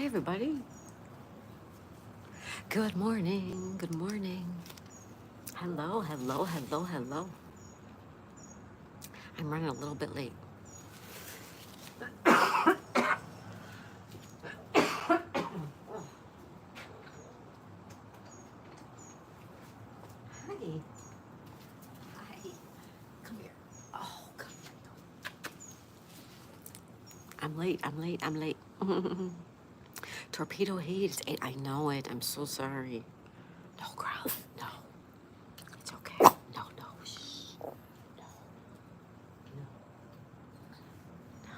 Hi, everybody. Good morning. Good morning. Hello, hello, hello, hello. I'm running a little bit late. Hi. Hi. Come here. Oh, come here. I'm late. I'm late. I'm late. Torpedo heat. It's 8. I know it. I'm so sorry. No, girl. No. It's okay. No, no. Shh. No. No. No.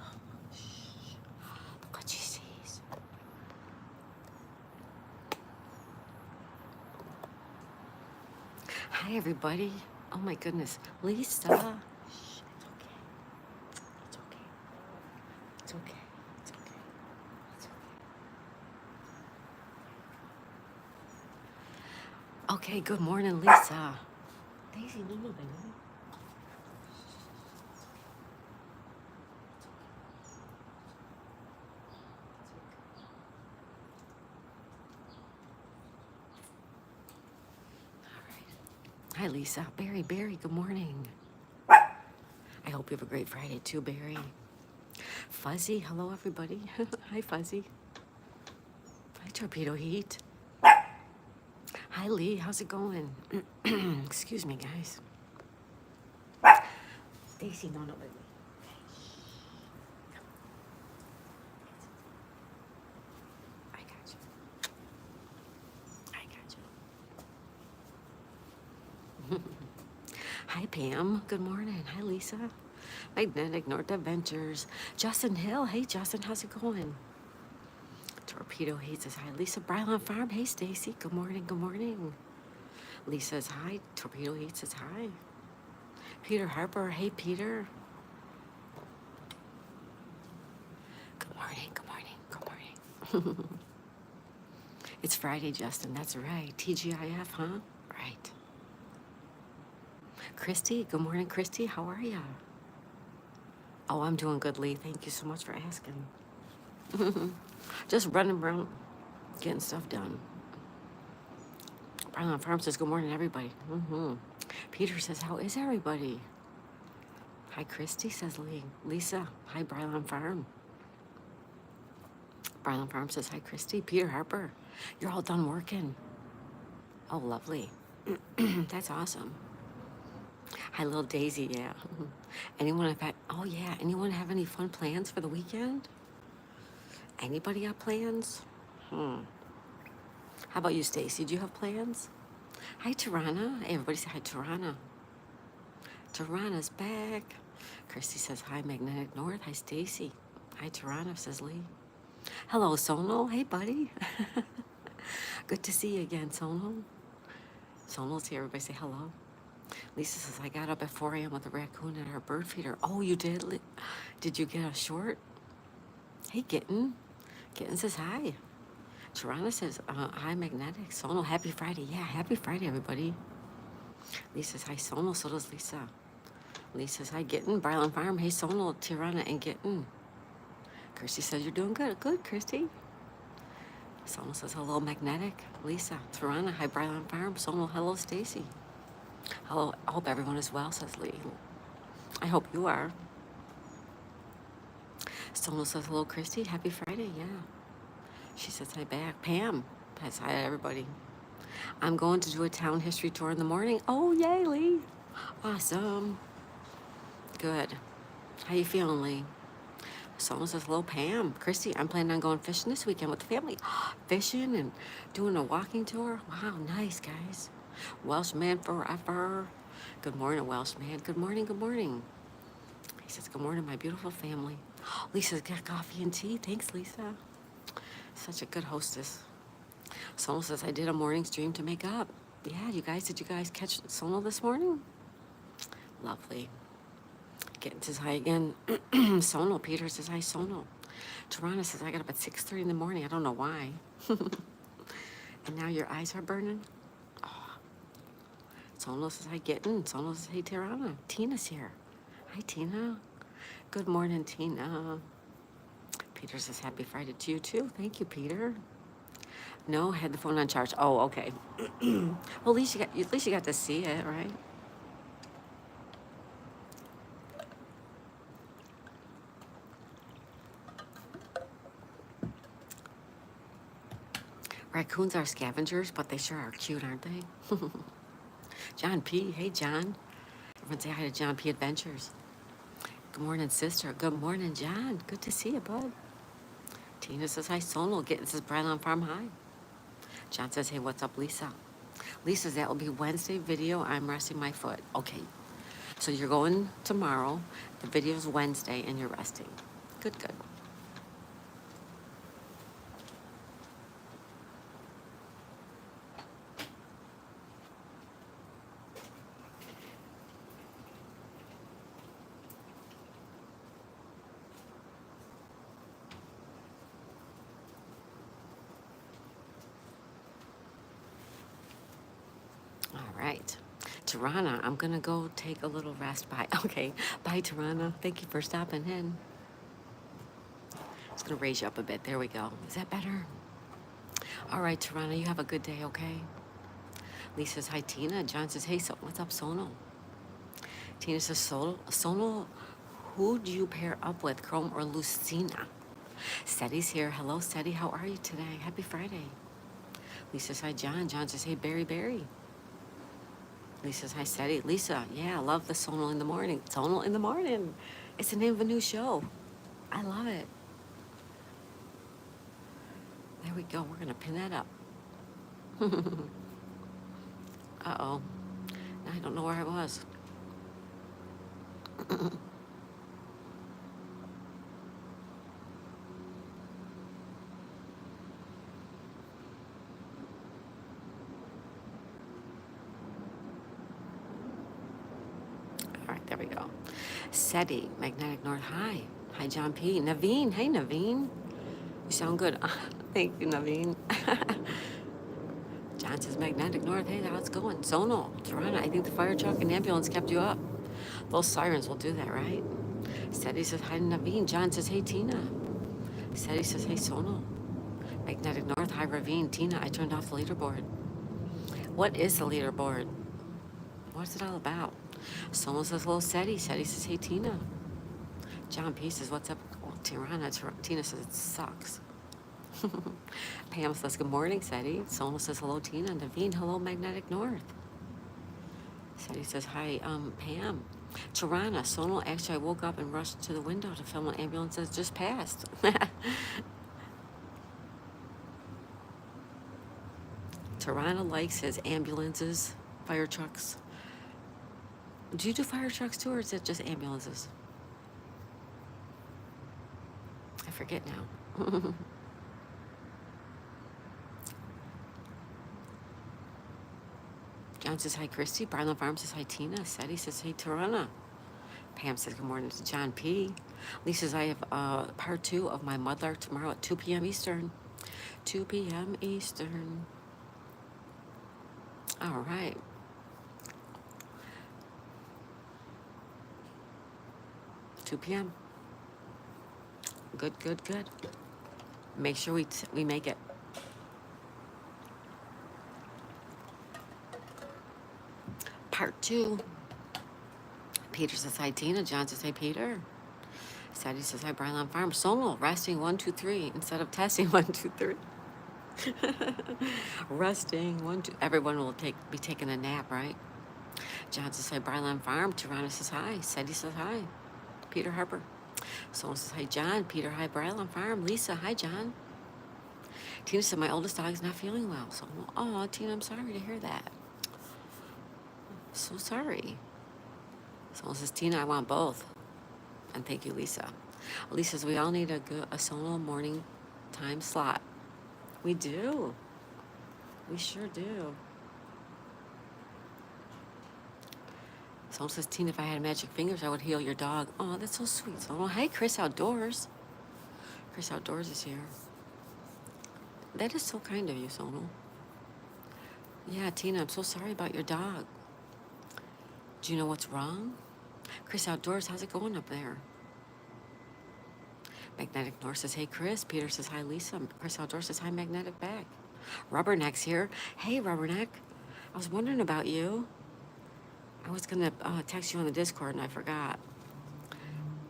Shh. Look what she sees. Hi, everybody. Oh, my goodness. Lisa. Shh. It's okay. It's okay. It's okay. It's okay. It's okay. Okay, good morning, Lisa. Daisy, no, no, baby. All right. Hi, Lisa. Barry, good morning. I hope you have a great Friday too, Barry. Fuzzy, hello, everybody. Hi, Fuzzy. Hi, Torpedo Heat. Hi, Lee. How's it going? Excuse me, guys. Daisy, no, no, baby. I got you. I got you. Hi, Pam. Good morning. Hi, Lisa. Magnetic North Adventures. Justin Hill. Hey, Justin. How's it going? Torpedo Heat says hi. Lisa Bryland Farm. Hey, Stacy. Good morning. Good morning. Lisa says hi. Torpedo Heat says hi. Peter Harper. Hey, Peter. Good morning. Good morning. Good morning. It's Friday, Justin. That's right. TGIF, huh? Right. Christy. Good morning, Christy. How are ya? Oh, I'm doing good, Lee. Thank you so much for asking. Just running around, getting stuff done. Bryland Farm says, good morning, everybody. Peter says, how is everybody? Hi, Christy, says Lee. Lisa, hi, Bryland Farm. Bryland Farm says, hi, Christy. Peter Harper, you're all done working. Oh, lovely. That's awesome. Hi, little Daisy, yeah. Anyone have had, oh, yeah, anyone have any fun plans for the weekend? Anybody got plans? How about you, Stacy? Do you have plans? Hi, Tirana. Hey, everybody say hi, Tirana. Tirana's back. Christy says hi, Magnetic North. Hi, Stacy. Hi, Tirana, says Lee. Hello, Sonal. Hey, buddy. Good to see you again, Sonal. Sonal's here. Everybody say hello. Lisa says, I got up at 4 a.m. with a raccoon at our bird feeder. Oh, you did? Did you get a short? Hey, Gitten. Gitten says hi. Tirana says, hi, Magnetic. Sonal, happy Friday. Yeah, happy Friday, everybody. Lisa says, hi, Sonal. So does Lisa. Lisa says, hi, Gitten. Bryland Farm. Hey, Sonal, Tirana, and Gitten. Kirsty says, you're doing good. Good, Kirsty. Sonal says, hello, Magnetic. Lisa. Tirana, hi, Bryland Farm. Sonal, hello, Stacy. Hello, I hope everyone is well, says Lee. I hope you are. Sonal says, hello, Christy. Happy Friday. Yeah. She says, hi back. Pam says, hi, everybody. I'm going to do a town history tour in the morning. Oh, yay, Lee. Awesome. Good. How you feeling, Lee? Someone says, hello, Pam. Christy, I'm planning on going fishing this weekend with the family. Fishing and doing a walking tour. Wow, nice, guys. Welsh man forever. Good morning, Welsh man. Good morning, good morning. He says, good morning, my beautiful family. Lisa's got coffee and tea. Thanks, Lisa. Such a good hostess. Someone says, I did a morning stream to make up. Yeah, did you guys catch Sonal this morning? Lovely. Getting says hi again. Sonal, Peter says hi, Sonal. Tarana says, I got up at 6:30 in the morning. I don't know why. And now your eyes are burning? Oh. Sonal says, hi, Getting. Sonal says, hey, Tarana. Tina's here. Hi, Tina. Good morning, Tina. Peter says happy Friday to you too. Thank you, Peter. No, I had the phone on charge. Oh, okay. Well, at least you got to see it, right? Raccoons are scavengers, but they sure are cute, aren't they? John P. Hey, John. Everyone say hi to John P. Adventures. Good morning, sister. Good morning, John. Good to see you, bud. Tina says hi, Sonal. Says Bryland Farm hi. John says, hey, what's up, Lisa? Lisa, that will be Wednesday video. I'm resting my foot. Okay. So you're going tomorrow. The video's Wednesday, and you're resting. Good, good. All right. Tirana, I'm going to go take a little rest. Bye. Okay. Bye, Tirana. Thank you for stopping in. Just going to raise you up a bit. There we go. Is that better? All right, Tirana, you have a good day, okay? Lisa says, hi, Tina. John says, hey, so what's up, Sonal? Tina says, Sonal, who do you pair up with, Chrome or Lucina? Seti's here. Hello, Seti. How are you today? Happy Friday. Lisa says, hi, John. John says, hey, Berry. Lisa says, hi, Seti. Lisa, yeah, I love the Sonal in the morning. Sonal in the morning. It's the name of a new show. I love it. There we go. We're going to pin that up. Uh-oh. I don't know where I was. All right, there we go. Seti, Magnetic North, hi. Hi, John P. Naveen, hey, Naveen. You sound good. Thank you, Naveen. John says, Magnetic North, hey, how's it going? Sonal, Toronto, I think the fire truck and ambulance kept you up. Those sirens will do that, right? Seti says, hi, Naveen. John says, hey, Tina. Seti says, hey, Sonal. Magnetic North, hi, Ravine. Tina, I turned off the leaderboard. What is the leaderboard? What's it all about? Sonal says, hello, Seti. Seti says, hey, Tina. John P says, what's up? Well, Tina says, it sucks. Pam says, good morning, Seti. Sonal says, hello, Tina. Naveen, hello, Magnetic North. Seti says, hi, Pam. Tirana, Sonal, actually, I woke up and rushed to the window to film an ambulance that just passed. Tirana likes his ambulances, fire trucks. Do you do fire trucks too, or is it just ambulances? I forget now. John says, hi, Christy. Bryland Farm says, hi, Tina. Seti says, hey, Tirana. Pam says, good morning to John P. Lisa says, I have part 2 of my mother tomorrow at 2 p.m. Eastern. 2 p.m. Eastern. All right. Two p.m. Good, good, good. Make sure we make it. Part 2. Peter says, hi, Tina. John says, hey, Peter. Sadie says, hi, Bryland Farm. Sonal, resting 1, 2, 3 instead of testing 1, 2, 3. Resting 1, 2. Everyone will be taking a nap, right? John says, hi, Bryland Farm. Tirana says, hi. Sadie says, hi. Peter Harper. Sonal says, hi, John. Peter, hi, Bryland Farm. Lisa, hi, John. Tina said, my oldest dog is not feeling well. So, oh, Tina, I'm sorry to hear that. So sorry. Sonal says, Tina, I want both. And thank you, Lisa. Lisa says, we all need a Sonal morning time slot. We do. We sure do. Sonal says, Tina, if I had magic fingers, I would heal your dog. Oh, that's so sweet, Sonal. Hey, Chris Outdoors. Chris Outdoors is here. That is so kind of you, Sonal. Yeah, Tina, I'm so sorry about your dog. Do you know what's wrong? Chris Outdoors, how's it going up there? Magnetic North says, hey, Chris. Peter says, hi, Lisa. Chris Outdoor says, hi, Magnetic back. Rubberneck's here. Hey, Rubberneck. I was wondering about you. I was going to text you on the Discord, and I forgot.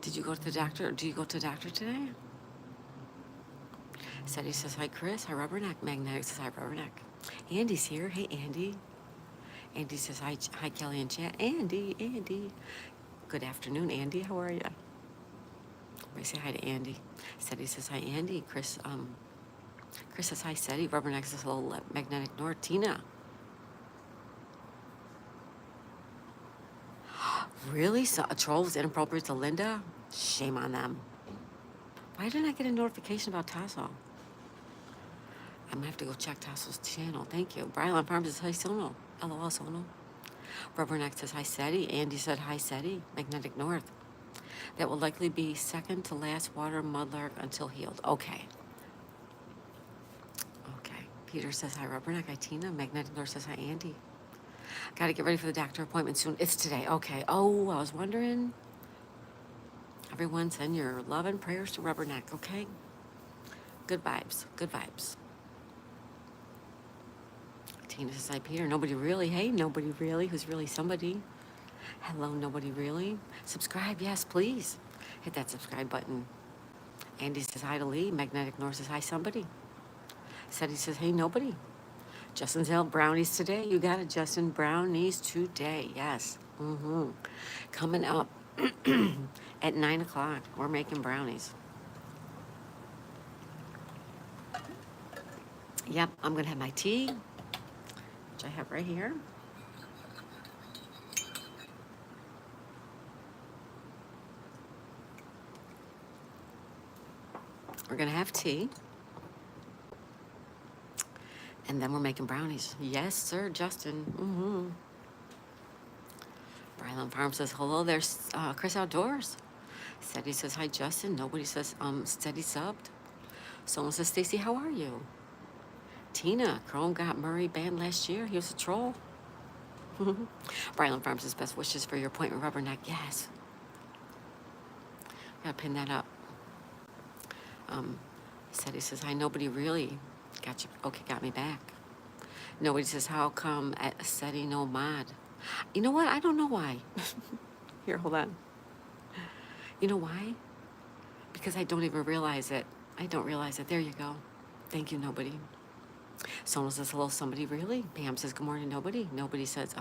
Did you go to the doctor? Do you go to the doctor today? Sadie says, hi, Chris. Hi, Rubberneck. Magnetic says, hi, Rubberneck. Andy's here. Hey, Andy. Andy says, hi, Kelly in chat. Andy. Good afternoon, Andy. How are you? I say hi to Andy. Sadie says, hi, Andy. Chris says, hi, Sadie. Rubberneck says, hello, Magnetic North. Tina. Really? So a troll was inappropriate to Linda? Shame on them. Why didn't I get a notification about Tasso? I'm gonna have to go check Tasso's channel. Thank you. Brylan Farms says, hi, Sono. LOL, Sono. Rubberneck says, hi, Sadie. Andy said, hi, Sadie. Magnetic North. That will likely be second to last water mudlark until healed. Okay. Peter says, hi, Rubberneck. Hi, Tina. Magnetic North says, hi, Andy. Got to get ready for the doctor appointment soon. It's today. Okay. Oh, I was wondering. Everyone send your love and prayers to Rubberneck, okay? Good vibes. Good vibes. Tina says, hi, Peter. Nobody really. Hey, nobody really. Who's really somebody? Hello, nobody really. Subscribe, yes, please. Hit that subscribe button. Andy says, hi to Lee. Magnetic North says, hi, somebody. Sadie says, hey, nobody. Justin's out brownies today. You got it, Justin. Brownies today. Yes. Coming up at 9 o'clock. We're making brownies. Yep, I'm going to have my tea, which I have right here. We're going to have tea. And then we're making brownies. Yes, sir, Justin. Brylan Farm says, hello there, Chris Outdoors. Steady says, hi, Justin. Nobody says, steady subbed. Someone says, Stacy, how are you? Tina, Chrome got Murray banned last year. He was a troll. Brylan Farm says, best wishes for your appointment, Rubberneck. Yes. Gotta pin that up. Steady says, hi, nobody really. Got you. Okay, got me back. Nobody says, how come at SETI no mod? You know what? I don't know why. Here, hold on. You know why? Because I don't even realize it. I don't realize it. There you go. Thank you, nobody. Someone says, hello, somebody really? Pam says, good morning, nobody. Nobody said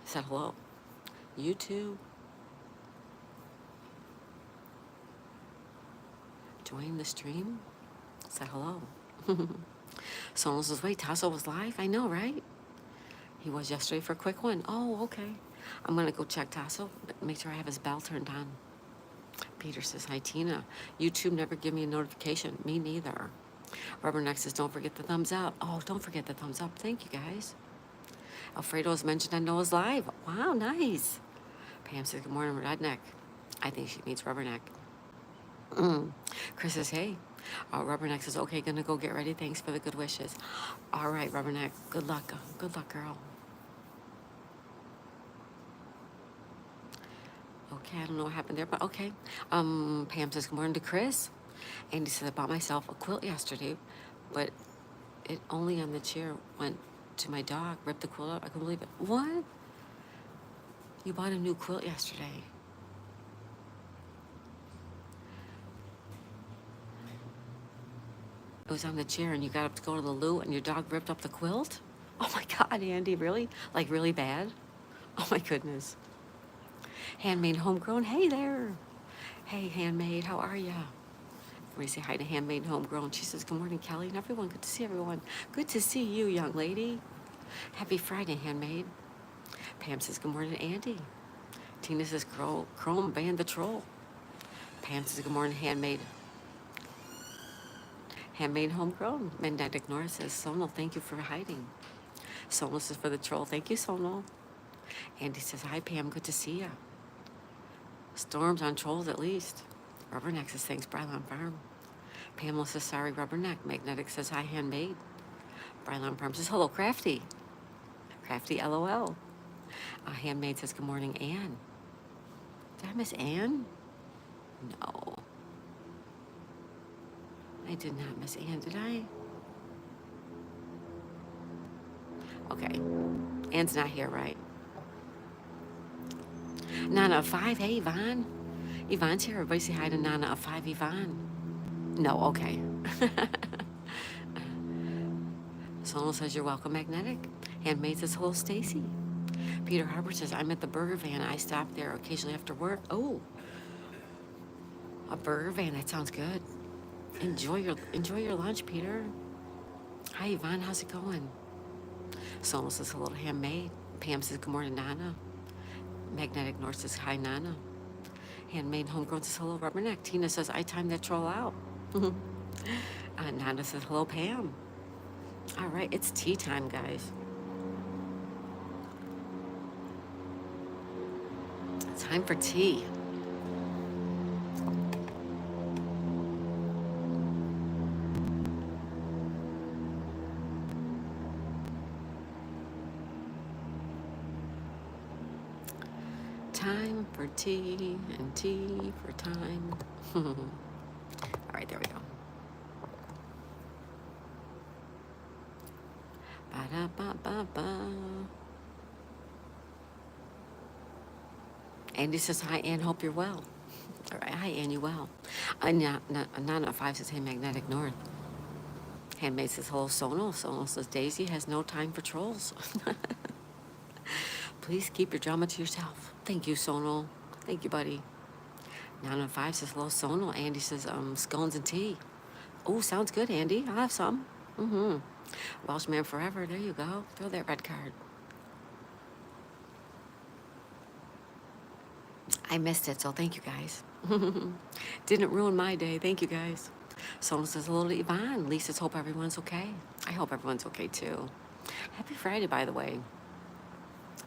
hello. You too. Join the stream. Said hello. Someone says, wait, Tasso was live? I know, right? He was yesterday for a quick one. Oh, okay. I'm going to go check Tasso, make sure I have his bell turned on. Peter says, hi, Tina. YouTube never give me a notification. Me neither. Rubberneck says, don't forget the thumbs up. Oh, don't forget the thumbs up. Thank you, guys. Alfredo is mentioned on Noah's Live. Wow, nice. Pam says, good morning, Redneck. I think she means Rubberneck. Chris says, hey. Rubberneck says, okay, gonna go get ready. Thanks for the good wishes. All right, Rubberneck. Good luck. Good luck, girl. Okay, I don't know what happened there, but okay. Pam says, good morning to Chris. Andy says, I bought myself a quilt yesterday, but it only on the chair went to my dog, ripped the quilt out. I couldn't believe it. What? You bought a new quilt yesterday. It was on the chair and you got up to go to the loo and your dog ripped up the quilt? Oh my God, Andy, really? Like really bad? Oh my goodness. Handmade Homegrown, hey there. Hey, Handmade, how are ya? We say hi to Handmade Homegrown. She says, good morning, Kelly, and everyone. Good to see everyone. Good to see you, young lady. Happy Friday, Handmade. Pam says, good morning, Andy. Tina says, Chrome banned the troll. Pam says, good morning, Handmade. Handmade Homegrown. Magnetic North says, Sonal, thank you for hiding. Sonal says, for the troll. Thank you, Sonal. Andy says, hi, Pam. Good to see ya. Storms on trolls, at least. Rubberneck says, thanks, Brylon Farm. Pamela says, sorry, Rubberneck. Magnetic says, hi, Handmade. Brylon Farm says, hello, Crafty. Crafty, LOL. Handmade says, good morning, Anne. Did I miss Anne? No. I did not miss Ann, did I? Okay. Ann's not here, right? Nana of 5. Hey, Yvonne. Yvonne's here. Everybody say hi to Nana of 5, Yvonne. No, okay. Sonal says you're welcome, Magnetic. Handmaid says hello, Stacy. Peter Harper says I'm at the burger van. I stop there occasionally after work. Oh, a burger van. That sounds good. Enjoy your lunch, Peter. Hi, Yvonne. How's it going? Sonal says hello to Handmaid. Pam says good morning, Nana. Magnetic North says hi, Nana. Handmaid Homegrown says hello, Rubberneck. Tina says I timed that troll out. Nana says hello, Pam. All right, it's tea time, guys. Time for tea. Time for tea and tea for time. All right, there we go. Ba-da-ba-ba-ba. Andy says hi, Ann. Hope you're well. All right, hi, Ann. You well? Nana 5 says hey, Magnetic North. Handmaid says hello, Sonal. Sonal says Daisy has no time for trolls. Please keep your drama to yourself. Thank you, Sonal. Thank you, buddy. Nana 5 says hello, Sonal. Andy says scones and tea. Oh, sounds good, Andy. I'll have some. Mm-hmm. Welshman forever. There you go. Throw that red card. I missed it, so thank you guys. Didn't ruin my day. Thank you guys. Someone says hello to Yvonne. Lisa says hope everyone's okay. I hope everyone's okay too. Happy Friday, by the way.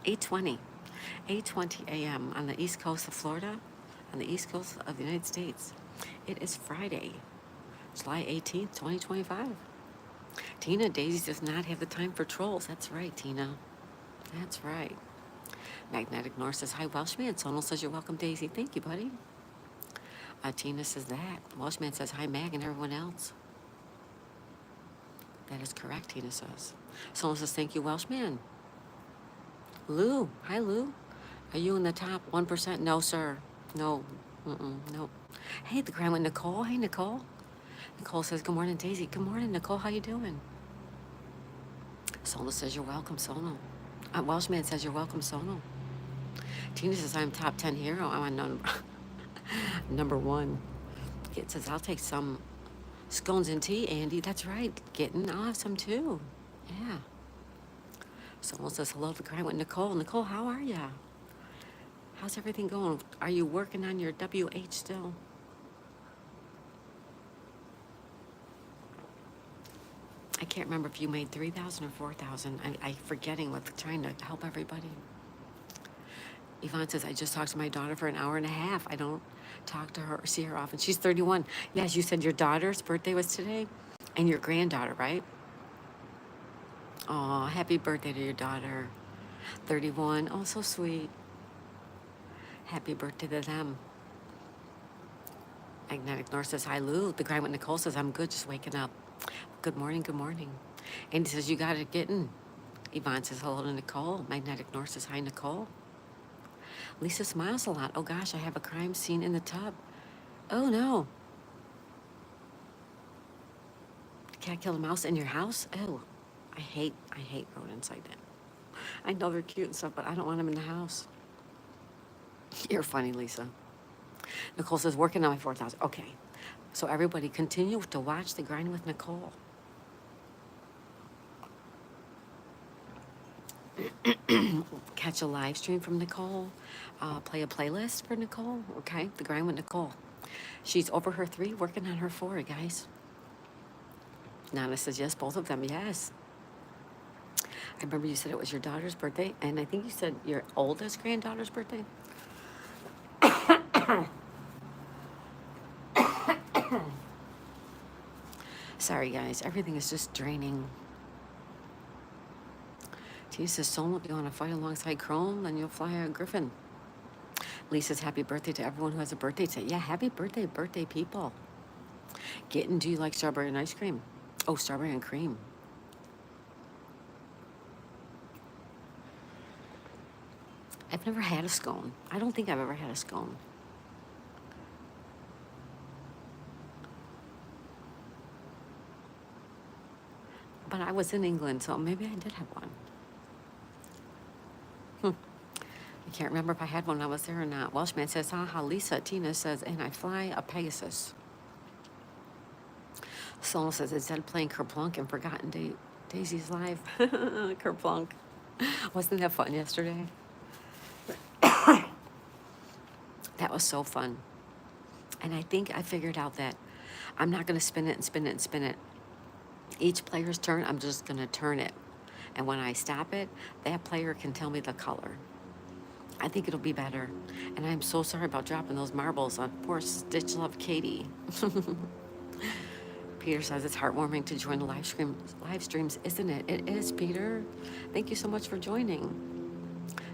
8:20. 8:20 a.m. on the east coast of Florida, on the east coast of the United States. It is Friday, July 18th, 2025. Tina, Daisy does not have the time for trolls. That's right, Tina. That's right. Magnetic North says, hi, Welshman. Sonal says, you're welcome, Daisy. Thank you, buddy. Tina says that. Welshman says, hi, Mag, and everyone else. That is correct, Tina says. Sonal says, thank you, Welshman. Lou. Hi, Lou. Are you in the top 1%? No, sir. No. No. Hey, the grand with Nicole. Hey, Nicole. Nicole says, good morning, Daisy. Good morning, Nicole. How you doing? Sonal says, you're welcome, Sonal. Welshman says, you're welcome, Sonal. Tina says, I'm top 10 hero. I'm on number 1. It says, I'll take some scones and tea, Andy. That's right, Gittin. I'll have some too. Yeah. Someone says, hello to the grind with Nicole. Nicole, how are ya? How's everything going? Are you working on your WH still? I can't remember if you made 3,000 or 4,000. I'm forgetting with trying to help everybody. Yvonne says, I just talked to my daughter for an hour and a half. I don't talk to her or see her often. She's 31. Yes, you said your daughter's birthday was today? And your granddaughter, right? Oh, happy birthday to your daughter. 31. Oh, so sweet. Happy birthday to them. Magnetic North says, hi, Lou. The grind with Nicole says, I'm good, just waking up. Good morning, good morning. Andy says, you got it getting. Yvonne says, hello to Nicole. Magnetic North says, hi, Nicole. Lisa smiles a lot. Oh, gosh, I have a crime scene in the tub. Oh, no. The cat killed a mouse in your house? Oh, I hate rodents like that. I know they're cute and stuff, but I don't want them in the house. You're funny, Lisa. Nicole says, working on my 4,000. Okay. So everybody continue to watch The Grind with Nicole. Catch a live stream from Nicole. Play a playlist for Nicole. Okay, The Grind with Nicole. She's over her 3, working on her 4, guys. Nana says, yes, both of them, yes. I remember you said it was your daughter's birthday, and I think you said your oldest granddaughter's birthday. Sorry, guys. Everything is just draining. Tina says, Sonal, if you want to fight alongside Chrome, then you'll fly a Griffin. Lisa's happy birthday to everyone who has a birthday today. Yeah, happy birthday, people. Do you like strawberry and ice cream? Oh, strawberry and cream. I've never had a scone. I don't think I've ever had a scone. But I was in England, so maybe I did have one. I can't remember if I had one when I was there or not. Welshman says, haha, Lisa. Tina says, and I fly a Pegasus. Sono says, instead of playing Kerplunk and Forgotten Daisy's live. Kerplunk. Wasn't that fun yesterday? That was so fun. And I think I figured out that I'm not going to spin it and spin it and spin it. Each player's turn, I'm just going to turn it. And when I stop it, that player can tell me the color. I think it'll be better. And I'm so sorry about dropping those marbles on poor Stitch Love Katie. Peter says it's heartwarming to join the live streams, isn't it? It is, Peter. Thank you so much for joining.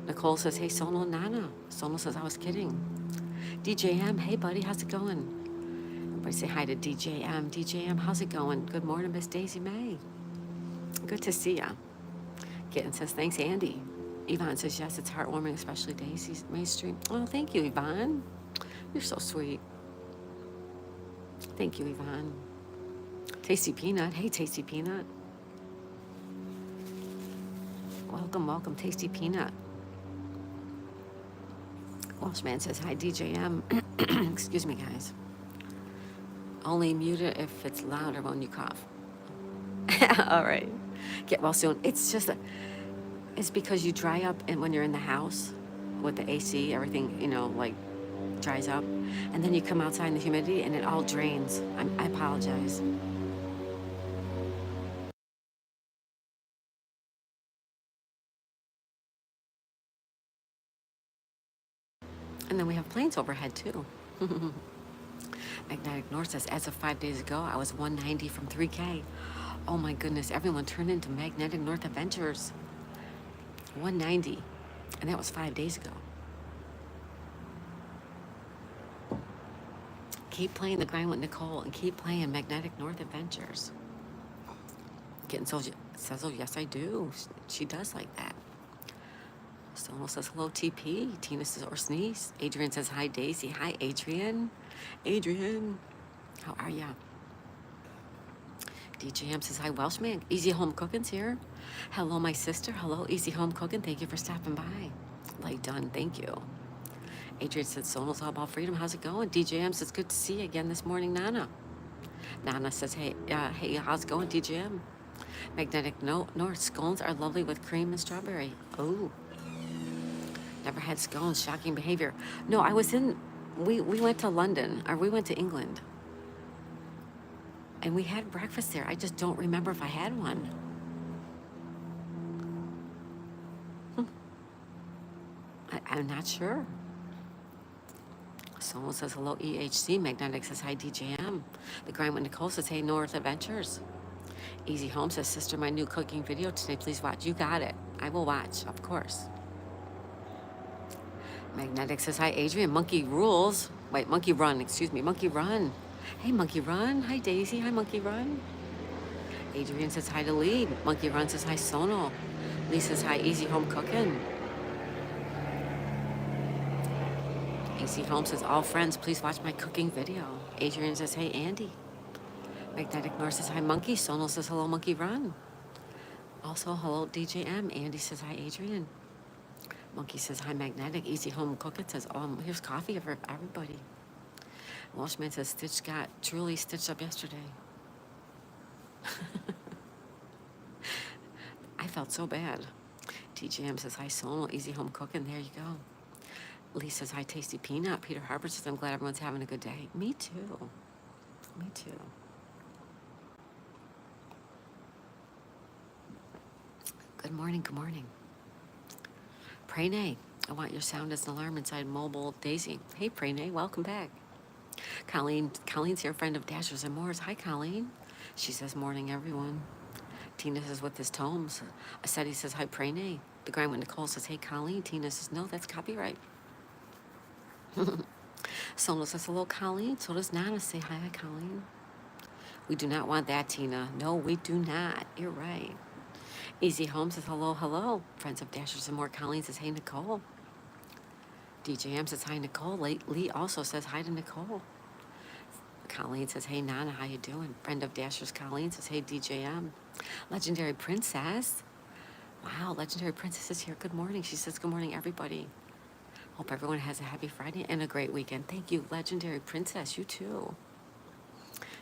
Nicole says, hey, Sono Nana. Sono says, I was kidding. DJM, hey, buddy, how's it going? Everybody say hi to DJM. DJM, how's it going? Good morning, Miss Daisy May. Good to see ya. Kitten says, thanks, Andy. Yvonne says, yes, it's heartwarming, especially Daisy's May stream. Oh, thank you, Yvonne. You're so sweet. Thank you, Yvonne. Tasty Peanut. Hey, Tasty Peanut. Welcome, welcome, Tasty Peanut. Welshman says, hi, DJM. Excuse me, guys. Only mute it if it's louder when you cough. All right. Get well soon. It's just, it's because you dry up, and when you're in the house with the AC, everything, like dries up. And then you come outside in the humidity and it all drains. I apologize. And then we have planes overhead too. Magnetic North says, as of 5 days ago, I was 190 from 3K. Oh my goodness, everyone turned into Magnetic North Adventures. 190. And that was 5 days ago. Keep playing the grind with Nicole and keep playing Magnetic North Adventures. Getting so says, oh, yes, I do. She does like that. Sono says, hello, TP. Tina says, or sneeze. Adrian says, hi, Daisy. Hi, Adrian. Adrian, how are ya? DJM says, hi, Welshman. Easy Home Cooking's here. Hello, my sister. Hello, Easy Home Cooking. Thank you for stopping by. Like done. Thank you. Adrian says, Sono's all about freedom. How's it going? DJM says, good to see you again this morning, Nana. Nana says, hey, how's it going, DJM? Magnetic North, scones are lovely with cream and strawberry. Oh. Never had scones. Shocking behavior. No, I was in, we went to London, or we went to England. And we had breakfast there. I just don't remember if I had one. I'm not sure. Someone says, hello, EHC. Magnetic says, hi, DJM. The Grind with Nicole says, hey, North Adventures. Easy Home says, sister, my new cooking video today. Please watch. You got it. I will watch, of course. Magnetic says, hi, Adrian. Monkey rules. Wait, Monkey Run. Excuse me. Monkey Run. Hey, Monkey Run. Hi, Daisy. Hi, Monkey Run. Adrian says, hi to Lee. Monkey Run says, hi, Sono. Lee says, hi, Easy Home Cooking. Easy Home says, all friends, please watch my cooking video. Adrian says, hey, Andy. Magnetic North says, hi, Monkey. Sono says, hello, Monkey Run. Also, hello, DJM. Andy says, hi, Adrian. Monkey says, hi, Magnetic. Easy Home Cooking says, here's coffee for everybody. Welshman says, Stitch got truly stitched up yesterday. I felt so bad. TGM says, hi, Sono. Easy Home Cooking. There you go. Lee says, hi, Tasty Peanut. Peter Harper says, I'm glad everyone's having a good day. Me too. Me too. Good morning. Good morning. Pranay, I want your sound as an alarm inside mobile Daisy. Hey, Pranay, welcome back. Colleen's here, friend of Dashers and Moors. Hi, Colleen. She says, morning, everyone. Tina says, with his tomes. Aseti says, hi, Pranay. The Grind with Nicole says, hey, Colleen. Tina says, no, that's copyright. Sono says, hello, Colleen. So does Nana say, hi, Colleen. We do not want that, Tina. No, we do not. You're right. Easy Home says hello, hello. Friends of Dashers and More. Colleen says, hey, Nicole. DJM says, hi, Nicole. Lee also says hi to Nicole. Colleen says, hey, Nana, how you doing? Friend of Dashers, Colleen says, hey, DJM. Legendary Princess. Wow, Legendary Princess is here. Good morning. She says, good morning, everybody. Hope everyone has a happy Friday and a great weekend. Thank you, Legendary Princess. You too.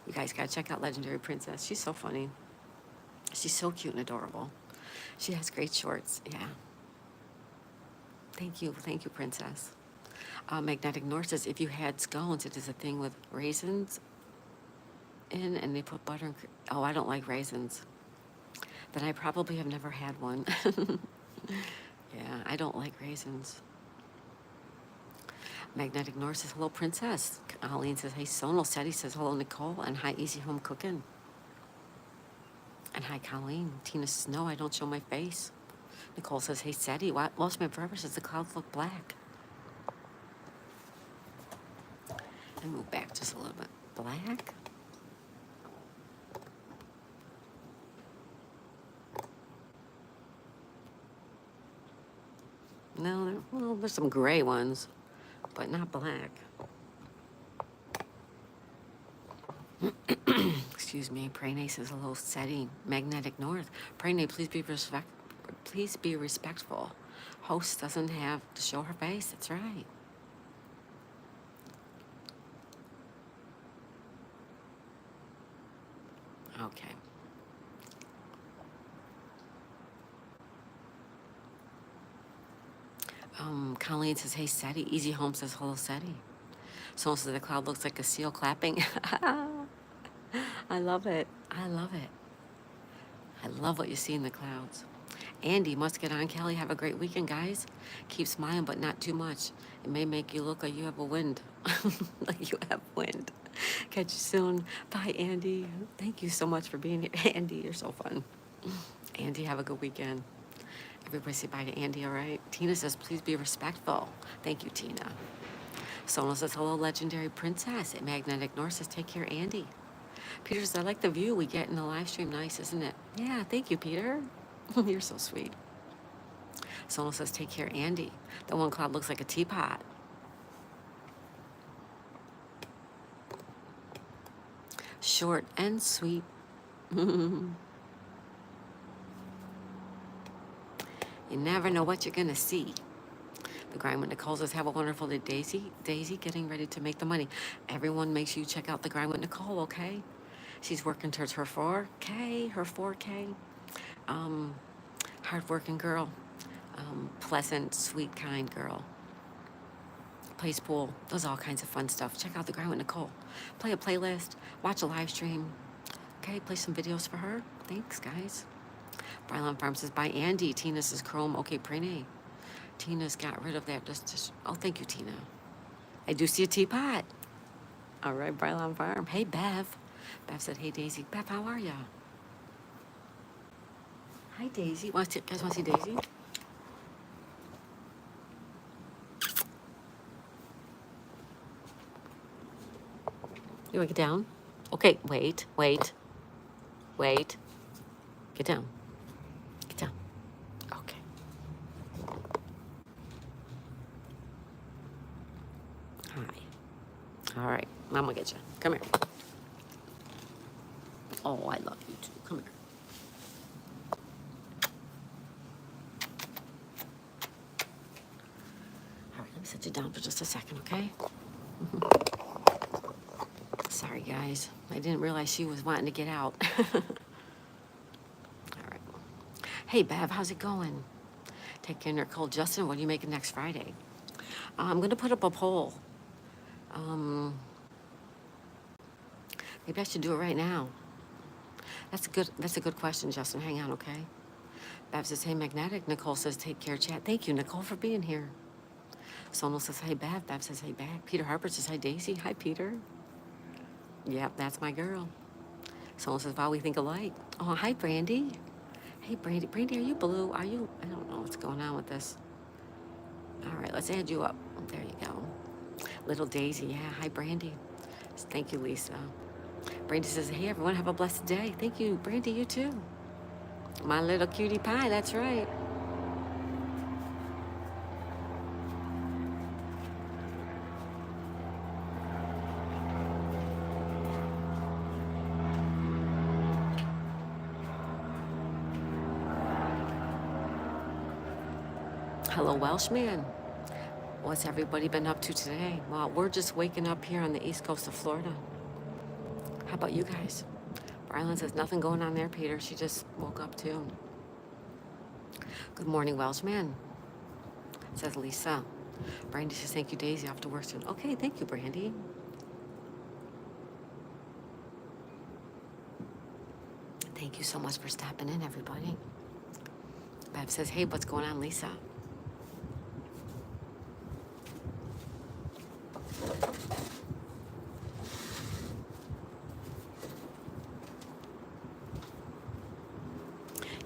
You guys got to check out Legendary Princess. She's so funny. She's so cute and adorable. She has great shorts. Yeah. Thank you. Thank you, Princess. Magnetic North says, if you had scones, it is a thing with raisins in and they put butter and oh, I don't like raisins. Then I probably have never had one. Yeah, I don't like raisins. Magnetic North says, hello, Princess. Colleen says, hey, Sonal. Seti says, hello, Nicole. And hi, Easy Home Cooking. And hi, Colleen. Tina says, no, I don't show my face. Nicole says, hey, Seti. What? Lost my forever says, the clouds look black. And move back just a little bit. Black? No, well, there's some gray ones, but not black. Excuse me. Prene says, hello, Seti. Magnetic North. Prene, please be respectful. Host doesn't have to show her face. That's right. Okay. Colleen says, hey, Seti. Easy Home says, hello, Seti. Someone says, the cloud looks like a seal clapping. I love it. I love it. I love what you see in the clouds. Andy must get on. Kelly, have a great weekend, guys. Keep smiling, but not too much. It may make you look like you have a wind. Like you have wind. Catch you soon. Bye, Andy. Thank you so much for being here. Andy, you're so fun. Andy, have a good weekend. Everybody say bye to Andy, all right? Tina says, please be respectful. Thank you, Tina. Sona says, hello, Legendary Princess. And Magnetic North says, take care, Andy. Peter says, I like the view we get in the live stream. Nice, isn't it? Yeah, thank you, Peter. You're so sweet. Sona says, take care, Andy. The one cloud looks like a teapot. Short and sweet. You never know what you're going to see. The Grind with Nicole says, have a wonderful day, Daisy. Daisy, getting ready to make the money. Everyone, make sure you check out The Grind with Nicole, okay? She's working towards her 4K, her 4K. Hardworking girl. Pleasant, sweet, kind girl. Plays pool, does all kinds of fun stuff. Check out The Grind with Nicole. Play a playlist, watch a live stream. Okay, play some videos for her. Thanks, guys. Brylon Farm says, bye, Andy. Tina says, Chrome. Okay, Prene. Tina's got rid of that. Oh, thank you, Tina. I do see a teapot. All right, Brylon Farm. Hey, Bev. Bev said, hey, Daisy. Bev, how are ya? Hi, Daisy. Guys want to see Daisy? You want to get down? Okay, wait. Get down. Get down. Okay. Hi. All right, Mom will get you. Come here. Oh, I love you too. Come here. All right, let me set you down for just a second, okay? Sorry, guys. I didn't realize she was wanting to get out. All right. Hey, Bev, how's it going? Take care, Nicole. Justin, what are you making next Friday? I'm going to put up a poll. Maybe I should do it right now. That's a good question, Justin. Hang on, okay? Bev says, hey, Magnetic. Nicole says, take care, chat. Thank you, Nicole, for being here. Sonal says, hey, Bev. Bev says, hey, back. Peter Harper says, hi, Daisy. Hi, Peter. Yep, that's my girl. Sonal says, wow, we think alike. Oh, hi, Brandy. Hey, Brandy. Brandy, are you blue? Are you? I don't know what's going on with this. All right, let's add you up. There you go. Little Daisy. Yeah, hi, Brandy. Thank you, Lisa. Brandy says, hey, everyone, have a blessed day. Thank you, Brandy, you too. My little cutie pie, that's right. Hello, Welshman. What's everybody been up to today? Well, we're just waking up here on the east coast of Florida. How about you guys? Brylan says, nothing going on there, Peter. She just woke up too. Good morning, Welshman, says Lisa. Brandy says, thank you, Daisy. Off to work soon. Okay, thank you, Brandy. Thank you so much for stopping in, everybody. Bev says, hey, what's going on, Lisa?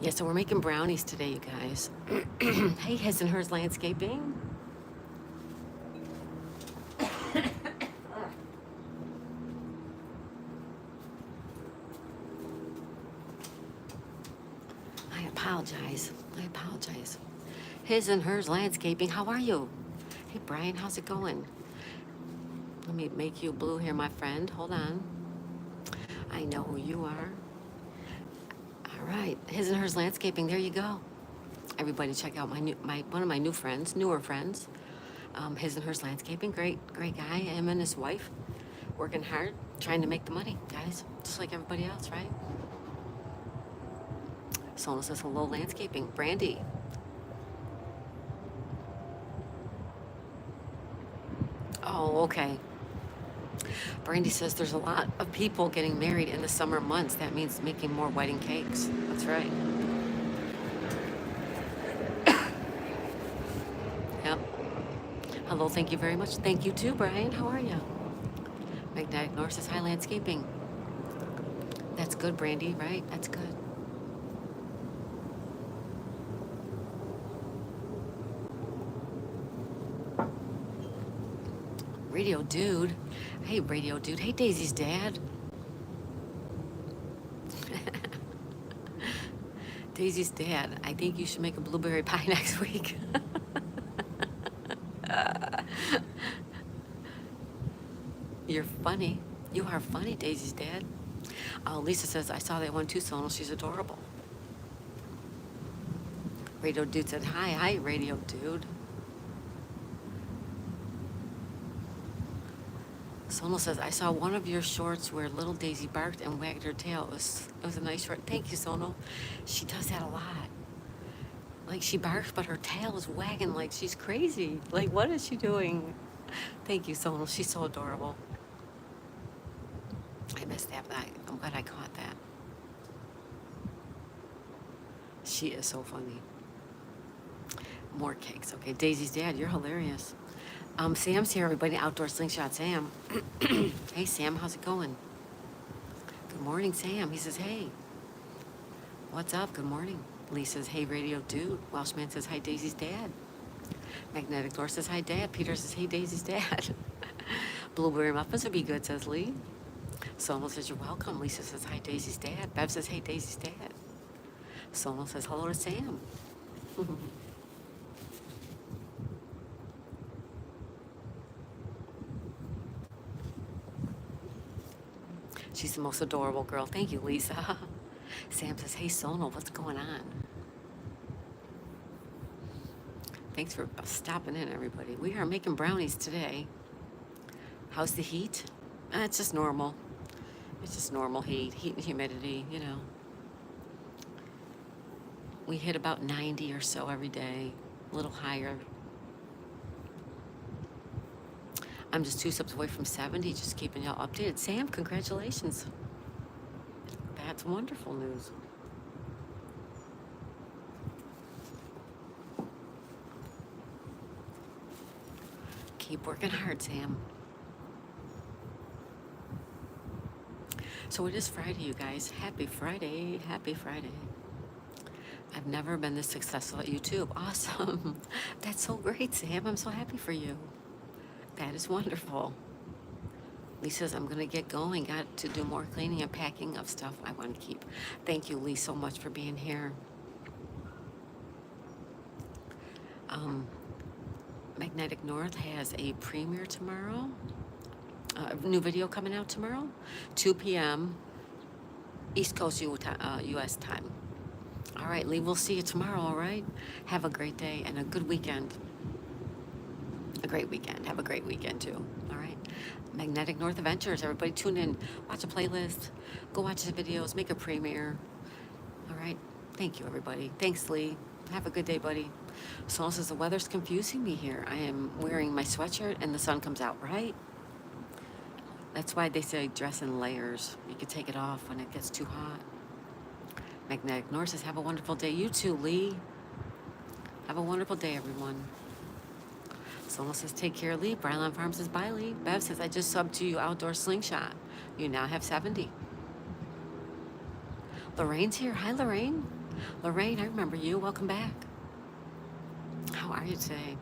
Yeah, so we're making brownies today, you guys. Hey, his and hers landscaping. I apologize. His and hers landscaping. How are you? Hey, Brian, how's it going? Let me make you blue here, my friend. Hold on. I know who you are. All right, his and hers landscaping. There you go. Everybody, check out one of my newer friends. His and hers landscaping. Great guy. Him and his wife working hard, trying to make the money, guys, just like everybody else, right? Sona says hello, landscaping. Brandy. Oh, okay. Brandy says there's a lot of people getting married in the summer months. That means making more wedding cakes. That's right. Yep. Hello, thank you very much. Thank you too, Brian. How are you? Magnetic North says hi, landscaping. That's good, Brandy, right? That's good. Radio Dude. Hey, Radio Dude. Hey, Daisy's dad. Daisy's dad. I think you should make a blueberry pie next week. You're funny. You are funny, Daisy's dad. Lisa says, I saw that one too, Sonal. She's adorable. Radio Dude said, hi, Radio Dude. Sonal says, I saw one of your shorts where little Daisy barked and wagged her tail. It was a nice short. Thank you, Sonal. She does that a lot. Like, she barks, but her tail is wagging like she's crazy. Like, what is she doing? Thank you, Sonal. She's so adorable. I missed that, but I'm glad I caught that. She is so funny. More cakes. Okay, Daisy's dad, you're hilarious. Sam's here, everybody. Outdoor Slingshot Sam. Hey, Sam, how's it going? Good morning, Sam. He says, hey. What's up? Good morning. Lee says, hey, Radio Dude. Welshman says, hi, Daisy's dad. Magnetic Door says, hi, Dad. Peter says, hey, Daisy's dad. Blueberry muffins would be good, says Lee. Sonal says, you're welcome. Lisa says, hi, Daisy's dad. Bev says, hey, Daisy's dad. Sonal says, hello to Sam. She's the most adorable girl. Thank you, Lisa. Sam says, hey, Sonal, what's going on? Thanks for stopping in, everybody. We are making brownies today. How's the heat? It's just normal. It's just normal heat and humidity, you know. We hit about 90 or so every day, a little higher. I'm just 2 steps away from 70, just keeping y'all updated. Sam, congratulations. That's wonderful news. Keep working hard, Sam. So it is Friday, you guys. Happy Friday. Happy Friday. I've never been this successful at YouTube. Awesome. That's so great, Sam. I'm so happy for you. That is wonderful. Lee says, I'm going to get going. Got to do more cleaning and packing of stuff I want to keep. Thank you, Lee, so much for being here. Magnetic North has a premiere tomorrow. A new video coming out tomorrow, 2 p.m. East Coast U.S. time. All right, Lee, we'll see you tomorrow, all right? Have a great day and a good weekend. A great weekend. Have a great weekend, too. All right? Magnetic North Adventures. Everybody tune in. Watch a playlist. Go watch the videos. Make a premiere. All right? Thank you, everybody. Thanks, Lee. Have a good day, buddy. Soul says, the weather's confusing me here. I am wearing my sweatshirt and the sun comes out, right? That's why they say dress in layers. You can take it off when it gets too hot. Magnetic North says, have a wonderful day. You too, Lee. Have a wonderful day, everyone. Someone says, take care, Lee. Brylon Farm says, bye, Lee. Bev says, I just subbed to you outdoor slingshot. You now have 70. Lorraine's here. Hi, Lorraine. Lorraine, I remember you. Welcome back. How are you today?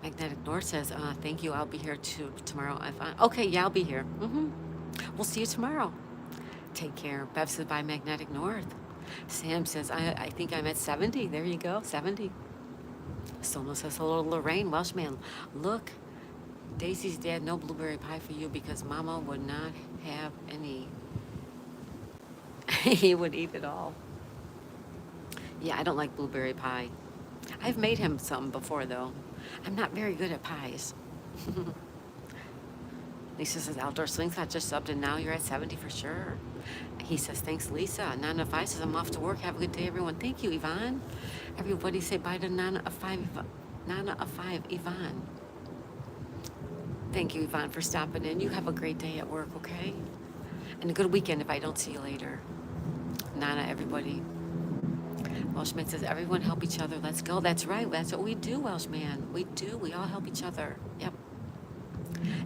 Magnetic North says, thank you. I'll be here tomorrow. Okay, yeah, I'll be here. We'll see you tomorrow. Take care. Bev says, bye, Magnetic North. Sam says, I think I'm at 70. There you go, 70. Someone says, hello, Lorraine, Welshman. Look, Daisy's dad, no blueberry pie for you because Mama would not have any. He would eat it all. Yeah, I don't like blueberry pie. I've made him some before, though. I'm not very good at pies. Lisa says, outdoor slingshot just subbed, and now you're at 70 for sure. He says, thanks, Lisa. Nana 5 says, I'm off to work. Have a good day, everyone. Thank you, Yvonne. Everybody say bye to Nana of 5, Yvonne. Thank you, Yvonne, for stopping in. You have a great day at work, okay? And a good weekend if I don't see you later. Nana, everybody. Welshman says, everyone help each other. Let's go. That's right. That's what we do, Welshman. We do. We all help each other. Yep.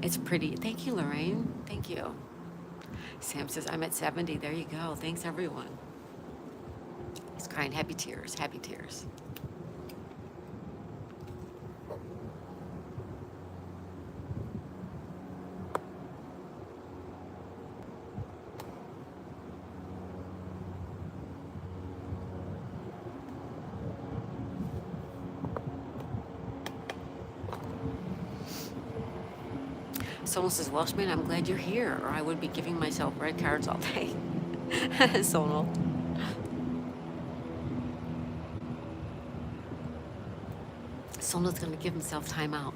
It's pretty. Thank you, Lorraine. Thank you. Sam says, I'm at 70. There you go. Thanks, everyone. He's crying happy tears. Happy tears. Someone says, Welshman, I'm glad you're here, or I would be giving myself red cards all day. Sonal. Sonal's going to give himself time out.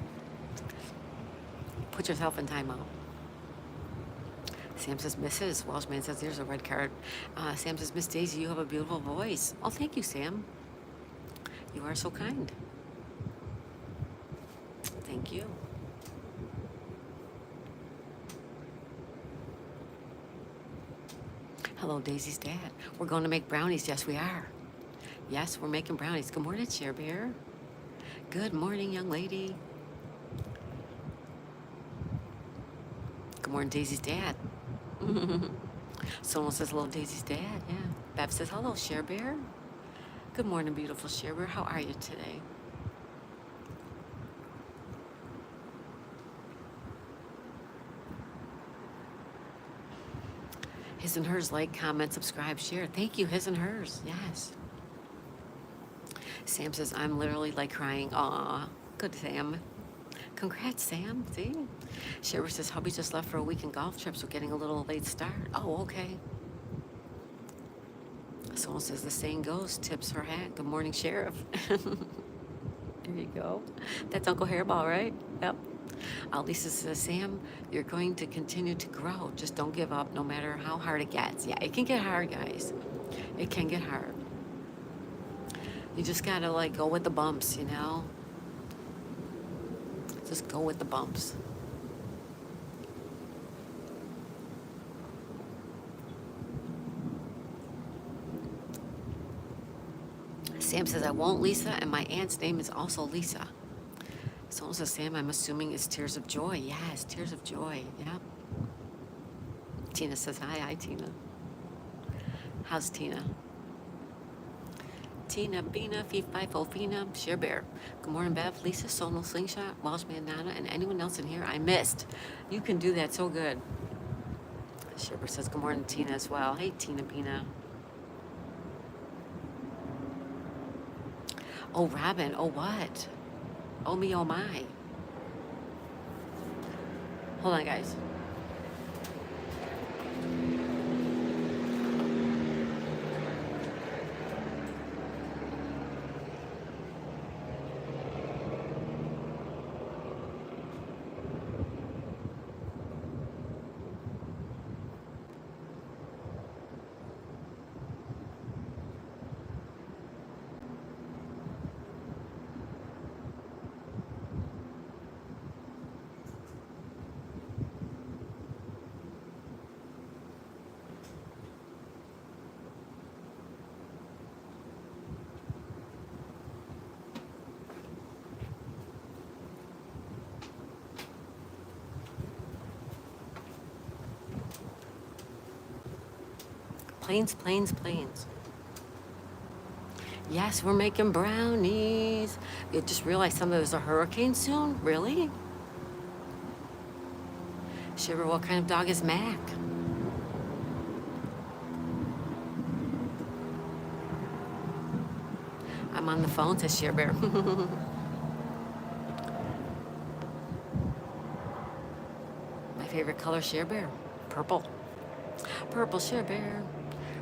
Put yourself in time out. Sam says, Mrs. Welshman says, there's a red card. Sam says, Miss Daisy, you have a beautiful voice. Oh, thank you, Sam. You are so kind. Thank you. Hello, Daisy's dad. We're going to make brownies. Yes, we are. Yes, we're making brownies. Good morning, Cher Bear. Good morning, young lady. Good morning, Daisy's dad. Someone says, hello, Daisy's dad. Yeah. Bev says, hello, Cher Bear. Good morning, beautiful Cher Bear. How are you today? His and hers, like, comment, subscribe, share. Thank you, his and hers. Yes. Sam says, I'm literally like crying. Aw, good, Sam. Congrats, Sam. See? Sherry says, hubby just left for a weekend golf trip, so getting a little late start. Oh, okay. Someone says, the saying goes, tips her hat. Good morning, Sheriff. There you go. That's Uncle Hairball, right? Yep. Lisa says, Sam, you're going to continue to grow. Just don't give up no matter how hard it gets. Yeah, it can get hard, guys. It can get hard. You just gotta, like, go with the bumps, you know? Just go with the bumps. Sam says, I won't, Lisa, and my aunt's name is also Lisa. Someone says, Sam, I'm assuming it's tears of joy. Yes, tears of joy. Yeah. Tina says, hi, Tina. How's Tina? Tina, Bina, Fee, Fi, Fo, Fina, Share Bear. Good morning, Bev, Lisa, Sonal, Slingshot, Welshman, Nana, and anyone else in here I missed. You can do that so good. Share Bear says good morning, Tina, as well. Hey, Tina, Bina. Oh, Robin, oh, what? Oh, me, oh, my. Hold on, guys. Planes, planes, planes. Yes, we're making brownies. You just realized there's a hurricane soon? Really? Shiver, what kind of dog is Mac? I'm on the phone, says Share Bear. My favorite color, Share Bear. Purple. Purple Share Bear.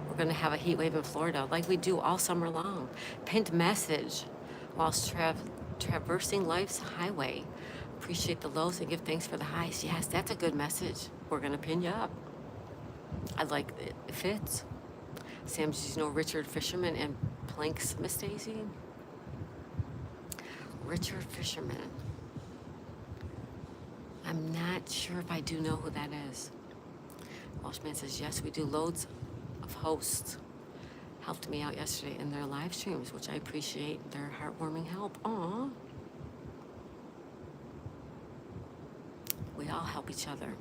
We're going to have a heat wave in Florida like we do all summer long. Pinned message whilst traversing life's highway. Appreciate the lows and give thanks for the highs. Yes, that's a good message. We're going to pin you up. I like it. It fits. Sam's, Richard Fisherman and Planks, Miss Daisy. Richard Fisherman. I'm not sure if I do know who that is. Welshman says, yes, we do loads of hosts. Helped me out yesterday in their live streams, which I appreciate their heartwarming help. Aw. We all help each other.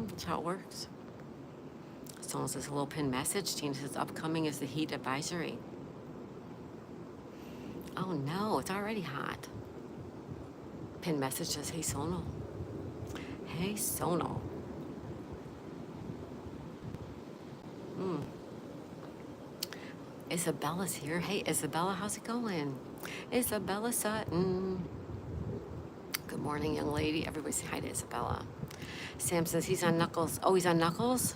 That's how it works. Someone says, hello, pin message. Tina says, upcoming is the heat advisory. Oh no, it's already hot. Pin message says, hey, Sonal. Hey, Sonal. Isabella's here. Hey, Isabella, how's it going? Isabella Sutton. Good morning, young lady. Everybody say hi to Isabella. Sam says he's on Knuckles. Oh, he's on Knuckles?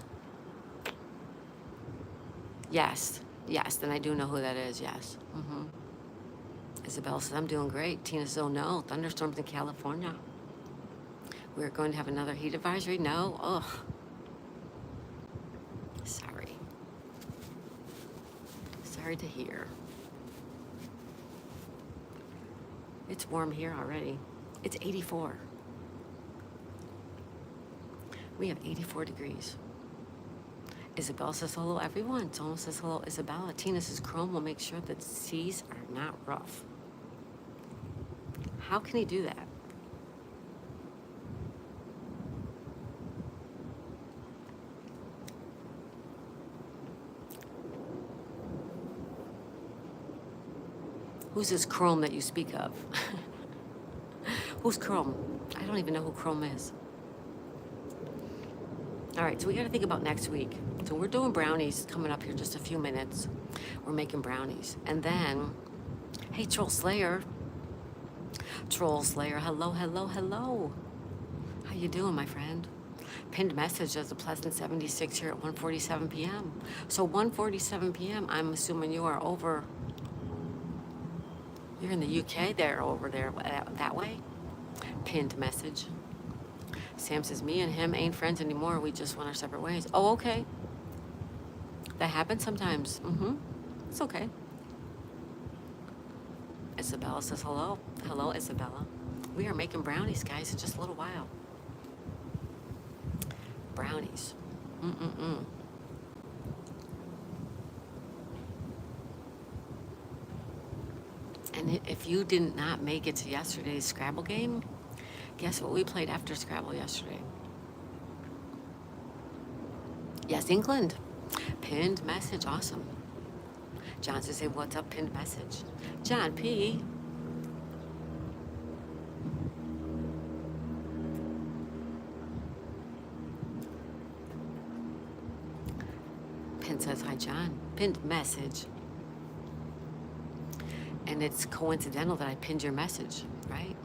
Yes. Yes, then I do know who that is, yes. Isabella says, I'm doing great. Tina says, oh no, thunderstorms in California. We're going to have another heat advisory? No? Ugh. Sorry. Sorry to hear. It's warm here already. It's 84. We have 84 degrees. Isabella says hello, everyone. Someone says hello, Isabella. Tina says Chrome will make sure that seas are not rough. How can he do that? Who's this Chrome that you speak of? Who's Chrome? I don't even know who Chrome is. All right, so we got to think about next week. So we're doing brownies coming up here in just a few minutes. We're making brownies. And then, hey, Troll Slayer. Troll Slayer, hello, hello, hello. How you doing, my friend? Pinned message as a pleasant 76 here at 1:47 p.m. So 1:47 p.m., I'm assuming you are over. You're in the UK there, over there, that way? Pinned message. Sam says, me and him ain't friends anymore. We just went our separate ways. Oh, okay. That happens sometimes. It's okay. Isabella says, hello. Hello, Isabella. We are making brownies, guys, in just a little while. Brownies. And if you did not make it to yesterday's Scrabble game, guess what we played after Scrabble yesterday? Yes, England. Pinned message, awesome. John says, hey, what's up? Pinned message. John P. Pin says, hi, John. Pinned message. And it's coincidental that I pinned your message, right?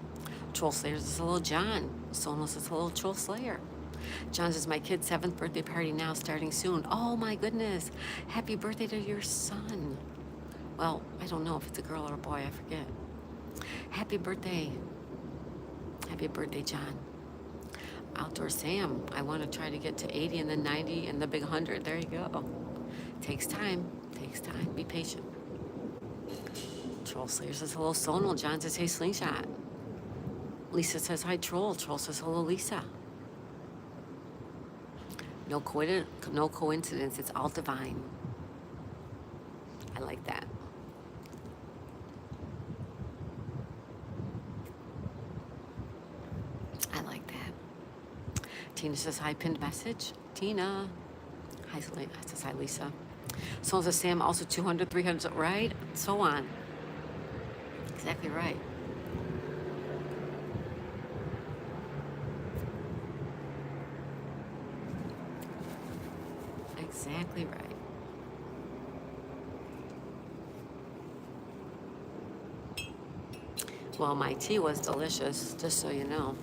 Troll Slayers is hello, John. Sonos is hello, Troll Slayer. John says, my kid's 7th birthday party now, starting soon. Oh my goodness. Happy birthday to your son. Well, I don't know if it's a girl or a boy, I forget. Happy birthday. Happy birthday, John. Outdoor Sam, I want to try to get to 80 and then 90 and the big 100. There you go. Takes time. Takes time. Be patient. Troll Slayer says, hello, Sonal. John says, hey, Slingshot. Lisa says, hi, Troll. Troll says, hello, Lisa. No coincidence. It's all divine. I like that. I like that. Tina says, hi, pinned message. Tina. Hi, says, hi, Lisa. So says, Sam, also 200, 300, right? So on. Exactly right. Exactly right. Well, my tea was delicious, just so you know.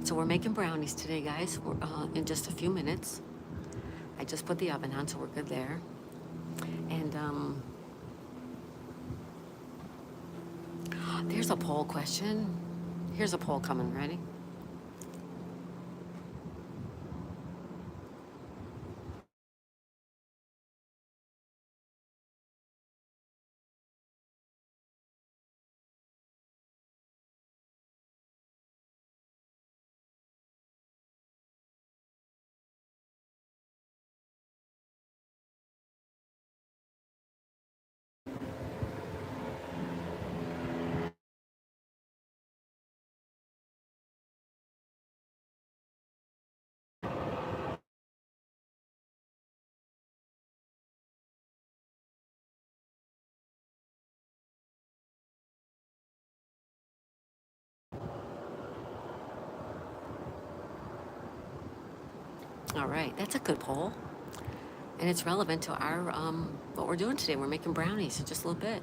So we're making brownies today, guys. We're in just a few minutes. I just put the oven on, so we're good there. And there's a poll question. Here's a poll coming. Ready? All right, that's a good poll. And it's relevant to our what we're doing today. We're making brownies, so just a little bit.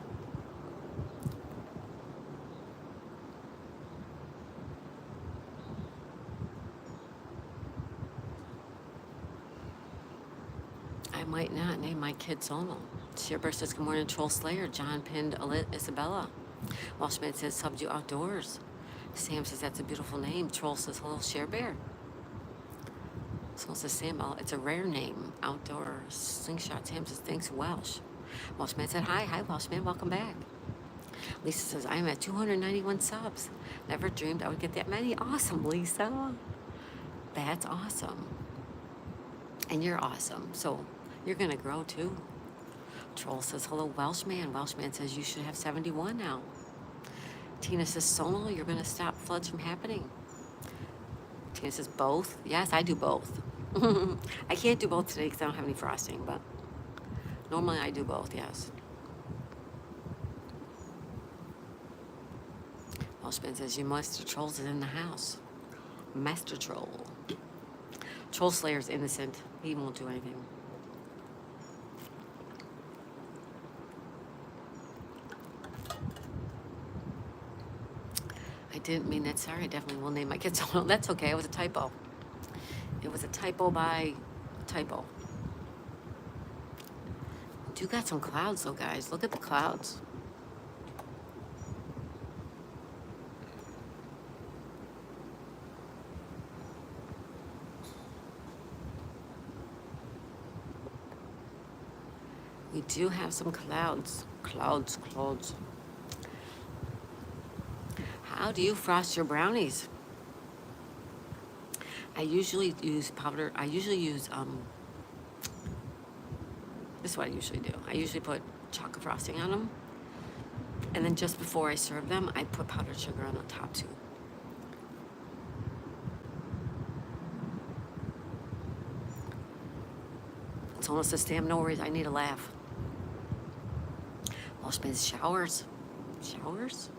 I might not name my kid Zonal. Shearburst says, good morning, Troll Slayer. John pinned Isabella. Walshman says, subdue outdoors. Sam says, that's a beautiful name. Troll says, hello, Share Bear. Someone says, Sam, it's a rare name. Outdoor Slingshot. Sam says, thanks, Welsh. Welshman said, hi. Hi, Welshman. Welcome back. Lisa says, I'm at 291 subs. Never dreamed I would get that many. Awesome, Lisa. That's awesome. And you're awesome. So you're going to grow too. Troll says, hello, Welshman. Welshman says, you should have 71 now. Tina says, Sonal, you're going to stop floods from happening. Tina says, both? Yes, I do both. I can't do both today because I don't have any frosting, but normally I do both, yes. Welshman says, your Master Trolls is in the house. Master Troll. Troll Slayer's innocent. He won't do anything. I didn't mean that. Sorry, I definitely will name my kids. That's okay. It was a typo. It was a typo by typo. You got some clouds though, guys. Look at the clouds. We do have some clouds. Clouds. How do you frost your brownies? I usually use powder. I usually use, this is what I usually do. I usually put chocolate frosting on them. And then just before I serve them, I put powdered sugar on the top too. Sona says, Sam, no worries, I need a laugh. Welsh means showers. Showers?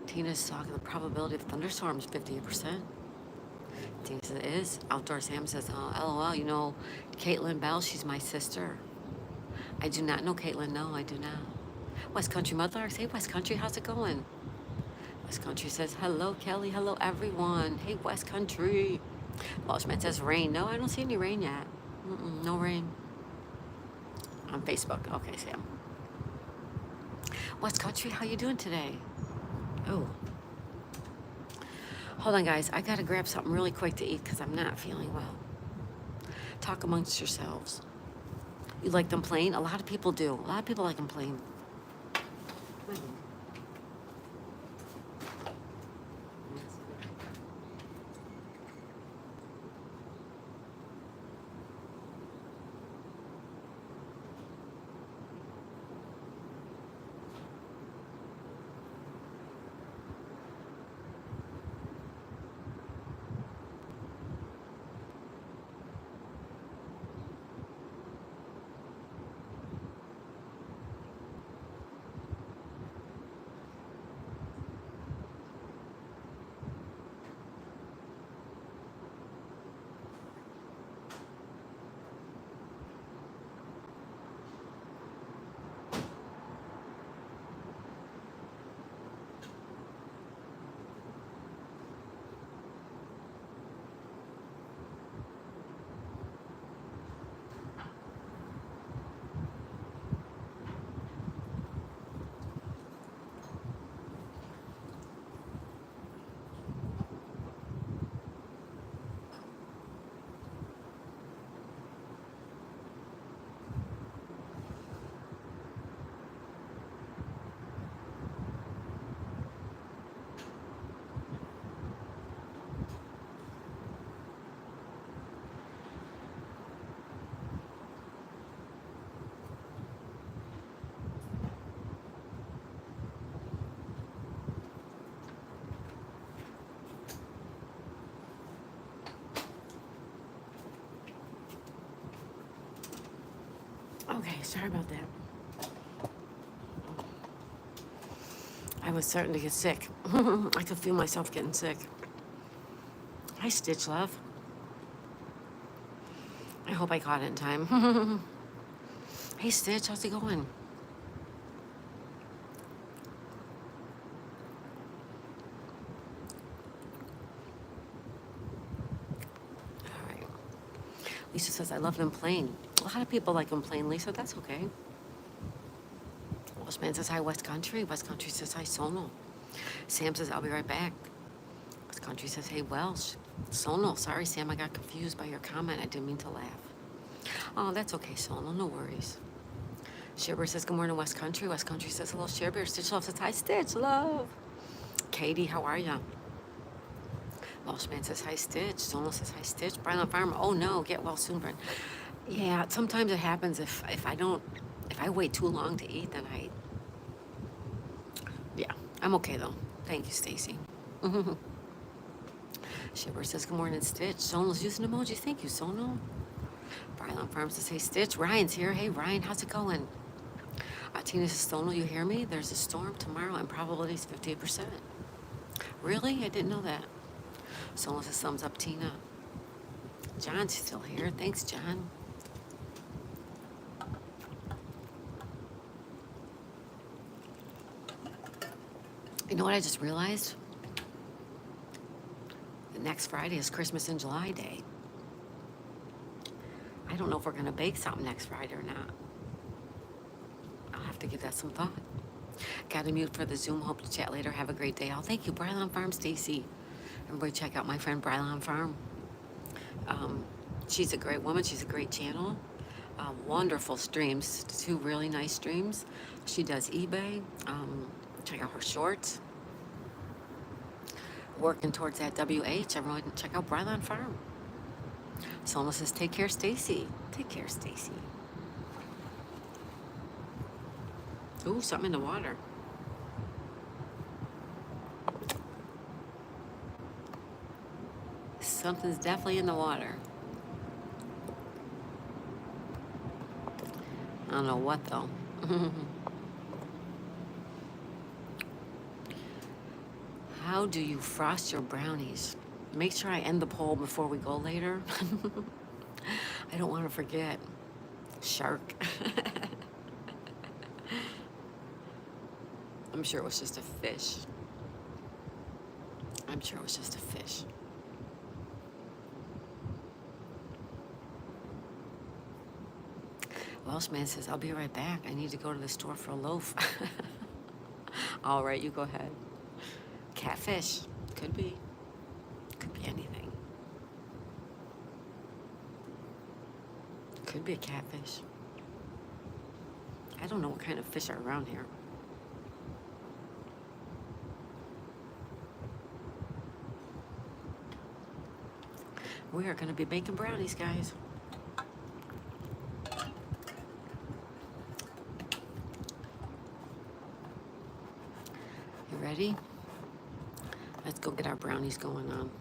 Tina's talking the probability of thunderstorms, 58%. Tina says, it is. Outdoor Sam says, LOL, you know, Caitlin Bell, she's my sister. I do not know Caitlin, no, I do not. West Country Mudlarks, hey, West Country, how's it going? West Country says, hello, Kelly, hello, everyone. Hey, West Country. Welshman says, rain. No, I don't see any rain yet. No rain. On Facebook. Okay, Sam. West Country, how you doing today? Oh. Hold on, guys. I got to grab something really quick to eat because I'm not feeling well. Talk amongst yourselves. You like them plain? A lot of people do. A lot of people like them plain. Okay, sorry about that. I was starting to get sick. I could feel myself getting sick. Hi, Stitch Love. I hope I caught it in time. Hey, Stitch, how's it going? All right. Lisa says, I love them plain. A lot of people like them plain, Lisa. That's okay. Welshman says, hi, West Country. West Country says, hi, Sonal. Sam says, I'll be right back. West Country says, hey, Welsh. Sonal, sorry, Sam, I got confused by your comment. I didn't mean to laugh. Oh, that's okay, Sonal, no worries. Shearbear says, good morning, West Country. West Country says, hello, Shearbear. Stitch Love says, hi, Stitch Love. Katie, how are ya? Welshman says, hi, Stitch. Sonal says, hi, Stitch. Bryland Farmer, oh no, get well soon, Brent. Yeah, sometimes it happens if I wait too long to eat, then yeah, I'm okay though. Thank you, Stacy. Shipper says, good morning, Stitch. Sonal's using emoji. Thank you, Sonal. Bryland Farm says, hey, Stitch. Ryan's here. Hey, Ryan, how's it going? Tina says, Sonal, you hear me? There's a storm tomorrow and probability is 58%. Really? I didn't know that. Sonal says, thumbs up, Tina. John's still here. Thanks, John. You know what I just realized? The next Friday is Christmas in July Day. I don't know if we're going to bake something next Friday or not. I'll have to give that some thought. Got to mute for the Zoom. Hope to chat later. Have a great day. Oh, thank you, Brylon Farm, Stacy. Everybody check out my friend Brylon Farm. She's a great woman. She's a great channel. Wonderful streams. 2 really nice streams. She does eBay. Check out her shorts. Working towards that WH. Everyone check out Brylon Farm. Sona says, take care, Stacy. Take care, Stacy. Ooh, something in the water. Something's definitely in the water. I don't know what though. How do you frost your brownies? Make sure I end the poll before we go later. I don't want to forget. Shark. I'm sure it was just a fish. I'm sure it was just a fish. Welshman says, I'll be right back. I need to go to the store for a loaf. All right, you go ahead. Catfish. Could be. Could be anything. Could be a catfish. I don't know what kind of fish are around here. We are going to be baking brownies, guys. You ready? Let's go get our brownies going on.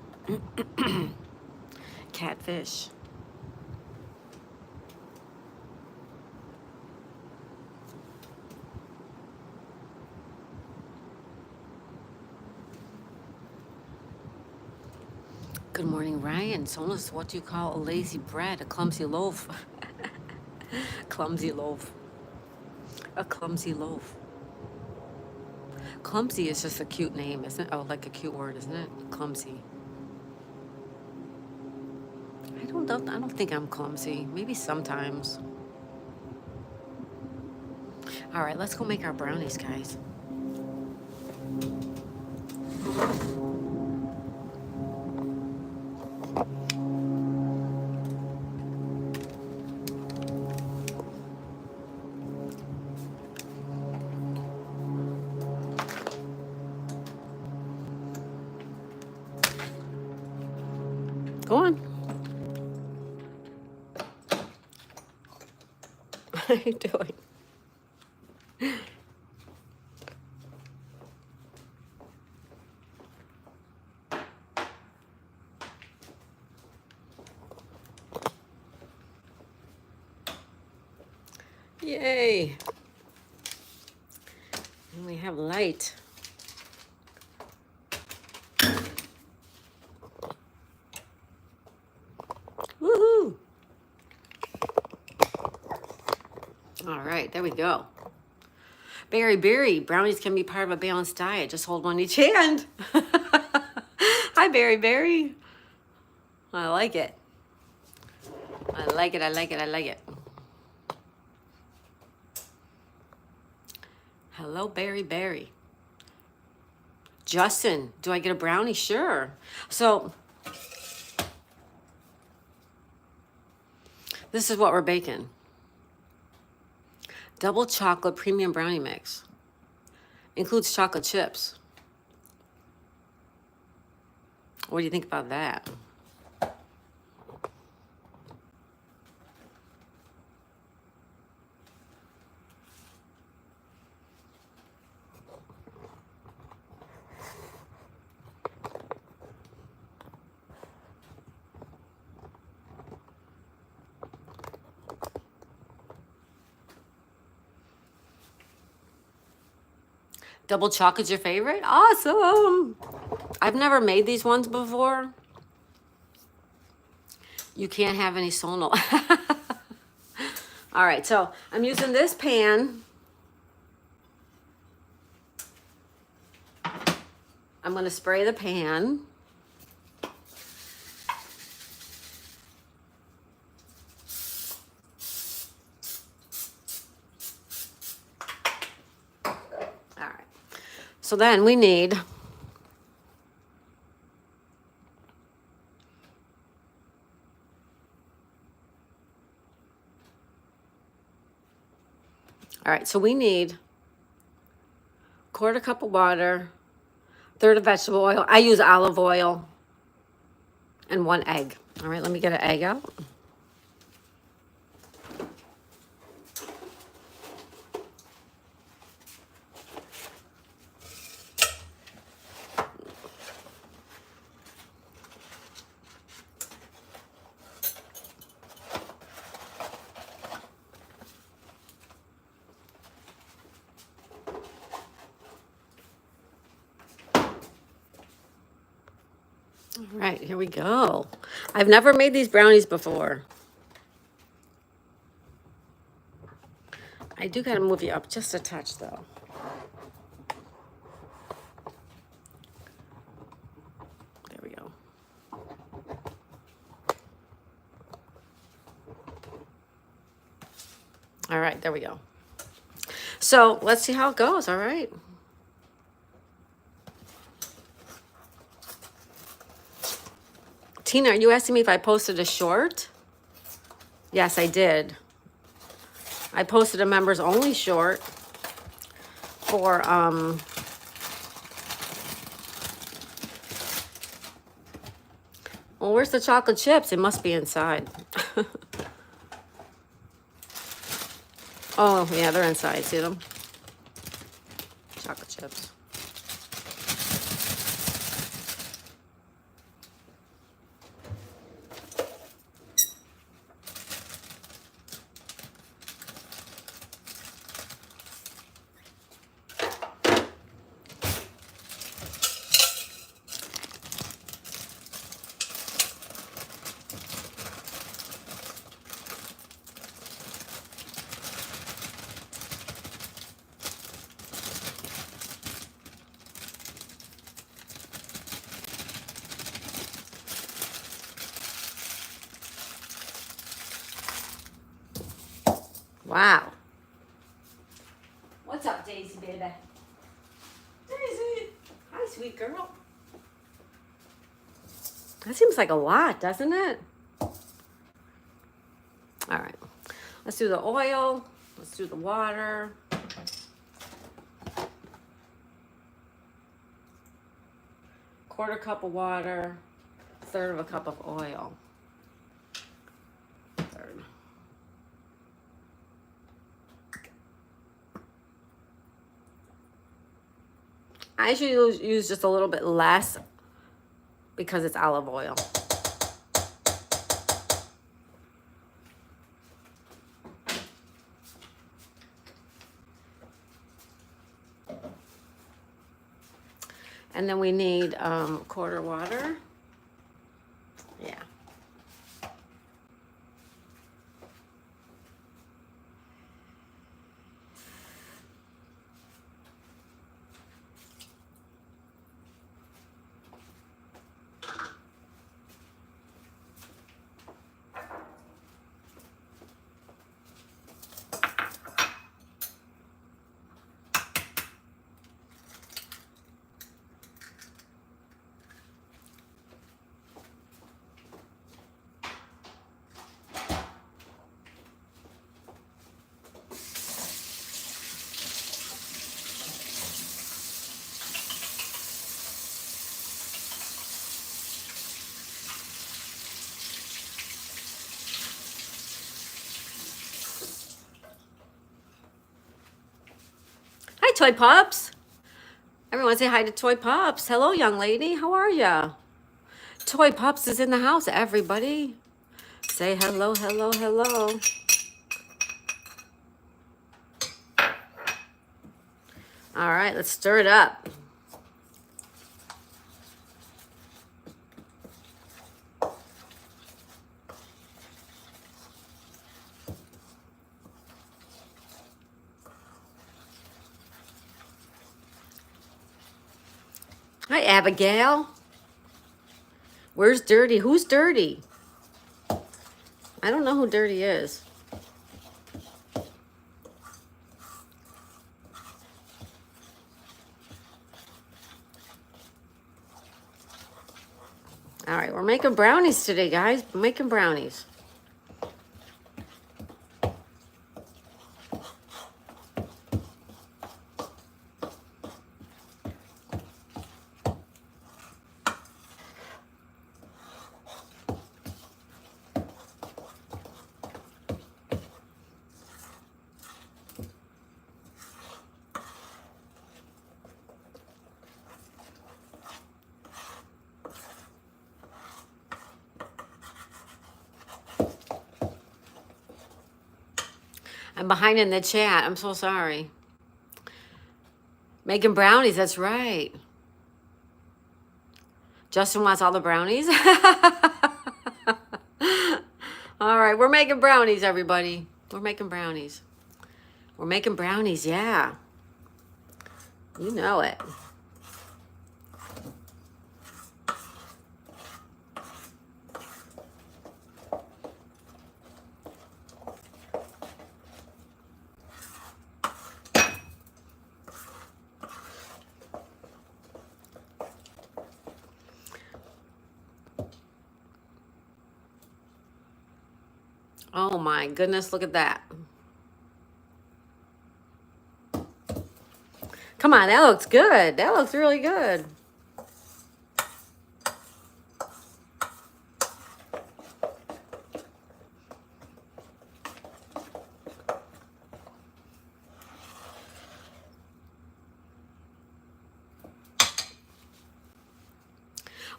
Catfish. Good morning, Ryan. Sonus, what do you call a lazy bread? A clumsy loaf. Clumsy loaf. A clumsy loaf. Clumsy is just a cute name, isn't it? Oh, like a cute word, isn't it? Clumsy. I don't think I'm clumsy. Maybe sometimes. All right, let's go make our brownies, guys. Go on. What are you doing? Yay. And we have light. Woohoo. All right, there we go. Berry, brownies can be part of a balanced diet. Just hold one each hand. Hi, Berry. I like it. I like it. Hello, Berry. Justin, do I get a brownie? Sure. So, this is what we're baking. Double chocolate premium brownie mix. Includes chocolate chips. What do you think about that? Double chocolate's your favorite? Awesome. I've never made these ones before. You can't have any sonal. All right, so I'm using this pan. I'm going to spray the pan. All right. So then we need quarter cup of water, third of vegetable oil. I use olive oil, and 1 egg. All right, let me get an egg out. right, here we go. I've never made these brownies before. I do gotta move you up just a touch though. There we go. All right, there we go. So let's see how it goes, all right? Tina, are you asking me if I posted a short? Yes, I did. I posted a members only short for well, where's the chocolate chips? It must be inside. Oh, yeah, they're inside. See them? Chocolate chips. Wow. What's up, Daisy, baby? Daisy. Hi, sweet girl. That seems like a lot, doesn't it? All right. Let's do the oil. Let's do the water. Quarter cup of water. Third of a cup of oil. Third. I usually use just a little bit less because it's olive oil. And then we need quarter water. Yeah. Hi, Toy Pups. Everyone say hi to Toy Pups. Hello, young lady. How are ya? Toy Pups is in the house, everybody. Say hello, hello, hello. All right, let's stir it up. Hi, Abigail. Where's Dirty? Who's Dirty? I don't know who Dirty is. All right, we're making brownies today, guys. We're making brownies. I'm behind in the chat. I'm so sorry. Making brownies, that's right. Justin wants all the brownies. All right, we're making brownies, everybody. We're making brownies. We're making brownies, yeah. You know it. Oh my goodness, look at that. Come on, that looks good. That looks really good.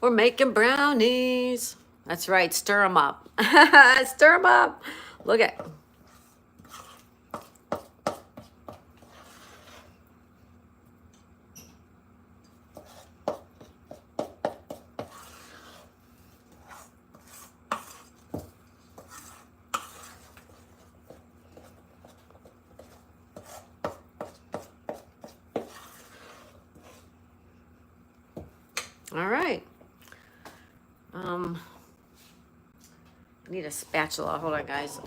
We're making brownies. That's right, stir them up. Stir them up. Look at. All right. I need a spatula. Hold on, guys.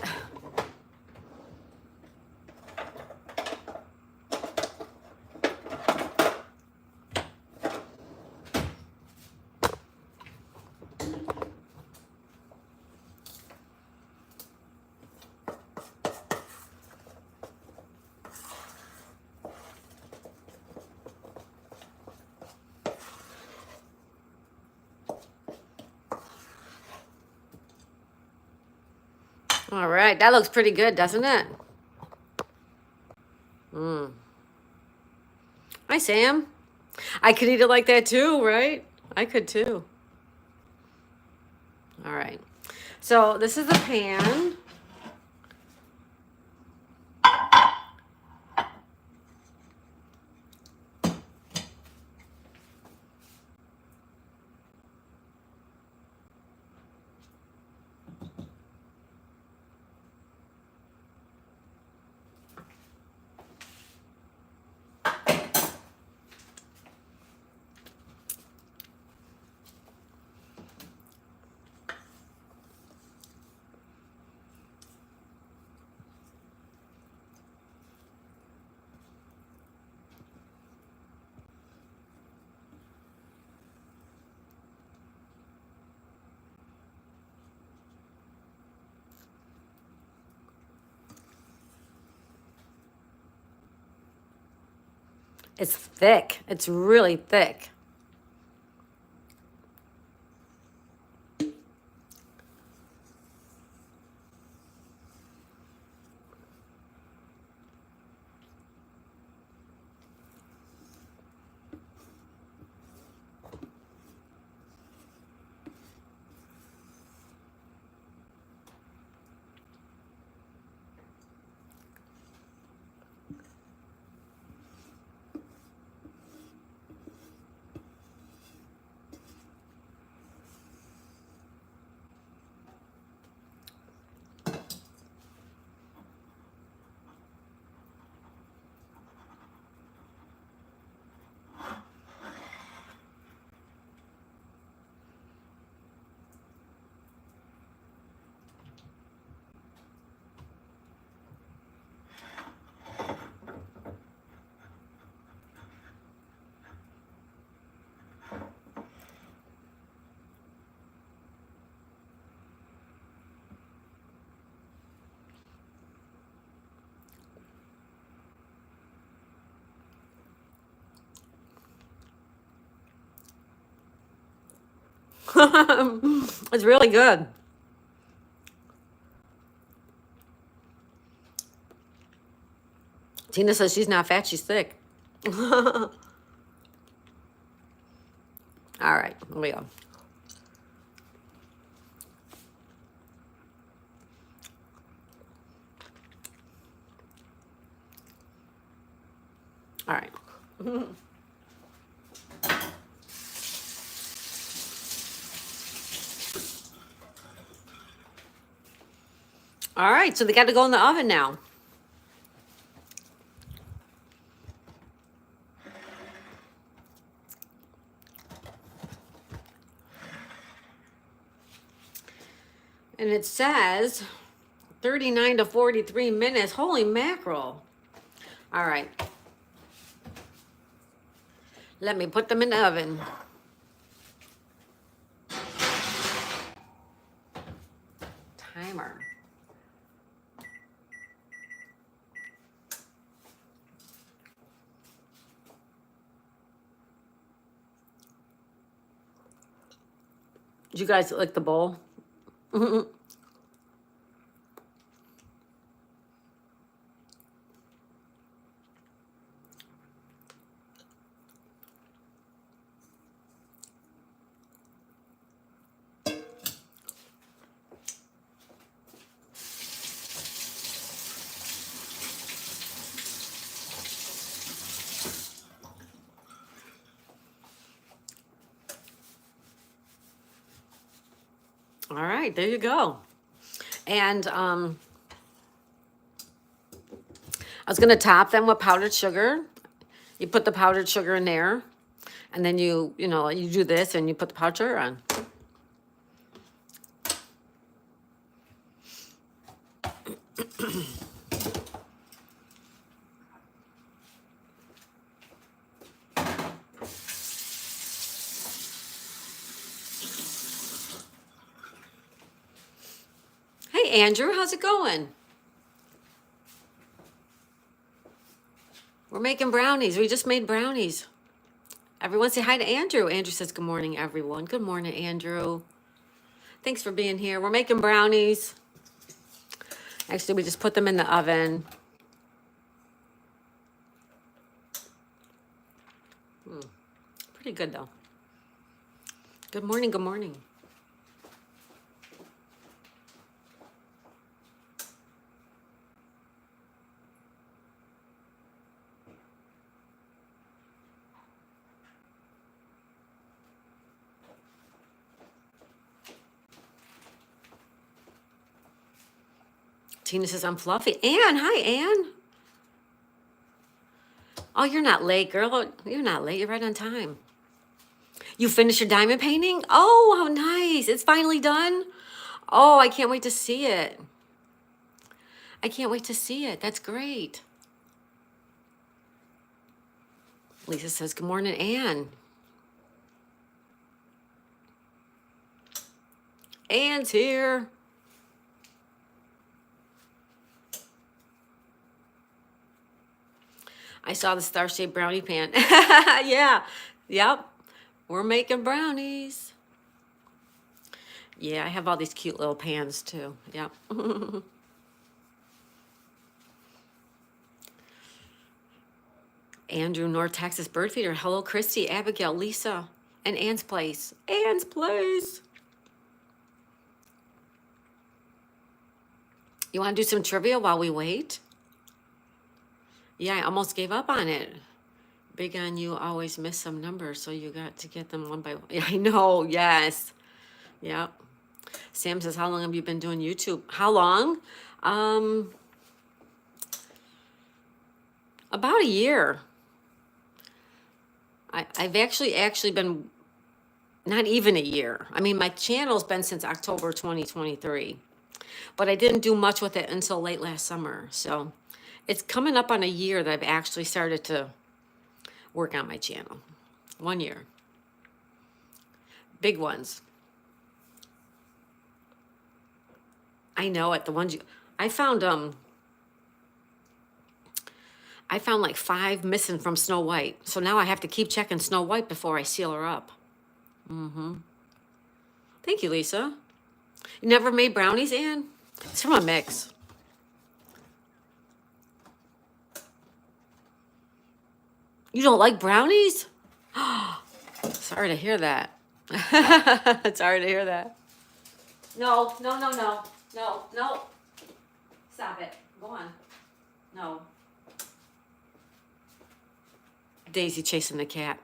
All right, that looks pretty good, doesn't it? Hi, Sam. I could eat it like that too, right? I could too. All right. So this is the pan. It's thick. It's really thick. It's really good. Tina says she's not fat, she's thick. All right, here we go. All right. All right, so they got to go in the oven now. And it says 39 to 43 minutes. Holy mackerel. All right. Let me put them in the oven. Timer. Did you guys lick the bowl? All right, there you go. And I was gonna top them with powdered sugar. You put the powdered sugar in there, and then you do this and you put the powdered sugar on. Hey Andrew, how's it going? We're making brownies. We just made brownies. Everyone say hi to Andrew. Andrew says good morning, everyone. Good morning, Andrew. Thanks for being here. We're making brownies. Actually, we just put them in the oven. Pretty good though. Good morning, good morning. Tina says I'm fluffy. Ann, hi Ann. Oh, you're not late, girl. You're not late. You're right on time. You finished your diamond painting? Oh, how nice. It's finally done. Oh, I can't wait to see it. I can't wait to see it. That's great. Lisa says, good morning, Ann. Ann's here. I saw the star-shaped brownie pan. Yeah. Yep. We're making brownies. Yeah, I have all these cute little pans too. Yep. Andrew, North Texas bird feeder. Hello, Christy, Abigail, Lisa, and Ann's place. Ann's place. You want to do some trivia while we wait? Yeah, I almost gave up on it. Big on you, always miss some numbers, so you got to get them one by one. Yeah, I know, yes. Yep. Sam says, how long have you been doing YouTube? How long? About a year. I've actually been, not even a year. I mean, my channel's been since October 2023, but I didn't do much with it until late last summer. So it's coming up on a year that I've actually started to work on my channel. 1 year. Big ones. I know it. The ones I found like 5 missing from Snow White. So now I have to keep checking Snow White before I seal her up. Thank you, Lisa. You never made brownies, Ann? It's from a mix. You don't like brownies? Sorry to hear that. Sorry to hear that. No. Stop it. Go on. No. Daisy chasing the cat.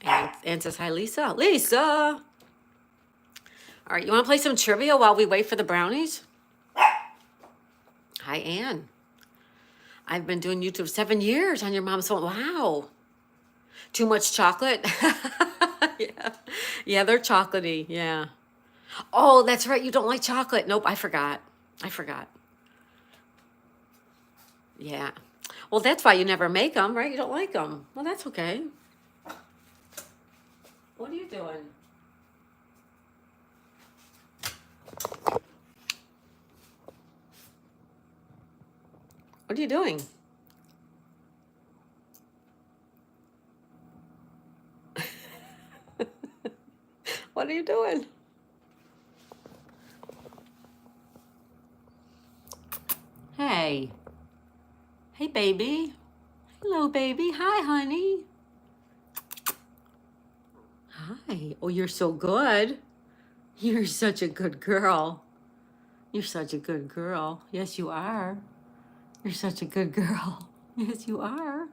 And says, hi, Lisa. Lisa! All right, you want to play some trivia while we wait for the brownies? Hi, Ann. I've been doing YouTube 7 years on your mom's phone. Wow. Too much chocolate? Yeah. Yeah, they're chocolatey. Yeah. Oh, that's right. You don't like chocolate. Nope, I forgot. I forgot. Yeah. Well, that's why you never make them, right? You don't like them. Well, that's okay. What are you doing? What are you doing? What are you doing? Hey. Hey, baby. Hello, baby. Hi, honey. Hi. Oh, you're so good. You're such a good girl. You're such a good girl. Yes, you are. You're such a good girl. Yes, you are.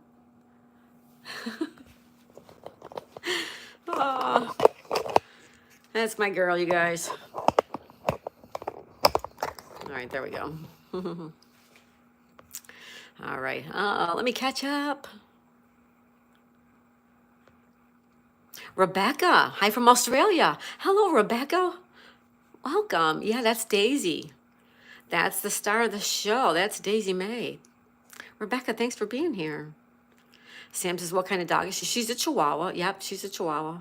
Oh, that's my girl, you guys. All right, there we go. All right, let me catch up. Rebecca, hi from Australia. Hello, Rebecca. Welcome. Yeah, that's Daisy. That's the star of the show. That's Daisy May. Rebecca, thanks for being here. Sam says, what kind of dog is she? She's a Chihuahua. Yep, she's a Chihuahua.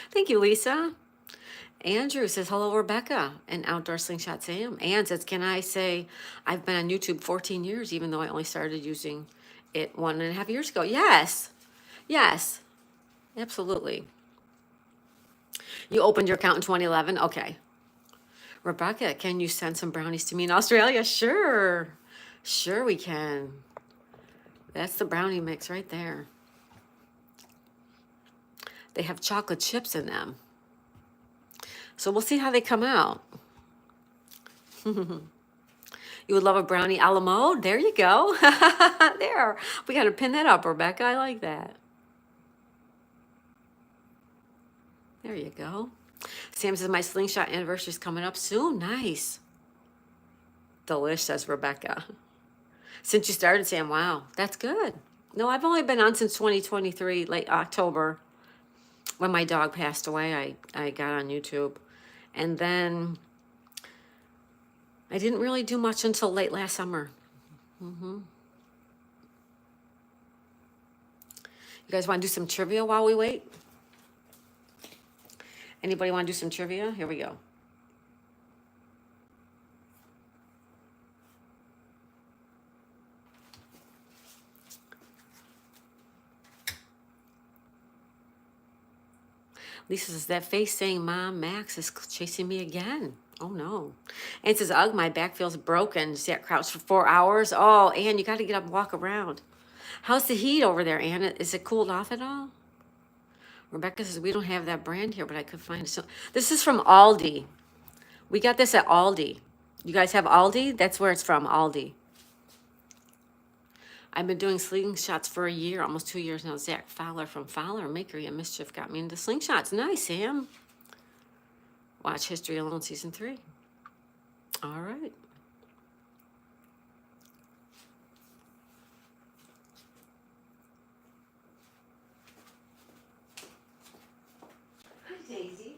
Thank you, Lisa. Andrew says, hello, Rebecca, and Outdoor Slingshot Sam. Ann says, can I say I've been on YouTube 14 years, even though I only started using it 1.5 years ago? Yes. Yes. Absolutely. You opened your account in 2011? Okay. Rebecca, can you send some brownies to me in Australia? Sure. Sure we can. That's the brownie mix right there. They have chocolate chips in them. So we'll see how they come out. You would love a brownie a la mode? There you go. There. We got to pin that up, Rebecca. I like that. There you go. Sam says, my slingshot anniversary is coming up soon. Nice. Delish, says Rebecca. Since you started, Sam, wow, that's good. No, I've only been on since 2023, late October. When my dog passed away, I got on YouTube. And then I didn't really do much until late last summer. You guys want to do some trivia while we wait? Anybody want to do some trivia? Here we go. Lisa says, that face saying, Mom, Max is chasing me again. Oh, no. And says, ugh, my back feels broken. Sat crouched for 4 hours. Oh, Ann, you got to get up and walk around. How's the heat over there, Ann? Is it cooled off at all? Rebecca says, we don't have that brand here, but I could find it. So this is from Aldi. We got this at Aldi. You guys have Aldi? That's where it's from, Aldi. I've been doing slingshots for a year, almost 2 years now. Zach Fowler from Fowler Makery and Mischief got me into slingshots. Nice, Sam. Watch History Alone Season 3. All right. Hi, Daisy.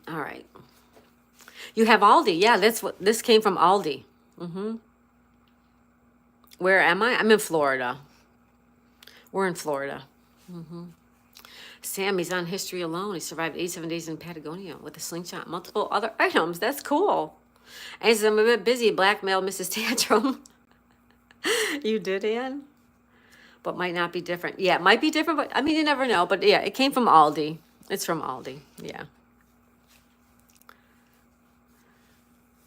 All right. You have Aldi. Yeah, that's what this came from, Aldi. Where am I? I'm in Florida. We're in Florida. Sam, he's on History Alone. He survived 87 days in Patagonia with a slingshot, multiple other items. That's cool. And he says, I'm a bit busy. Blackmailed Mrs. Tantrum. You did, Ann? But might not be different. Yeah, it might be different, but I mean, you never know. But yeah, it came from Aldi. It's from Aldi. Yeah.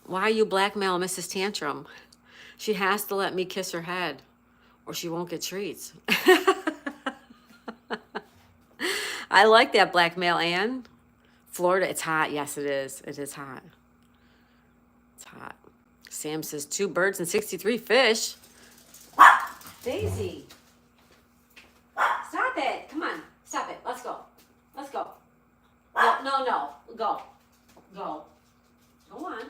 Why you blackmail Mrs. Tantrum? She has to let me kiss her head or she won't get treats. I like that blackmail, Ann. Florida, it's hot. Yes, it is. It is hot. It's hot. Sam says 2 birds and 63 fish. Daisy, stop it. Come on, stop it. Let's go. Let's go. No, no, no. Go. Go. Go on.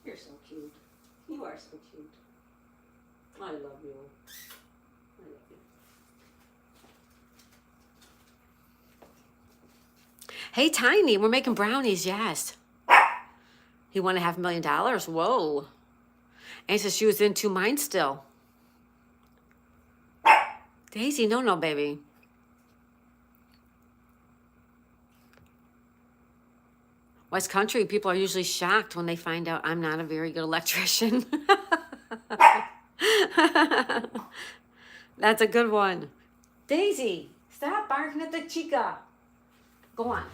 You're so cute. You are so cute. I love you. I love you. Hey, Tiny, we're making brownies, yes. He won $500,000. Whoa. And says she was in two minds still. Daisy, no, no, baby. West Country, people are usually shocked when they find out I'm not a very good electrician. That's a good one. Daisy, stop barking at the chica. Go on.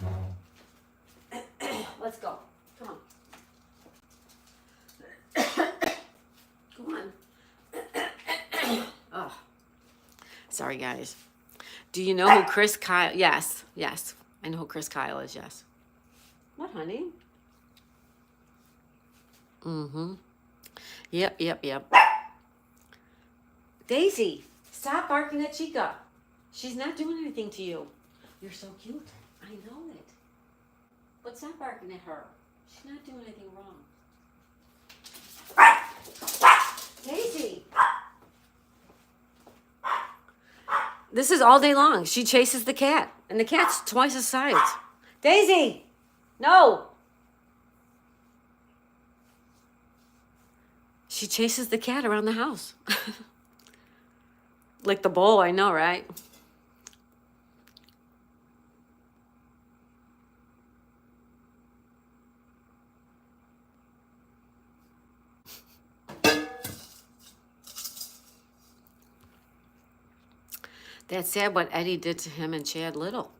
Let's go. Come on. Go on. Oh. Sorry, guys. Do you know who Chris Kyle? Yes, yes. I know who Chris Kyle is, yes. What, honey? Mm-hmm. Yep, yep, yep. Daisy, stop barking at Chica. She's not doing anything to you. You're so cute. I know it. But stop barking at her. She's not doing anything wrong. Daisy. This is all day long. She chases the cat. And the cat's twice the size. Daisy! No! She chases the cat around the house. Like the bowl, I know, right? That's sad what Eddie did to him and Chad Little.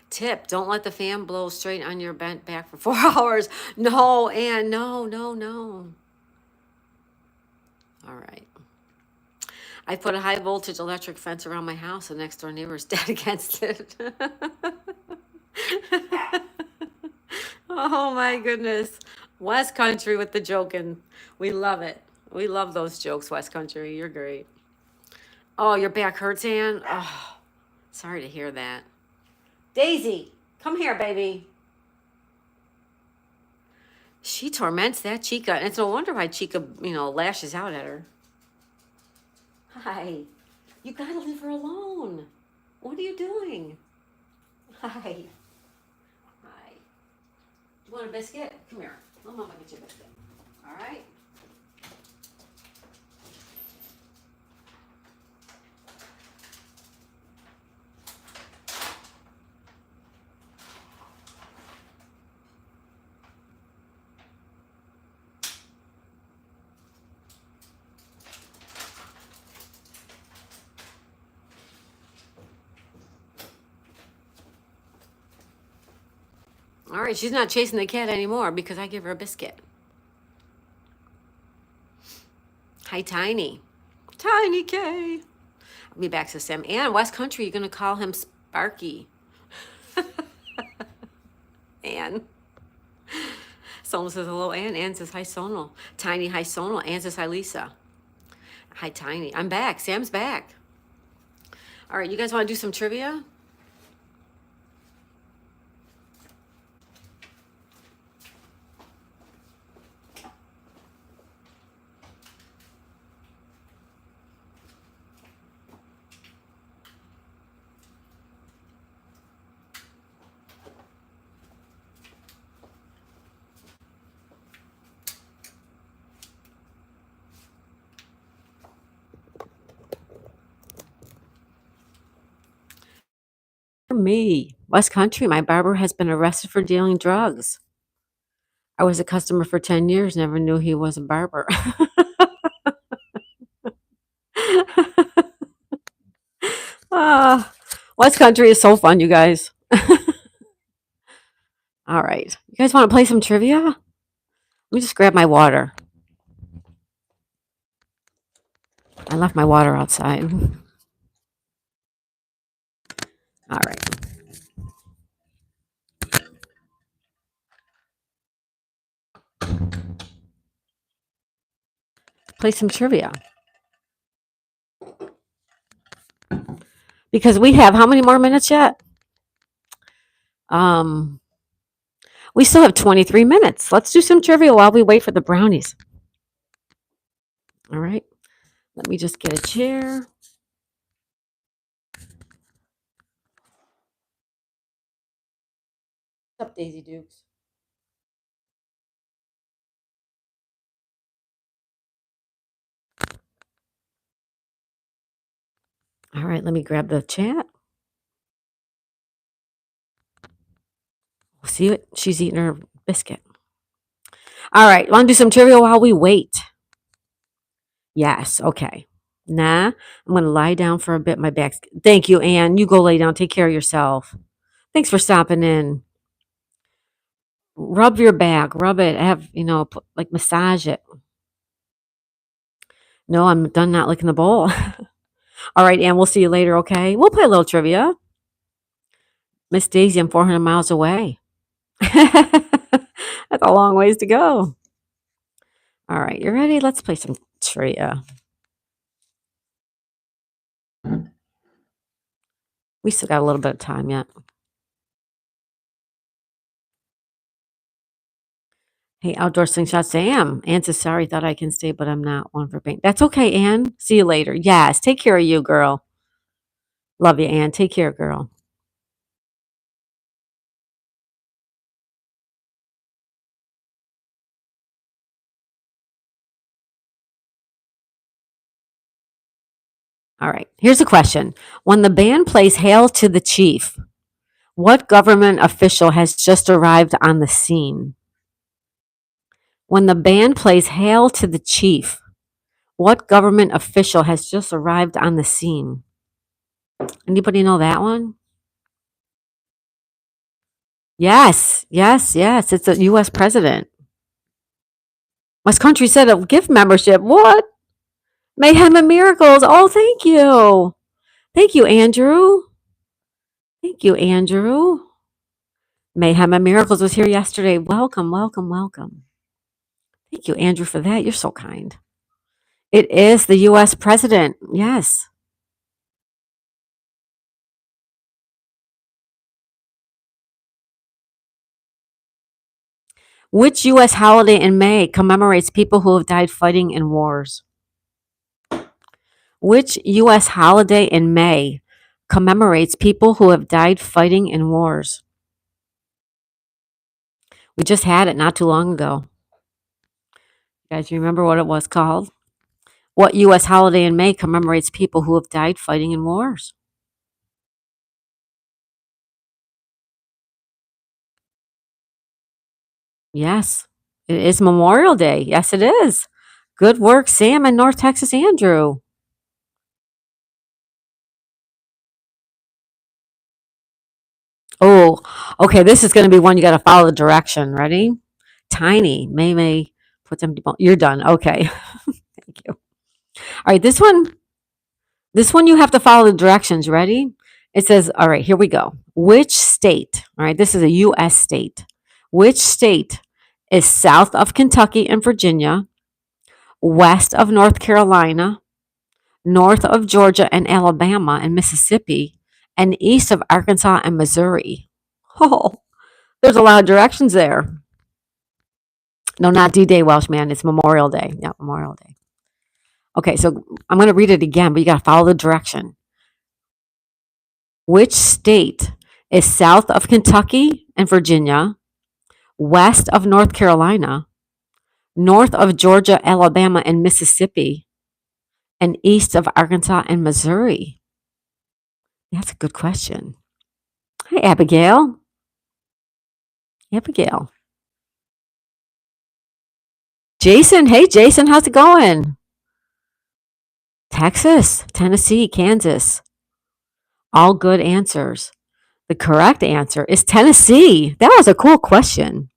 Tip, don't let the fan blow straight on your bent back for 4 hours. No, Ann, no, no, no. All right. I put a high voltage electric fence around my house. The next door neighbor's dead against it. Oh my goodness. West Country with the joking. We love it. We love those jokes, West Country. You're great. Oh, your back hurts, Ann? Oh, sorry to hear that. Daisy, come here, baby. She torments that Chica. And it's no wonder why Chica, lashes out at her. Hi. You gotta leave her alone. What are you doing? Hi. Hi. Do you want a biscuit? Come here. Let Mama get you a biscuit. All right? All right, she's not chasing the cat anymore because I give her a biscuit. Hi, Tiny. Tiny K. I'll be back to Sam. And West Country, you're going to call him Sparky. Ann. Sonal says hello, Ann. Ann says hi, Sonal. Tiny, hi, Sonal. Ann says hi, Lisa. Hi, Tiny. I'm back. Sam's back. All right, you guys want to do some trivia? For me, West Country, my barber has been arrested for dealing drugs. I was a customer for 10 years, never knew he was a barber. West Country is so fun, you guys. All right. You guys want to play some trivia? Let me just grab my water. I left my water outside. All right. Play some trivia. Because we have how many more minutes yet? Um, we still have 23 minutes. Let's do some trivia while we wait for the brownies. All right. Let me just get a chair. What's up, Daisy Dukes? All right, let me grab the chat. See it? She's eating her biscuit. All right, want to do some trivia while we wait? Yes, okay. Nah, I'm going to lie down for a bit. My back's. Thank you, Ann. You go lay down. Take care of yourself. Thanks for stopping in. Rub your back. Rub it. Have, like massage it. No, I'm done not licking the bowl. All right, Ann, we'll see you later, okay? We'll play a little trivia. Miss Daisy, I'm 400 miles away. That's a long ways to go. All right, you ready? Let's play some trivia. We still got a little bit of time yet. Hey, outdoor slingshot Sam. Ann says, sorry, thought I can stay, but I'm not one for paint. That's okay, Ann. See you later. Yes, take care of you, girl. Love you, Ann. Take care, girl. All right, here's a question. When the band plays Hail to the Chief, what government official has just arrived on the scene? When the band plays Hail to the Chief, what government official has just arrived on the scene? Anybody know that one? Yes, yes, yes. It's a U.S. president. West Country said a gift membership. What? Mayhem and Miracles. Oh, thank you. Thank you, Andrew. Thank you, Andrew. Mayhem and Miracles was here yesterday. Welcome, welcome, welcome. Thank you, Andrew, for that. You're so kind. It is the U.S. president. Yes. Which U.S. holiday in May commemorates people who have died fighting in wars? Which U.S. holiday in May commemorates people who have died fighting in wars? We just had it not too long ago. You guys remember what it was called? What U.S. holiday in May commemorates people who have died fighting in wars? Yes, it is Memorial Day. Yes, it is. Good work, Sam and North Texas Andrew. Oh, okay. This is going to be one you got to follow the direction. Ready? Tiny. May put them. You're done. Okay. Thank you. All right. This one you have to follow the directions. Ready? It says, all right, here we go. Which state, all right, this is a U.S. state. Which state is south of Kentucky and Virginia, west of North Carolina, north of Georgia and Alabama and Mississippi, and east of Arkansas and Missouri? Oh, there's a lot of directions there. No, not D-Day, Welshman. It's Memorial Day. Yeah, Memorial Day. Okay, so I'm going to read it again, but you got to follow the direction. Which state is south of Kentucky and Virginia, west of North Carolina, north of Georgia, Alabama, and Mississippi, and east of Arkansas and Missouri? That's a good question. Hi, Abigail. Abigail. Jason. Hey, Jason. How's it going? Texas, Tennessee, Kansas. All good answers. The correct answer is Tennessee. That was a cool question.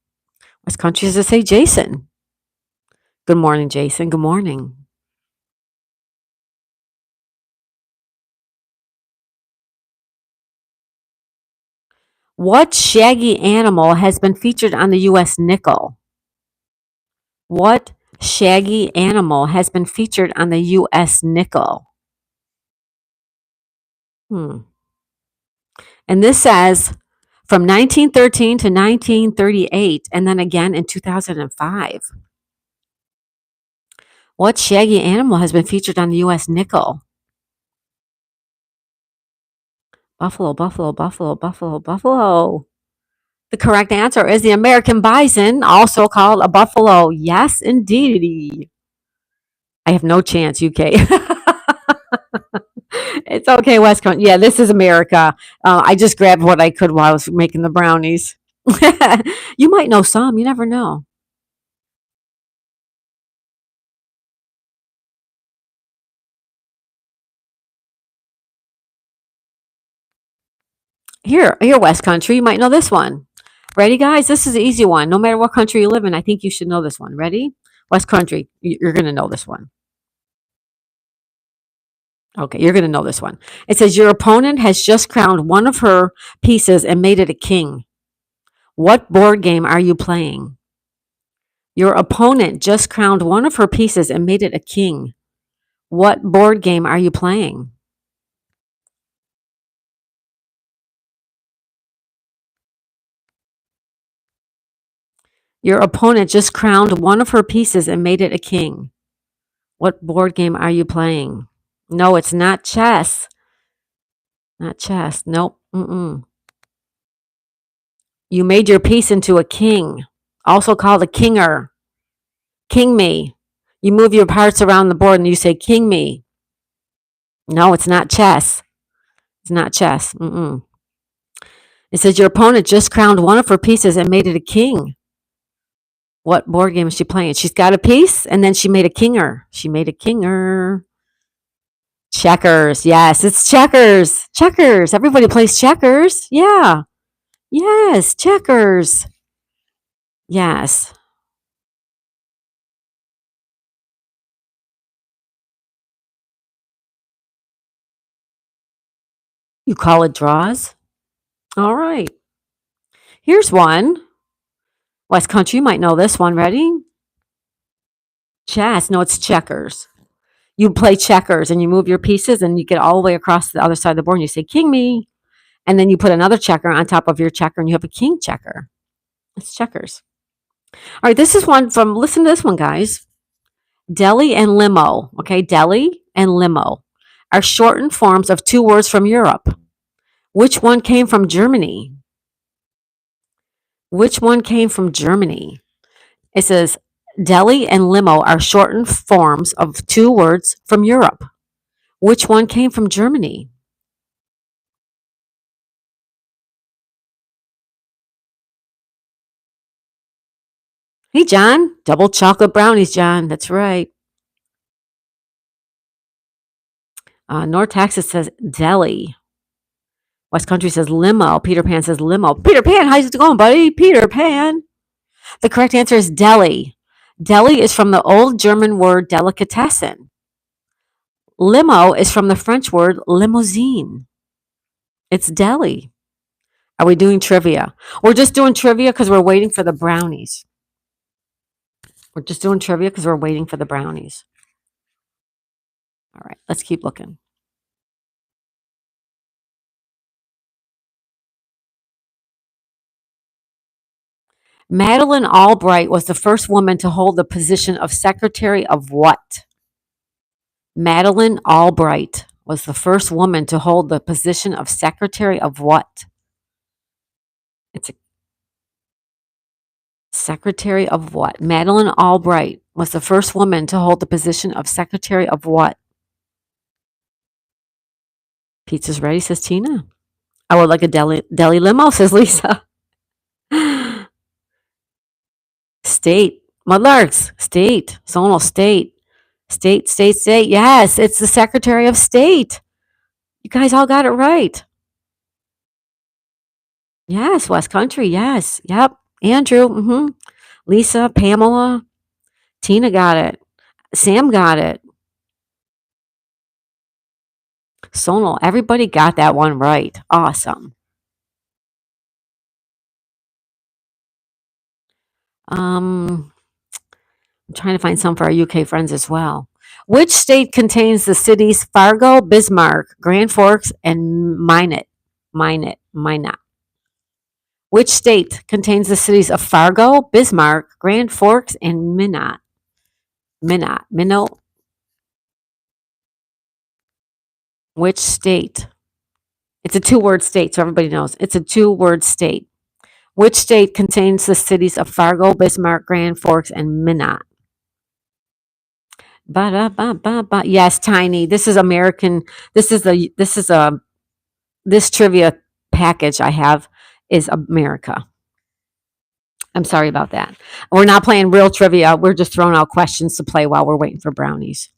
What country does it say, Jason? Good morning, Jason. Good morning. What shaggy animal has been featured on the U.S. nickel? What shaggy animal has been featured on the U.S. nickel? Hmm. And this says from 1913 to 1938, and then again in 2005. What shaggy animal has been featured on the U.S. nickel? Buffalo, buffalo, buffalo, buffalo, buffalo. The correct answer is the American bison, also called a buffalo. Yes, indeed. I have no chance, UK. It's okay, West Coast. Yeah, this is America. I just grabbed what I could while I was making the brownies. You might know some. You never know. Here, West Country. You might know this one. Ready, guys? This is an easy one. No matter what country you live in, I think you should know this one. Ready? West Country. You're going to know this one. Okay, you're going to know this one. It says your opponent has just crowned one of her pieces and made it a king. What board game are you playing? Your opponent just crowned one of her pieces and made it a king. What board game are you playing? Your opponent just crowned one of her pieces and made it a king. What board game are you playing? No, it's not chess. Not chess. Nope. Mm-mm. You made your piece into a king, also called a kinger. King me. You move your parts around the board and you say, king me. No, it's not chess. It's not chess. Mm-mm. It says your opponent just crowned one of her pieces and made it a king. What board game is she playing? She's got a piece and then she made a kinger. She made a kinger. Checkers. Yes, it's checkers. Checkers. Everybody plays checkers. Yeah. Yes, checkers. Yes. You call it draws? All right. Here's one. West Country, you might know this one. Ready? Chess. No, it's checkers. You play checkers and you move your pieces and you get all the way across the other side of the board and you say, king me. And then you put another checker on top of your checker and you have a king checker. It's checkers. All right, this is one from, listen to this one, guys. Deli and limo. Okay, deli and limo are shortened forms of two words from Europe. Which one came from Germany? Which one came from Germany? It says deli and limo are shortened forms of two words from Europe. Which one came from Germany? Hey, John, double chocolate brownies, John. That's right. North Texas says deli. West Country says limo. Peter Pan says limo. Peter Pan, how's it going, buddy? Peter Pan. The correct answer is deli. Deli is from the old German word delicatessen. Limo is from the French word limousine. It's deli. Are we doing trivia? We're just doing trivia because we're waiting for the brownies. We're just doing trivia because we're waiting for the brownies. All right, let's keep looking. Madeleine Albright was the first woman to hold the position of Secretary of what? Madeleine Albright was the first woman to hold the position of Secretary of what? It's a Secretary of what? Madeleine Albright was the first woman to hold the position of Secretary of what? Pizza's ready, says Tina. I would like a deli limo, says Lisa. State. Mudlarks. State. Zonal state. State, state, state. Yes, it's the Secretary of State. You guys all got it right. Yes, West Country. Yes. Yep. Andrew. Lisa, Pamela, Tina got it. Sam got it. Sonal. Everybody got that one right. Awesome. Um, I'm trying to find some for our UK friends as well. Which state contains the cities Fargo, Bismarck, Grand Forks, and Minot? Minot. Which state contains the cities of Fargo, Bismarck, Grand Forks, and Minot? Minot. Which state? It's a two-word state, so everybody knows. It's a two-word state. Which state contains the cities of Fargo, Bismarck, Grand Forks, and Minot? Ba-da-ba-ba-ba. Yes, Tiny. This is American. This trivia package I have is America. I'm sorry about that. We're not playing real trivia. We're just throwing out questions to play while we're waiting for brownies.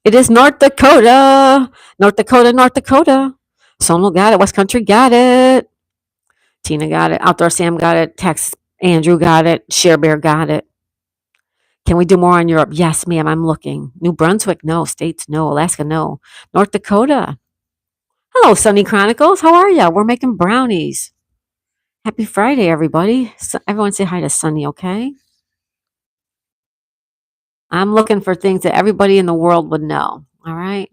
It is North Dakota. North Dakota, North Dakota. Sonal got it. West Country got it. Tina got it. Outdoor Sam got it. Tex Andrew got it. Share Bear got it. Can we do more on Europe? Yes, ma'am. I'm looking. New Brunswick, no. States, no. Alaska, no. North Dakota. Hello, Sunny Chronicles. How are ya? We're making brownies. Happy Friday, everybody. So everyone say hi to Sunny, okay? I'm looking for things that everybody in the world would know. All right.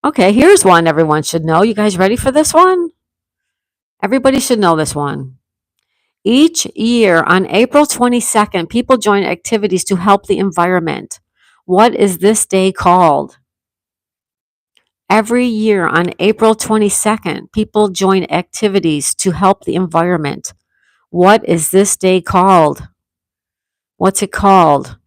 Okay, here's one everyone should know. You guys ready for this one? Everybody should know this one. Each year on April 22nd, people join activities to help the environment. What is this day called? Every year on April 22nd, people join activities to help the environment. What is this day called? What's it called?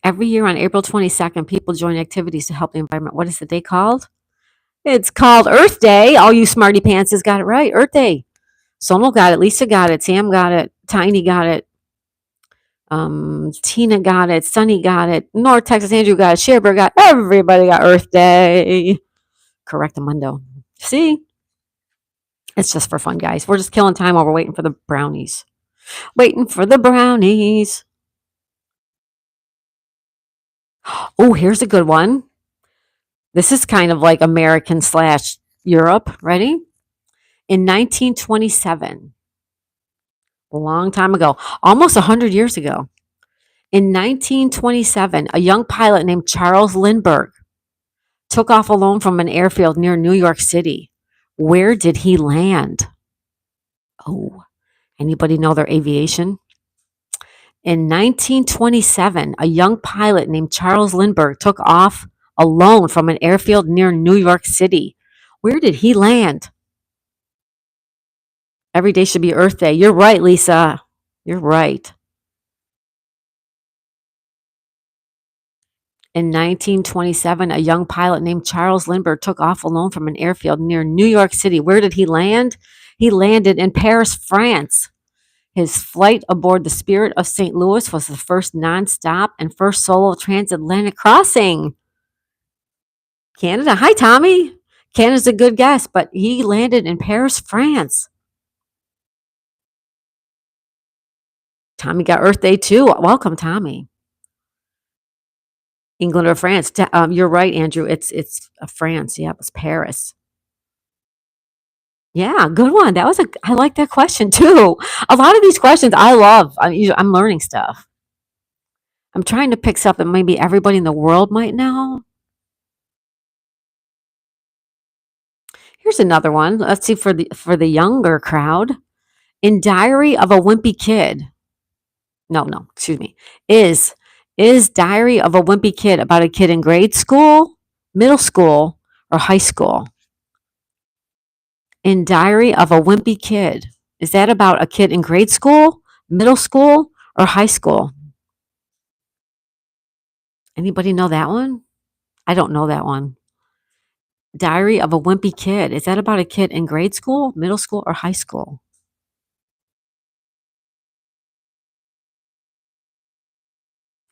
Every year on April 22nd, people join activities to help the environment. What is the day called? It's called Earth Day. All you smarty pantses got it right. Earth Day. Sonal got it. Lisa got it. Sam got it. Tiny got it. Tina got it. Sunny got it. North Texas Andrew got it. Shareberg got it. Everybody got Earth Day. Correctamundo. See? It's just for fun, guys. We're just killing time while we're waiting for the brownies. Waiting for the brownies. Oh, here's a good one. This is kind of like American slash Europe. Ready? In 1927, a long time ago, almost 100 years ago, in 1927, a young pilot named Charles Lindbergh took off alone from an airfield near New York City. Where did he land? Oh, anybody know their aviation? In 1927, a young pilot named Charles Lindbergh took off alone from an airfield near New York City. Where did he land? Every day should be Earth Day. You're right, Lisa. You're right. In 1927, a young pilot named Charles Lindbergh took off alone from an airfield near New York City. Where did he land? He landed in Paris, France. His flight aboard the Spirit of St. Louis was the first nonstop and first solo transatlantic crossing. Canada. Hi, Tommy. Canada's a good guess, but he landed in Paris, France. Tommy got Earth Day too. Welcome, Tommy. England or France? You're right, Andrew. It's France. Yeah, it was Paris. Yeah, good one. I like that question too. A lot of these questions I love. I'm learning stuff. I'm trying to pick stuff that maybe everybody in the world might know. Here's another one. Let's see for the younger crowd. In Diary of a Wimpy Kid. No, excuse me. Is Diary of a Wimpy Kid about a kid in grade school, middle school, or high school? In Diary of a Wimpy Kid. Is that about a kid in grade school, middle school, or high school? Anybody know that one? I don't know that one. Diary of a Wimpy Kid. Is that about a kid in grade school, middle school, or high school?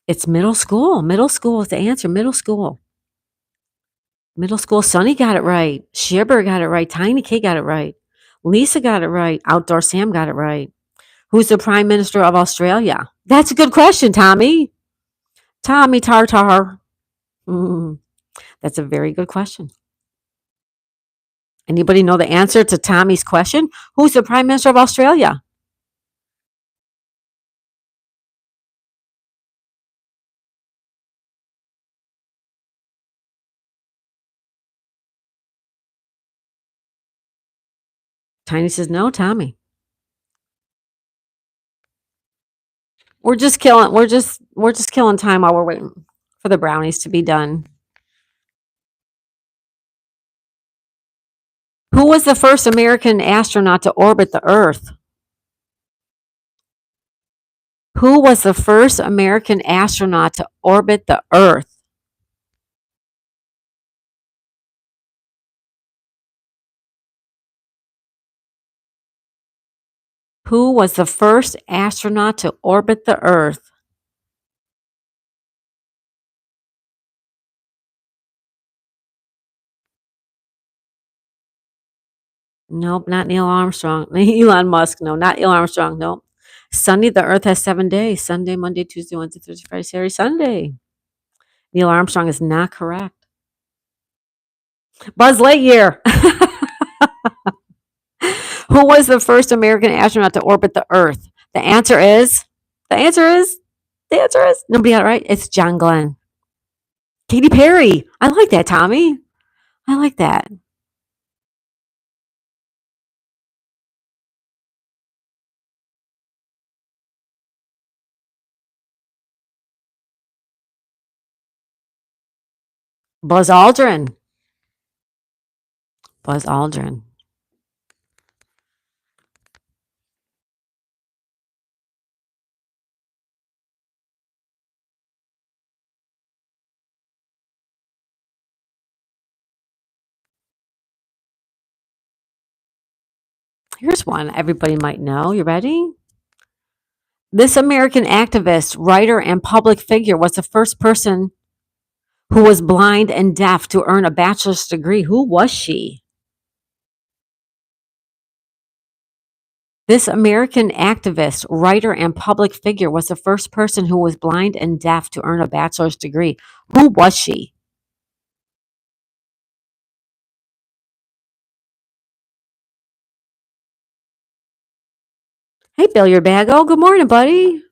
It's middle school. Middle school is the answer. Middle school. Middle school. Sunny got it right. Shibber got it right. Tiny K got it right. Lisa got it right. Outdoor Sam got it right. Who's the Prime Minister of Australia? That's a good question, Tommy. Tommy Tartar. Mm, that's a very good question. Anybody know the answer to Tommy's question? Who's the Prime Minister of Australia? Tiny says no, Tommy. We're just killing time while we're waiting for the brownies to be done. Who was the first American astronaut to orbit the Earth? Who was the first American astronaut to orbit the Earth? Who was the first astronaut to orbit the Earth? Nope, not Neil Armstrong. Elon Musk. No, not Neil Armstrong. Nope. Sunday, the Earth has 7 days: Sunday, Monday, Tuesday, Wednesday, Thursday, Friday, Saturday, Sunday. Neil Armstrong is not correct. Buzz Lightyear. Who was the first American astronaut to orbit the Earth? The answer is, the answer is, the answer is, nobody got it right. It's John Glenn. Katy Perry. I like that, Tommy. I like that. Buzz Aldrin. Buzz Aldrin. Here's one everybody might know. You ready? This American activist, writer, and public figure was the first person who was blind and deaf to earn a bachelor's degree. Who was she? This American activist, writer, and public figure was the first person who was blind and deaf to earn a bachelor's degree. Who was she? Hey, Billiard Bag. Oh, good morning, buddy.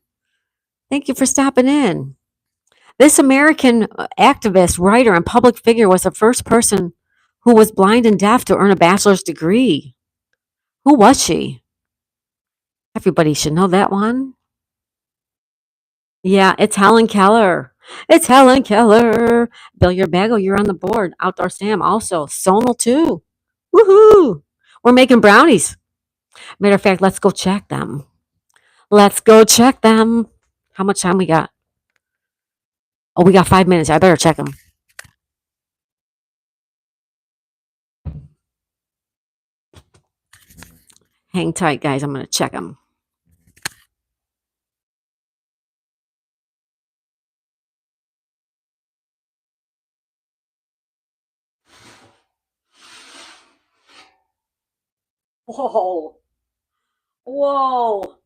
Thank you for stopping in. This American activist, writer, and public figure was the first person who was blind and deaf to earn a bachelor's degree. Who was she? Everybody should know that one. Yeah, it's Helen Keller. It's Helen Keller. Billiard Bagel, you're on the board. Outdoor Sam also. Sonal too. Woohoo! We're making brownies. Matter of fact, let's go check them. Let's go check them. How much time we got? Oh, we got 5 minutes. I better check them. Hang tight, guys. I'm going to check them. Whoa. Whoa.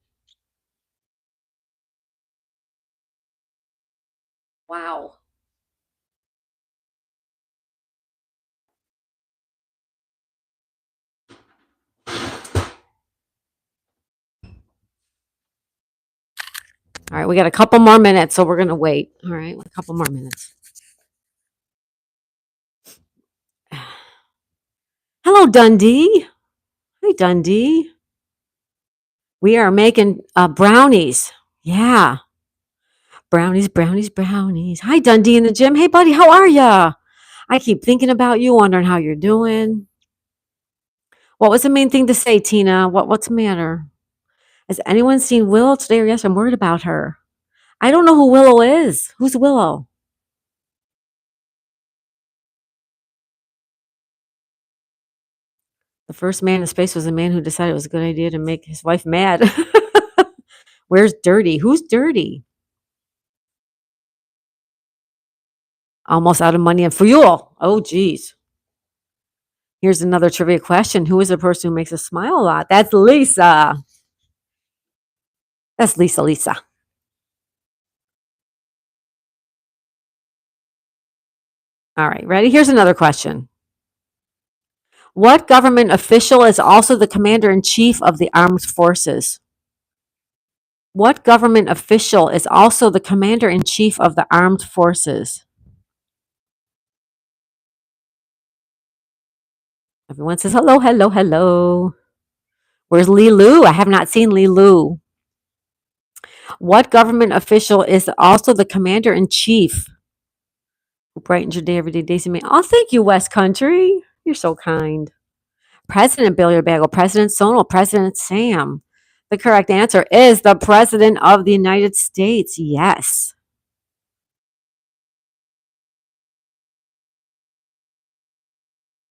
Wow. All right, we got a couple more minutes, so we're going to wait. All right, a couple more minutes. Hello, Dundee. Hey, Dundee. We are making brownies. Yeah. Brownies, brownies, brownies. Hi, Dundee in the gym. Hey, buddy, how are ya? I keep thinking about you, wondering how you're doing. What was the main thing to say, Tina? What's the matter? Has anyone seen Willow today or yesterday? I'm worried about her. I don't know who Willow is. Who's Willow? The first man in space was a man who decided it was a good idea to make his wife mad. Where's Dirty? Who's Dirty? Almost out of money and fuel. Oh, geez. Here's another trivia question. Who is the person who makes us smile a lot? That's Lisa. That's Lisa, Lisa. All right, ready? Here's another question. What government official is also the commander in chief of the armed forces? What government official is also the commander in chief of the armed forces? Everyone says hello, hello, hello. Where's Lee Lu? I have not seen Lee Lu. What government official is also the commander in chief? Who brightens your day every day, Daisy May? Oh, thank you, West Country. You're so kind. President Billy Bagel, President Sonal, President Sam. The correct answer is the President of the United States. Yes.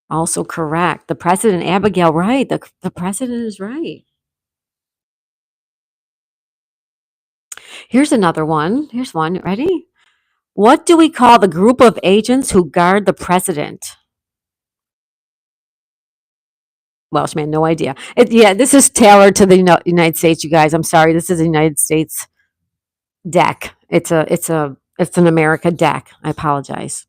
Also correct. The President, Abigail, right. The President is right. Here's another one. Here's one. Ready? What do we call the group of agents who guard the President? Welshman, no idea. Yeah, this is tailored to the United States, you guys. I'm sorry. This is a United States deck. It's an America deck. I apologize.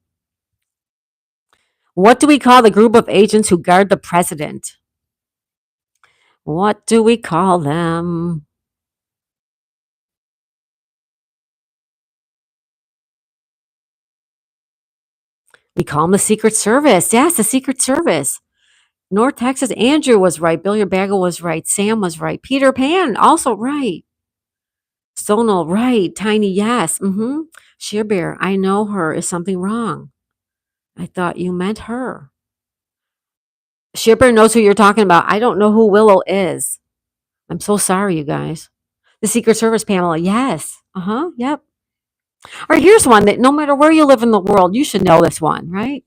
What do we call the group of agents who guard the president? What do we call them? We call them the Secret Service. Yes, the Secret Service. North Texas, Andrew was right. Billy Bagel was right. Sam was right. Peter Pan, also right. Sonal, right. Tiny, yes. Sheer Bear, I know her. Is something wrong? I thought you meant her. Sheer Bear knows who you're talking about. I don't know who Willow is. I'm so sorry, you guys. The Secret Service, Pamela. Yes. Yep. All right, here's one that no matter where you live in the world, you should know this one, right?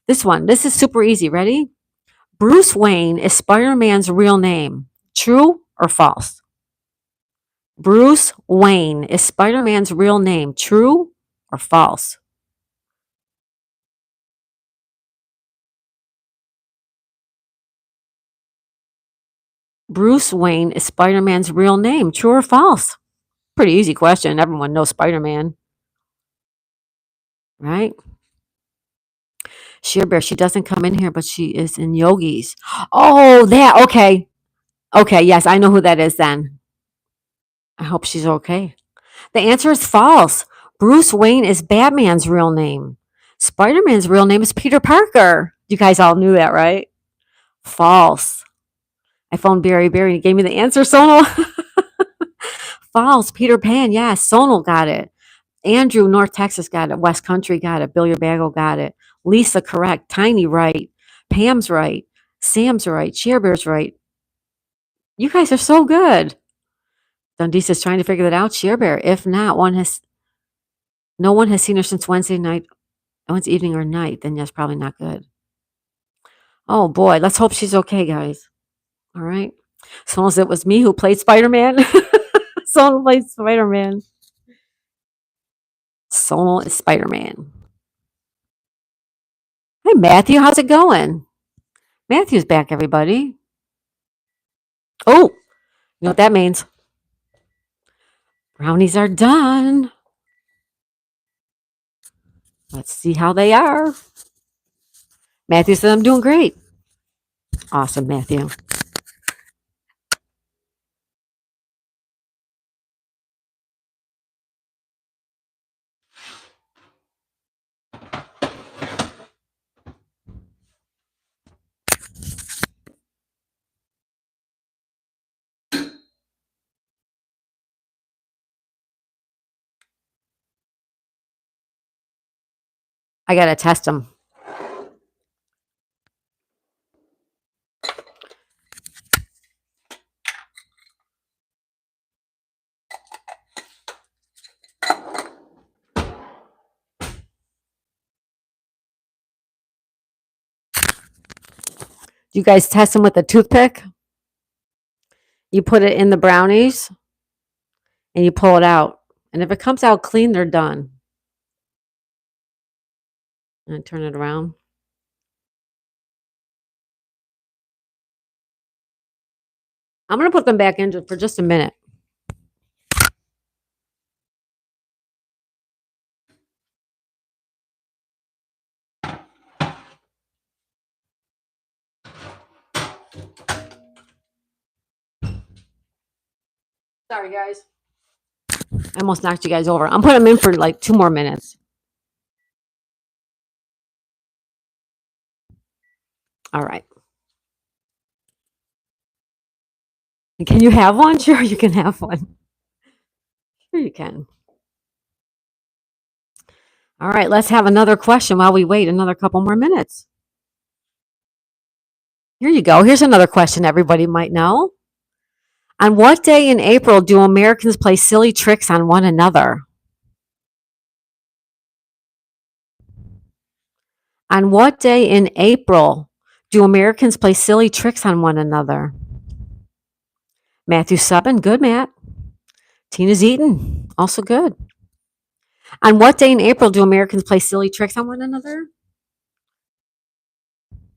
This one. This is super easy. Ready? Bruce Wayne is Spider Man's real name. True or false? Bruce Wayne is Spider Man's real name. True or false? Bruce Wayne is Spider Man's real name. True or false? Pretty easy question. Everyone knows Spider Man, right? Sheer Bear, she doesn't come in here, but she is in Yogis. Oh, that. Okay. Okay. Yes, I know who that is then. I hope she's okay. The answer is false. Bruce Wayne is Batman's real name. Spider Man's real name is Peter Parker. You guys all knew that, right? False. I phoned Barry. Barry gave me the answer, Sonal. False. Peter Pan. Yes, Sonal got it. Andrew, North Texas got it. West Country got it. Bill Bagel got it. Lisa, correct. Tiny, right. Pam's right. Sam's right. Bear's right. You guys are so good. Dundee says trying to figure that out. Bear. If not, no one has seen her since Wednesday evening or night. Then yes, probably not good. Oh boy, let's hope she's okay, guys. All right. Someone said it was me who played Spider Man. Someone played Spider Man. Sonal is Spider Man. Hey, Matthew, how's it going? Matthew's back, everybody. Oh, you know what that means? Brownies are done. Let's see how they are. Matthew said, I'm doing great. Awesome, Matthew. I got to test them. You guys test them with a toothpick? You put it in the brownies and you pull it out. And if it comes out clean, they're done. And turn it around. I'm going to put them back in for just a minute. Sorry, guys. I almost knocked you guys over. I'm putting them in for like 2 more minutes. All right. Can you have one? Sure, you can have one. Sure, you can. All right, let's have another question while we wait another couple more minutes. Here you go. Here's another question everybody might know. On what day in April do Americans play silly tricks on one another? On what day in April do Americans play silly tricks on one another? Matthew 7, good, Matt. Tina's eating, also good. On what day in April do Americans play silly tricks on one another?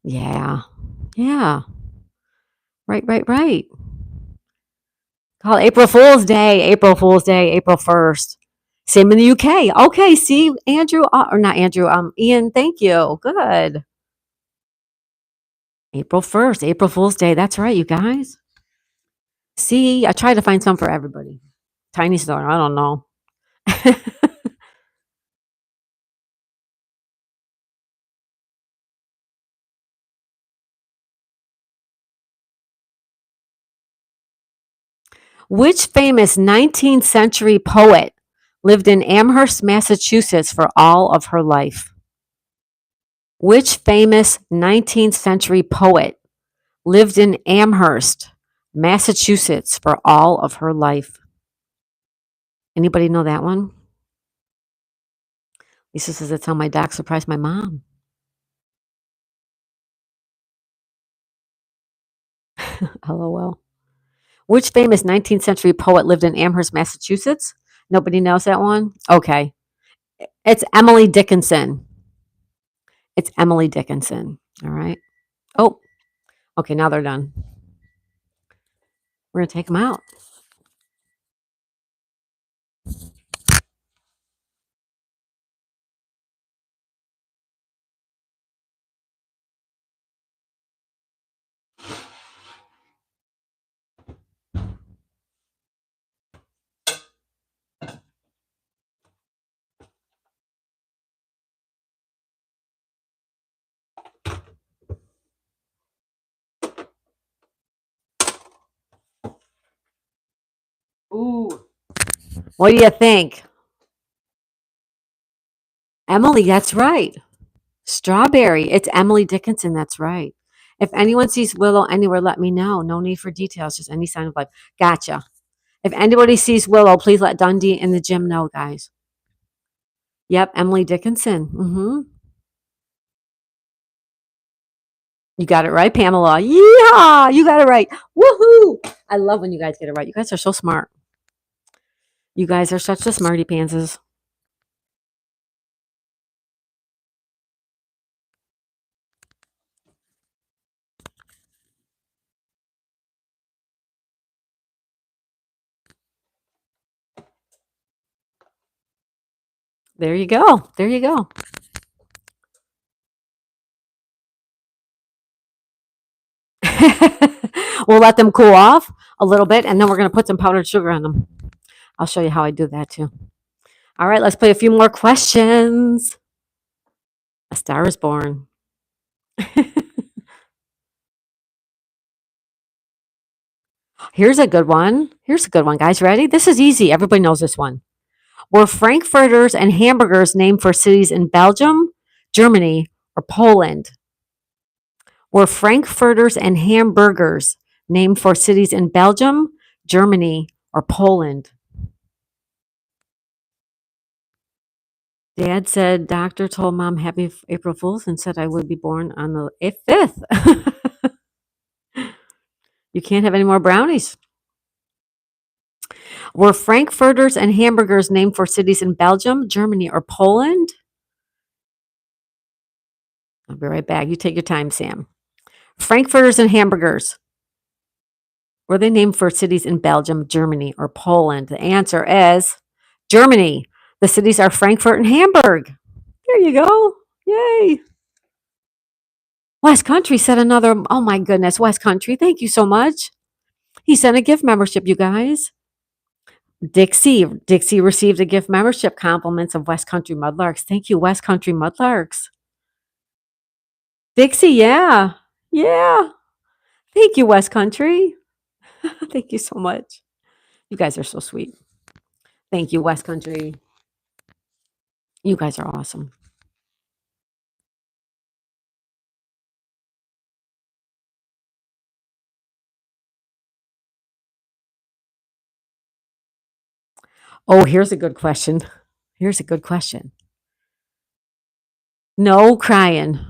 Yeah, yeah. Right. Call April Fool's Day, April Fool's Day, April 1st. Same in the UK. Okay, see, Andrew, or not Andrew, Ian, thank you. Good. April 1st, April Fool's Day. That's right, you guys. See, I tried to find some for everybody. Tiny store, I don't know. Which famous 19th century poet lived in Amherst, Massachusetts for all of her life? Which famous 19th century poet lived in Amherst, Massachusetts for all of her life? Anybody know that one? Lisa says that's how my doc surprised my mom. LOL. Which famous 19th century poet lived in Amherst, Massachusetts? Nobody knows that one? Okay. It's Emily Dickinson. It's Emily Dickinson. All right. Oh, okay. Now they're done. We're going to take them out. Ooh. What do you think? Emily, that's right. Strawberry. It's Emily Dickinson. That's right. If anyone sees Willow anywhere, let me know. No need for details, just any sign of life. Gotcha. If anybody sees Willow, please let Dundee in the gym know, guys. Yep, Emily Dickinson. You got it right, Pamela. Yeehaw! You got it right. Woohoo! I love when you guys get it right. You guys are so smart. You guys are such the smarty pantses. There you go. There you go. We'll let them cool off a little bit, and then we're going to put some powdered sugar on them. I'll show you how I do that too. All right, let's play a few more questions. A Star is Born. Here's a good one. Guys. Ready? This is easy. Everybody knows this one. Were frankfurters and hamburgers named for cities in Belgium, Germany, or Poland? Were frankfurters and hamburgers named for cities in Belgium, Germany, or Poland? Dad said doctor told mom happy April Fools and said I would be born on the 5th. You can't have any more brownies. Were frankfurters and hamburgers named for cities in Belgium, Germany, or Poland? I'll be right back. You take your time, Sam. Frankfurters and hamburgers. Were they named for cities in Belgium, Germany, or Poland? The answer is Germany. The cities are Frankfurt and Hamburg. There you go. Yay. West Country said another. Oh my goodness, West Country. Thank you so much. He sent a gift membership, you guys. Dixie received a gift membership compliments of West Country Mudlarks. Thank you, West Country Mudlarks. Dixie, yeah. Yeah. Thank you, West Country. Thank you so much. You guys are so sweet. Thank you, West Country. You guys are awesome. Oh, here's a good question. Here's a good question. No crying.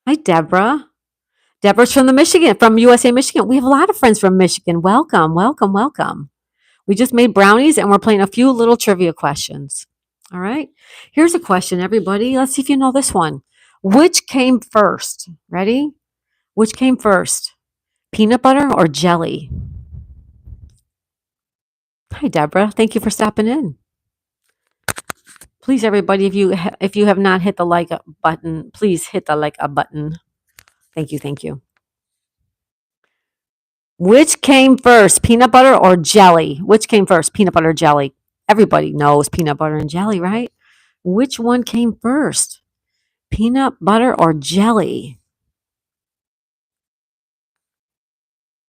Hi, Deborah. Deborah's from from USA, Michigan. We have a lot of friends from Michigan. Welcome, welcome, welcome. We just made brownies and we're playing a few little trivia questions. All right. Here's a question, everybody. Let's see if you know this one. Which came first? Ready? Which came first? Peanut butter or jelly? Hi, Deborah. Thank you for stopping in. Please, everybody, if you have not hit the like button, please hit the like a button. Thank you, thank you. Which came first, peanut butter or jelly? Which came first, peanut butter or jelly? Everybody knows peanut butter and jelly, right? Which one came first, peanut butter or jelly?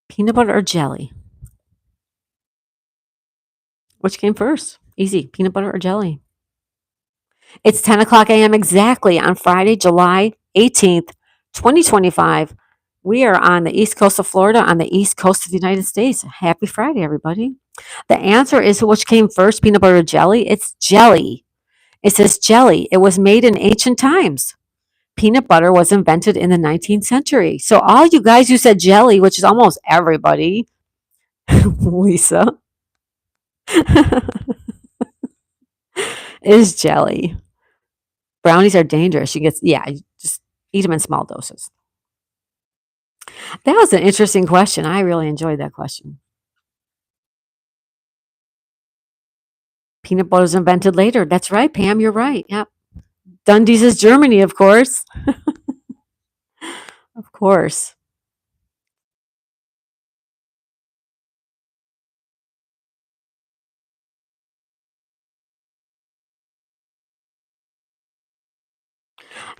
Peanut butter or jelly? Which came first? Easy, peanut butter or jelly? It's 10 o'clock a.m. exactly on Friday, July 18th, 2025. We are on the east coast of Florida, on the east coast of the United States. Happy Friday, everybody. The answer is which came first, peanut butter or jelly? It's jelly. It says jelly. It was made in ancient times. Peanut butter was invented in the 19th century. So, all you guys who said jelly, which is almost everybody, Lisa, is jelly. Brownies are dangerous. You just eat them in small doses. That was an interesting question. I really enjoyed that question. Peanut butter was invented later. That's right, Pam. You're right. Yep. Dundee's is Germany, of course. Of course.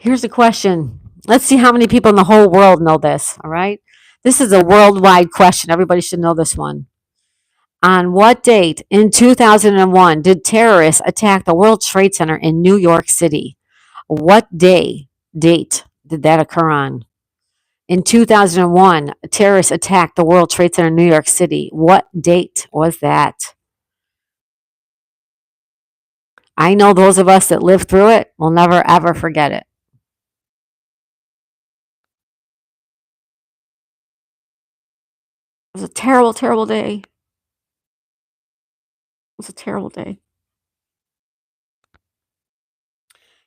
Here's a question. Let's see how many people in the whole world know this. All right. This is a worldwide question. Everybody should know this one. On what date in 2001 did terrorists attack the World Trade Center in New York City? What date did that occur on? In 2001, terrorists attacked the World Trade Center in New York City. What date was that? I know those of us that lived through it will never ever forget it. It was a terrible, terrible day. It was a terrible day.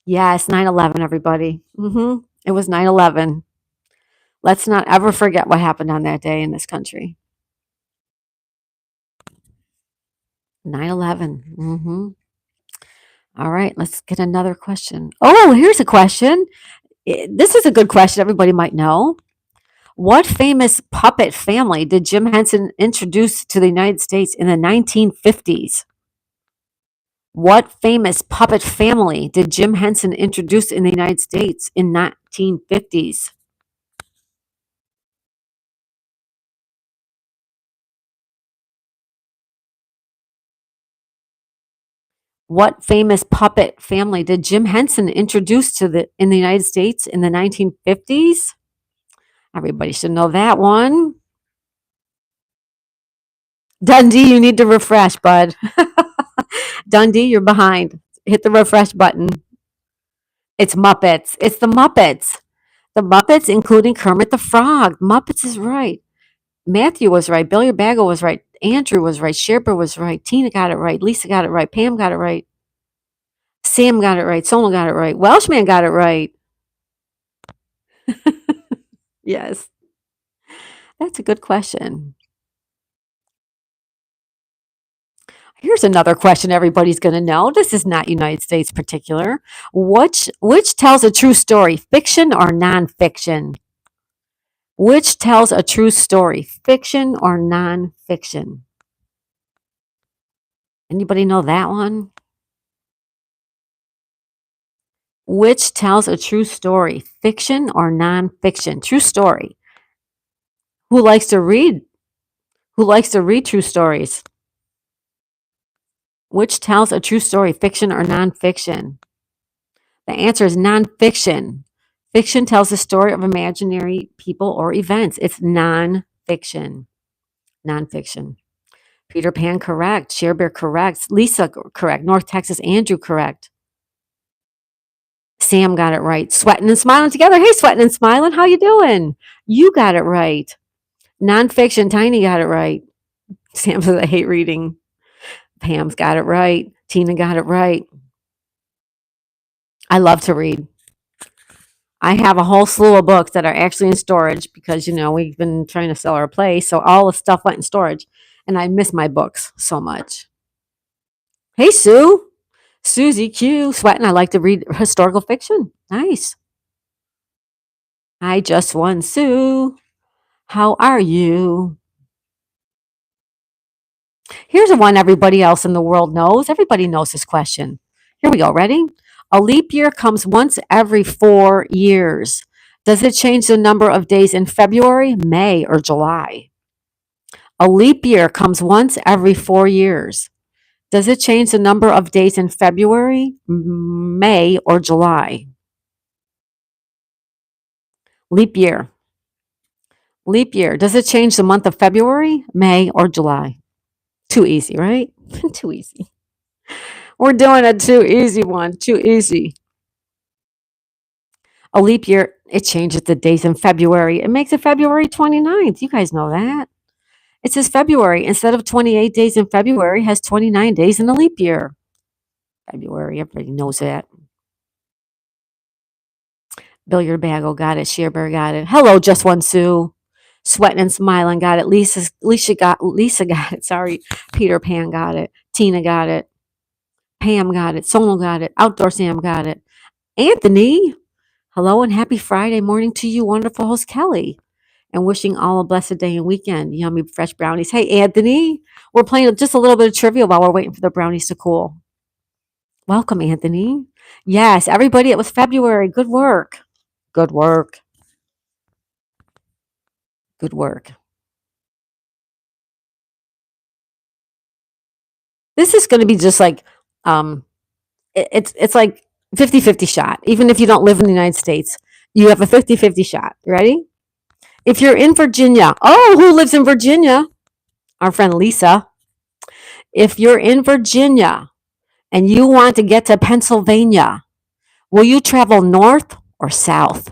Yes, 9/11, everybody. It was 9/11. Let's not ever forget what happened on that day in this country. 9/11. All right, let's get another question. Oh, here's a question. This is a good question everybody might know. What famous puppet family did Jim Henson introduce to the United States in the 1950s? What famous puppet family did Jim Henson introduce in the United States in 1950s? What famous puppet family did Jim Henson introduce in the United States in the 1950s? Everybody should know that one. Dundee, you need to refresh, bud. Dundee, you're behind. Hit the refresh button. It's Muppets. It's the Muppets. The Muppets, including Kermit the Frog. Muppets is right. Matthew was right. Billy Bagel was right. Andrew was right. Sherper was right. Tina got it right. Lisa got it right. Pam got it right. Sam got it right. Sona got it right. Welshman got it right. Yes. That's a good question. Here's another question everybody's going to know. This is not United States particular. Which tells a true story, fiction or nonfiction? Which tells a true story, fiction or nonfiction? Anybody know that one? Which tells a true story, fiction or nonfiction? True story. Who likes to read? Who likes to read true stories? Which tells a true story, fiction or nonfiction? The answer is nonfiction. Fiction tells the story of imaginary people or events. It's nonfiction. Nonfiction. Peter Pan, correct. Share Bear, correct. Lisa, correct. North Texas, Andrew, correct. Sam got it right. Sweating and smiling together. Hey, sweating and smiling. How you doing? You got it right. Nonfiction. Tiny got it right. Sam says, I hate reading. Pam's got it right. Tina got it right. I love to read. I have a whole slew of books that are actually in storage because, we've been trying to sell our place. So all the stuff went in storage and I miss my books so much. Hey, Sue. Susie Q. Sweating. I like to read historical fiction. Nice. I just won, Sue. How are you? Here's a one everybody else in the world knows. Everybody knows this question. Here we go. Ready? A leap year comes once every 4 years. Does it change the number of days in February, May, or July? A leap year comes once every 4 years. Does it change the number of days in February, May, or July? Leap year. Leap year. Does it change the month of February, May, or July? Too easy, right? Too easy. We're doing a too easy one. Too easy. A leap year, it changes the days in February. It makes it February 29th. You guys know that. It says February. Instead of 28 days in February, has 29 days in a leap year. February, everybody knows that. Billiard Bagel got it. Shearbear got it. Hello, Just One Sue. Sweating and smiling got it. Lisa got it. Sorry. Peter Pan got it. Tina got it. Pam got it. Sonal got it. Outdoor Sam got it. Anthony, hello and happy Friday morning to you, wonderful host Kelly. And wishing all a blessed day and weekend. Yummy fresh brownies. Hey, Anthony, we're playing just a little bit of trivia while we're waiting for the brownies to cool. Welcome, Anthony. Yes, everybody, it was February. Good work. Good work. Good work. This is going to be just like, it's like 50-50 shot. Even if you don't live in the United States, you have a 50-50 shot. Ready? If you're in Virginia, who lives in Virginia? Our friend Lisa. If you're in Virginia and you want to get to Pennsylvania, will you travel north or south?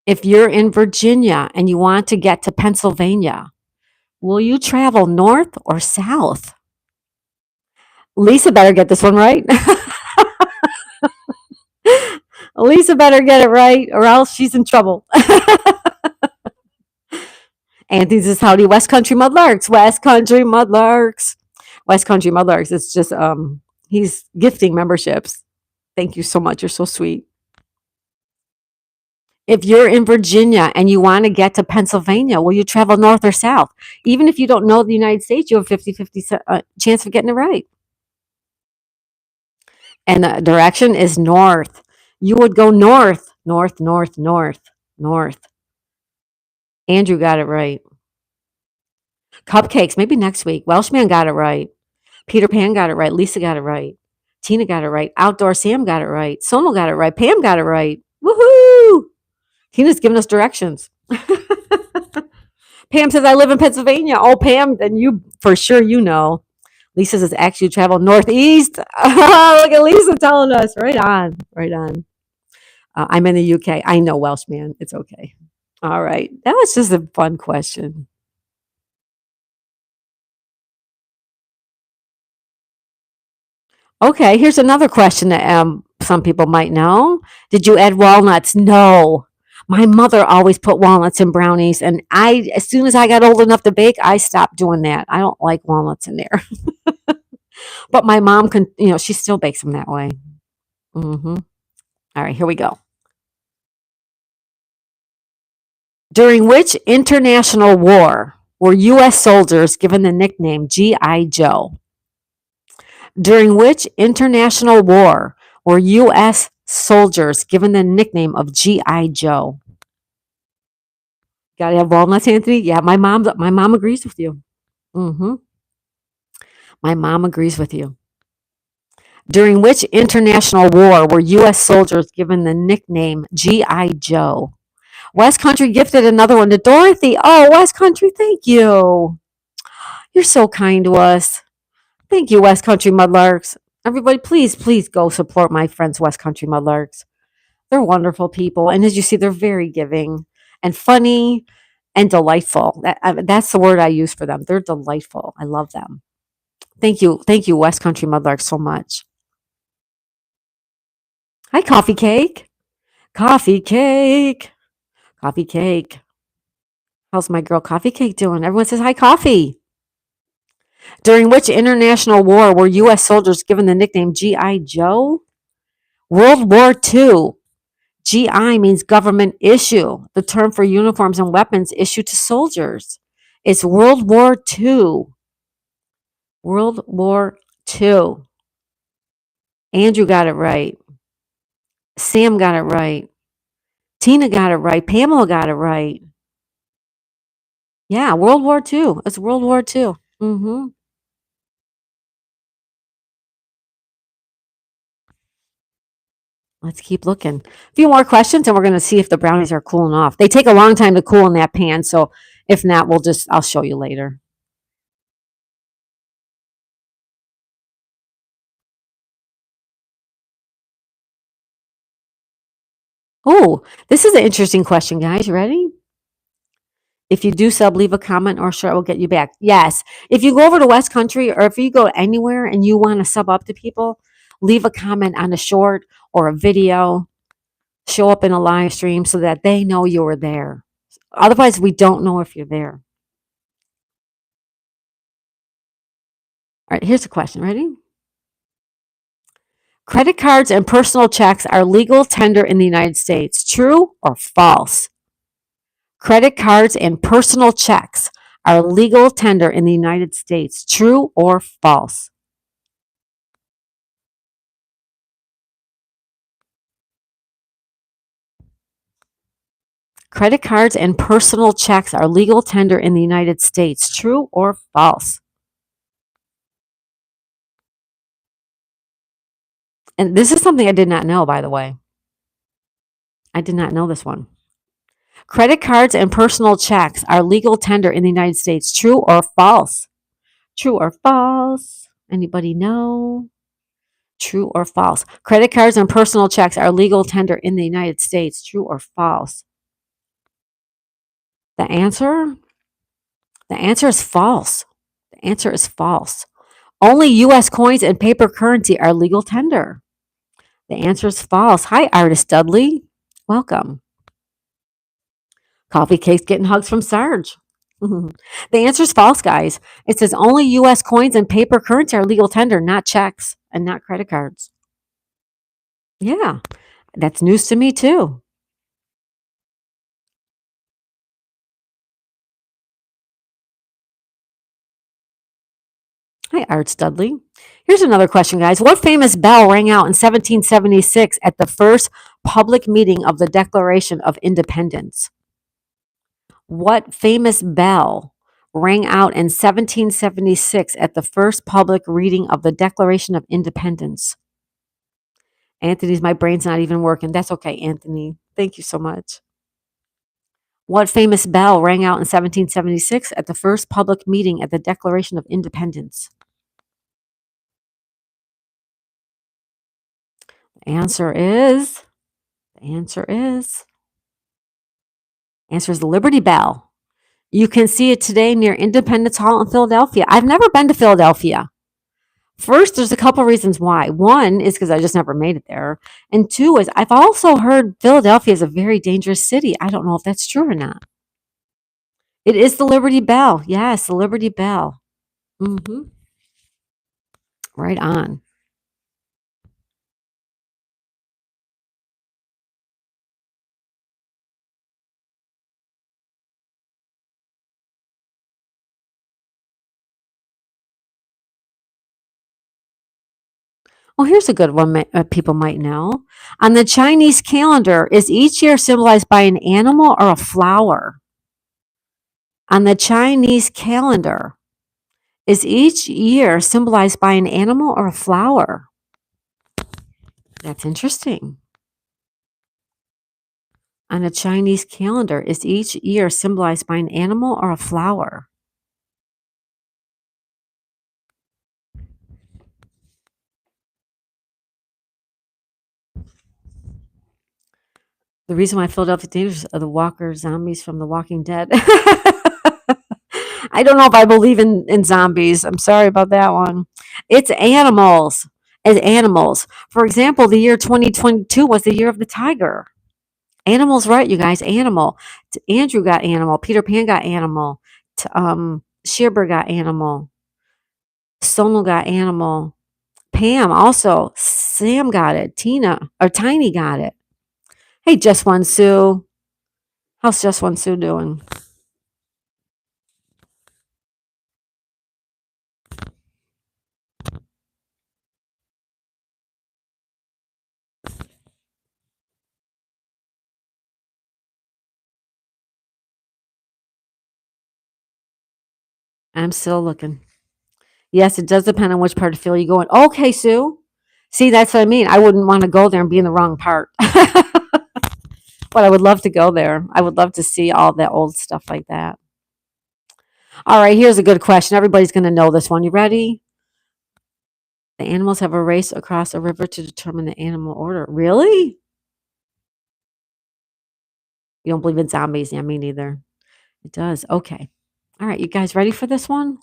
If you're in Virginia and you want to get to Pennsylvania, will you travel north or south? Lisa better get this one right. Lisa better get it right or else she's in trouble. Anthony says, howdy, West Country Mudlarks. West Country Mudlarks. West Country Mudlarks. It's just, he's gifting memberships. Thank you so much. You're so sweet. If you're in Virginia and you want to get to Pennsylvania, will you travel north or south? Even if you don't know the United States, you have a 50-50 chance of getting it right. And the direction is north. You would go north, north, north, north, north. Andrew got it right. Cupcakes, maybe next week. Welshman got it right. Peter Pan got it right. Lisa got it right. Tina got it right. Outdoor Sam got it right. Sonal got it right. Pam got it right. Woohoo! Tina's giving us directions. Pam says, I live in Pennsylvania. Oh, Pam, then you, for sure, you know. Lisa says, actually travel northeast. Look at Lisa telling us. Right on. Right on. I'm in the UK. I know Welshman. It's okay. All right. That was just a fun question. Okay, here's another question that some people might know. Did you add walnuts? No. My mother always put walnuts in brownies, and as soon as I got old enough to bake, I stopped doing that. I don't like walnuts in there. But my mom can, she still bakes them that way. Mm-hmm. All right, here we go. During which international war were U.S. soldiers given the nickname G.I. Joe? During which international war were U.S. soldiers given the nickname of G.I. Joe? Gotta have walnuts, Anthony. Yeah, my mom agrees with you. Mm-hmm. My mom agrees with you. During which international war were U.S. soldiers given the nickname G.I. Joe? West Country gifted another one to Dorothy. Oh, West Country, thank you. You're so kind to us. Thank you, West Country Mudlarks. Everybody, please, please go support my friends, West Country Mudlarks. They're wonderful people. And as you see, they're very giving and funny and delightful. That's the word I use for them. They're delightful. I love them. Thank you. Thank you, West Country Mudlarks, so much. Hi, Coffee Cake. Coffee Cake. Coffee Cake. How's my girl Coffee Cake doing? Everyone says hi, Coffee. During which international war were U.S. soldiers given the nickname G.I. Joe? World War II. GI means government issue, the term for uniforms and weapons issued to soldiers. It's World War II. World War II. Andrew got it right. Sam got it right. Tina got it right. Pamela got it right. Yeah, World War II. It's World War II. Mm-hmm. Let's keep looking. A few more questions, and we're going to see if the brownies are cooling off. They take a long time to cool in that pan, so if not, I'll show you later. Oh, this is an interesting question, guys. You ready? If you do sub, leave a comment or sure, we'll get you back. Yes. If you go over to West Country or if you go anywhere and you want to sub up to people, leave a comment on a short or a video, show up in a live stream so that they know you were there. Otherwise, we don't know if you're there. All right, here's a question. Ready? Credit cards and personal checks are legal tender in the United States. True or false? Credit cards and personal checks are legal tender in the United States. True or false? Credit cards and personal checks are legal tender in the United States. True or false? And this is something I did not know, by the way. I did not know this one. Credit cards and personal checks are legal tender in the United States. True or false? True or false? Anybody know? True or false? Credit cards and personal checks are legal tender in the United States. True or false? The answer? The answer is false. The answer is false. Only US coins and paper currency are legal tender. The answer is false. Hi, Artist Dudley. Welcome. Coffee Cake's getting hugs from Sarge. The answer is false, guys. It says only US coins and paper currency are legal tender, not checks and not credit cards. Yeah, that's news to me, too. Hi, Arts Dudley. Here's another question, guys. What famous bell rang out in 1776 at the first public meeting of the Declaration of Independence? What famous bell rang out in 1776 at the first public reading of the Declaration of Independence? Anthony's, my brain's not even working. That's okay, Anthony. Thank you so much. What famous bell rang out in 1776 at the first public meeting at the Declaration of Independence? The answer is answer is the Liberty Bell. You can see it today near Independence Hall in Philadelphia. I've never been to Philadelphia. First, there's a couple reasons why. One is because I just never made it there. And two is I've also heard Philadelphia is a very dangerous city. I don't know if that's true or not. It is the Liberty Bell. Yes, the Liberty Bell. Mm-hmm. Right on. Oh, here's a good one people might know. On the Chinese calendar, is each year symbolized by an animal or a flower? On the Chinese calendar, is each year symbolized by an animal or a flower? That's interesting. On a Chinese calendar, is each year symbolized by an animal or a flower? The reason why Philadelphia theaters are the walker zombies from The Walking Dead. I don't know if I believe in zombies. I'm sorry about that one. It's animals. It's animals. For example, the year 2022 was the year of the tiger. Animals, right, you guys? Animal. Andrew got animal. Peter Pan got animal. Shearber got animal. Sonal got animal. Pam also. Sam got it. Tina or Tiny got it. Hey, Just One Sue. How's Just One Sue doing? I'm still looking. Yes, it does depend on which part of Philly you go in. Okay, Sue. See, that's what I mean. I wouldn't want to go there and be in the wrong part. But I would love to go there. I would love to see all that old stuff like that. All right, here's a good question. Everybody's going to know this one. You ready? The animals have a race across a river to determine the animal order. Really? You don't believe in zombies? Yeah, me neither. It does. Okay. All right, you guys ready for this one?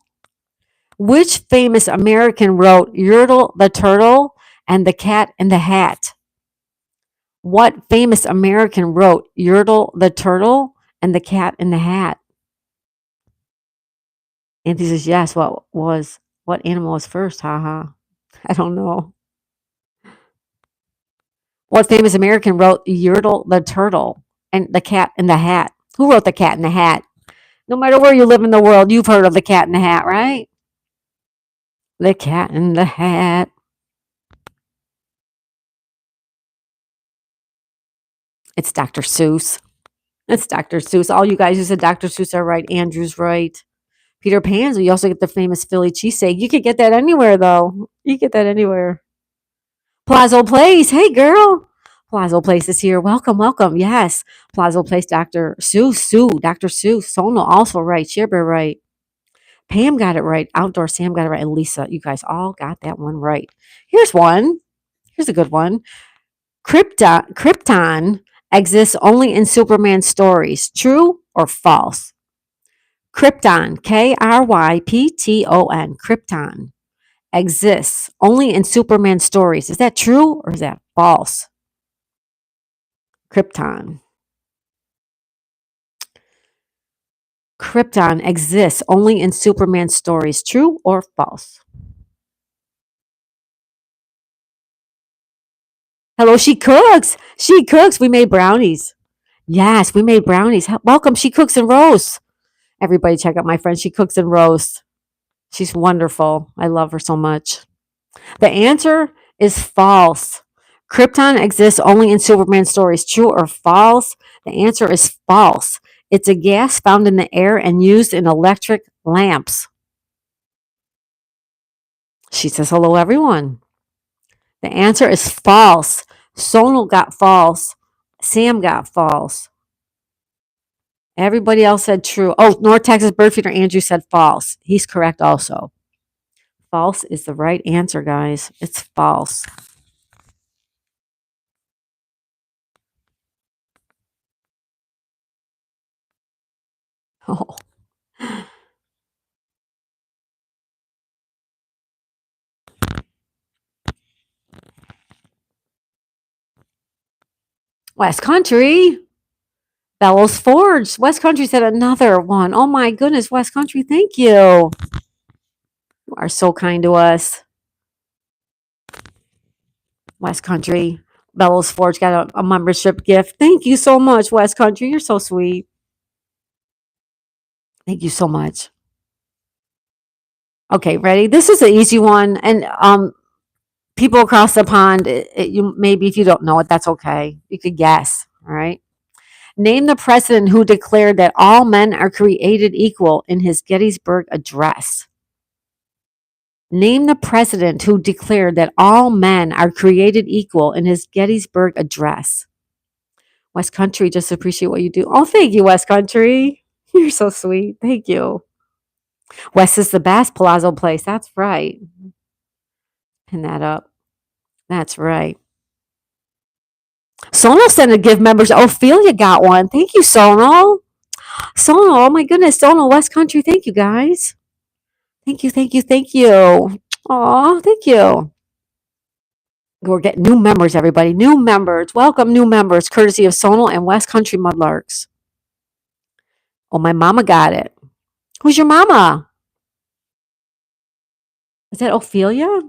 Which famous American wrote Yertle the Turtle and the Cat in the Hat? What famous American wrote Yertle the Turtle and the Cat in the Hat? Anthony says, yes. What animal was first? Ha ha. I don't know. What famous American wrote Yertle the Turtle and the Cat in the Hat? Who wrote the Cat in the Hat? No matter where you live in the world, you've heard of the Cat in the Hat, right? The Cat in the Hat. It's Dr. Seuss. It's Dr. Seuss. All you guys who said Dr. Seuss are right. Andrew's right. Peter Pan's. You also get the famous Philly cheesesteak. You could get that anywhere, though. You get that anywhere. Plazo Place. Hey, girl. Plazo Place is here. Welcome, welcome. Yes. Plazo Place, Dr. Sue, Dr. Seuss. Sono also right. Shearber right. Pam got it right. Outdoor Sam got it right. And Lisa, you guys all got that one right. Here's one. Here's a good one. Krypton exists only in Superman stories. True or false? Krypton, Krypton, Krypton exists only in Superman stories. Is that true or is that false? Krypton. Krypton exists only in Superman stories. True or false? Hello, she cooks. She cooks. We made brownies. Yes, we made brownies. Welcome. She cooks and roasts. Everybody check out my friend. She cooks and roasts. She's wonderful. I love her so much. The answer is false. Krypton exists only in Superman stories. True or false? The answer is false. It's a gas found in the air and used in electric lamps. She says, hello, everyone. The answer is false. Sonal got false. Sam got false. Everybody else said true. Oh, North Texas bird feeder Andrew said false. He's correct also. False is the right answer, guys. It's false. Oh. West Country. Bellows Forge. West Country said another one. Oh my goodness, West Country, thank you. You are so kind to us. West Country. Bellows Forge got a membership gift. Thank you so much, West Country. You're so sweet. Thank you so much. Okay, ready? This is an easy one. And People across the pond, you maybe if you don't know it, that's okay. You could guess. All right. Name the president who declared that all men are created equal in his Gettysburg Address. Name the president who declared that all men are created equal in his Gettysburg Address. West Country, just appreciate what you do. Oh, thank you, West Country. You're so sweet. Thank you. West is the best Palazzo Place. That's right. Pin that up. That's right. Sonal sent a gift members. Ophelia got one. Thank you, Sonal. Sonal, oh my goodness. Sonal, West Country. Thank you, guys. Thank you, thank you, thank you. Aw, thank you. We're getting new members, everybody. New members. Welcome, new members, courtesy of Sonal and West Country Mudlarks. Oh, my mama got it. Who's your mama? Is that Ophelia?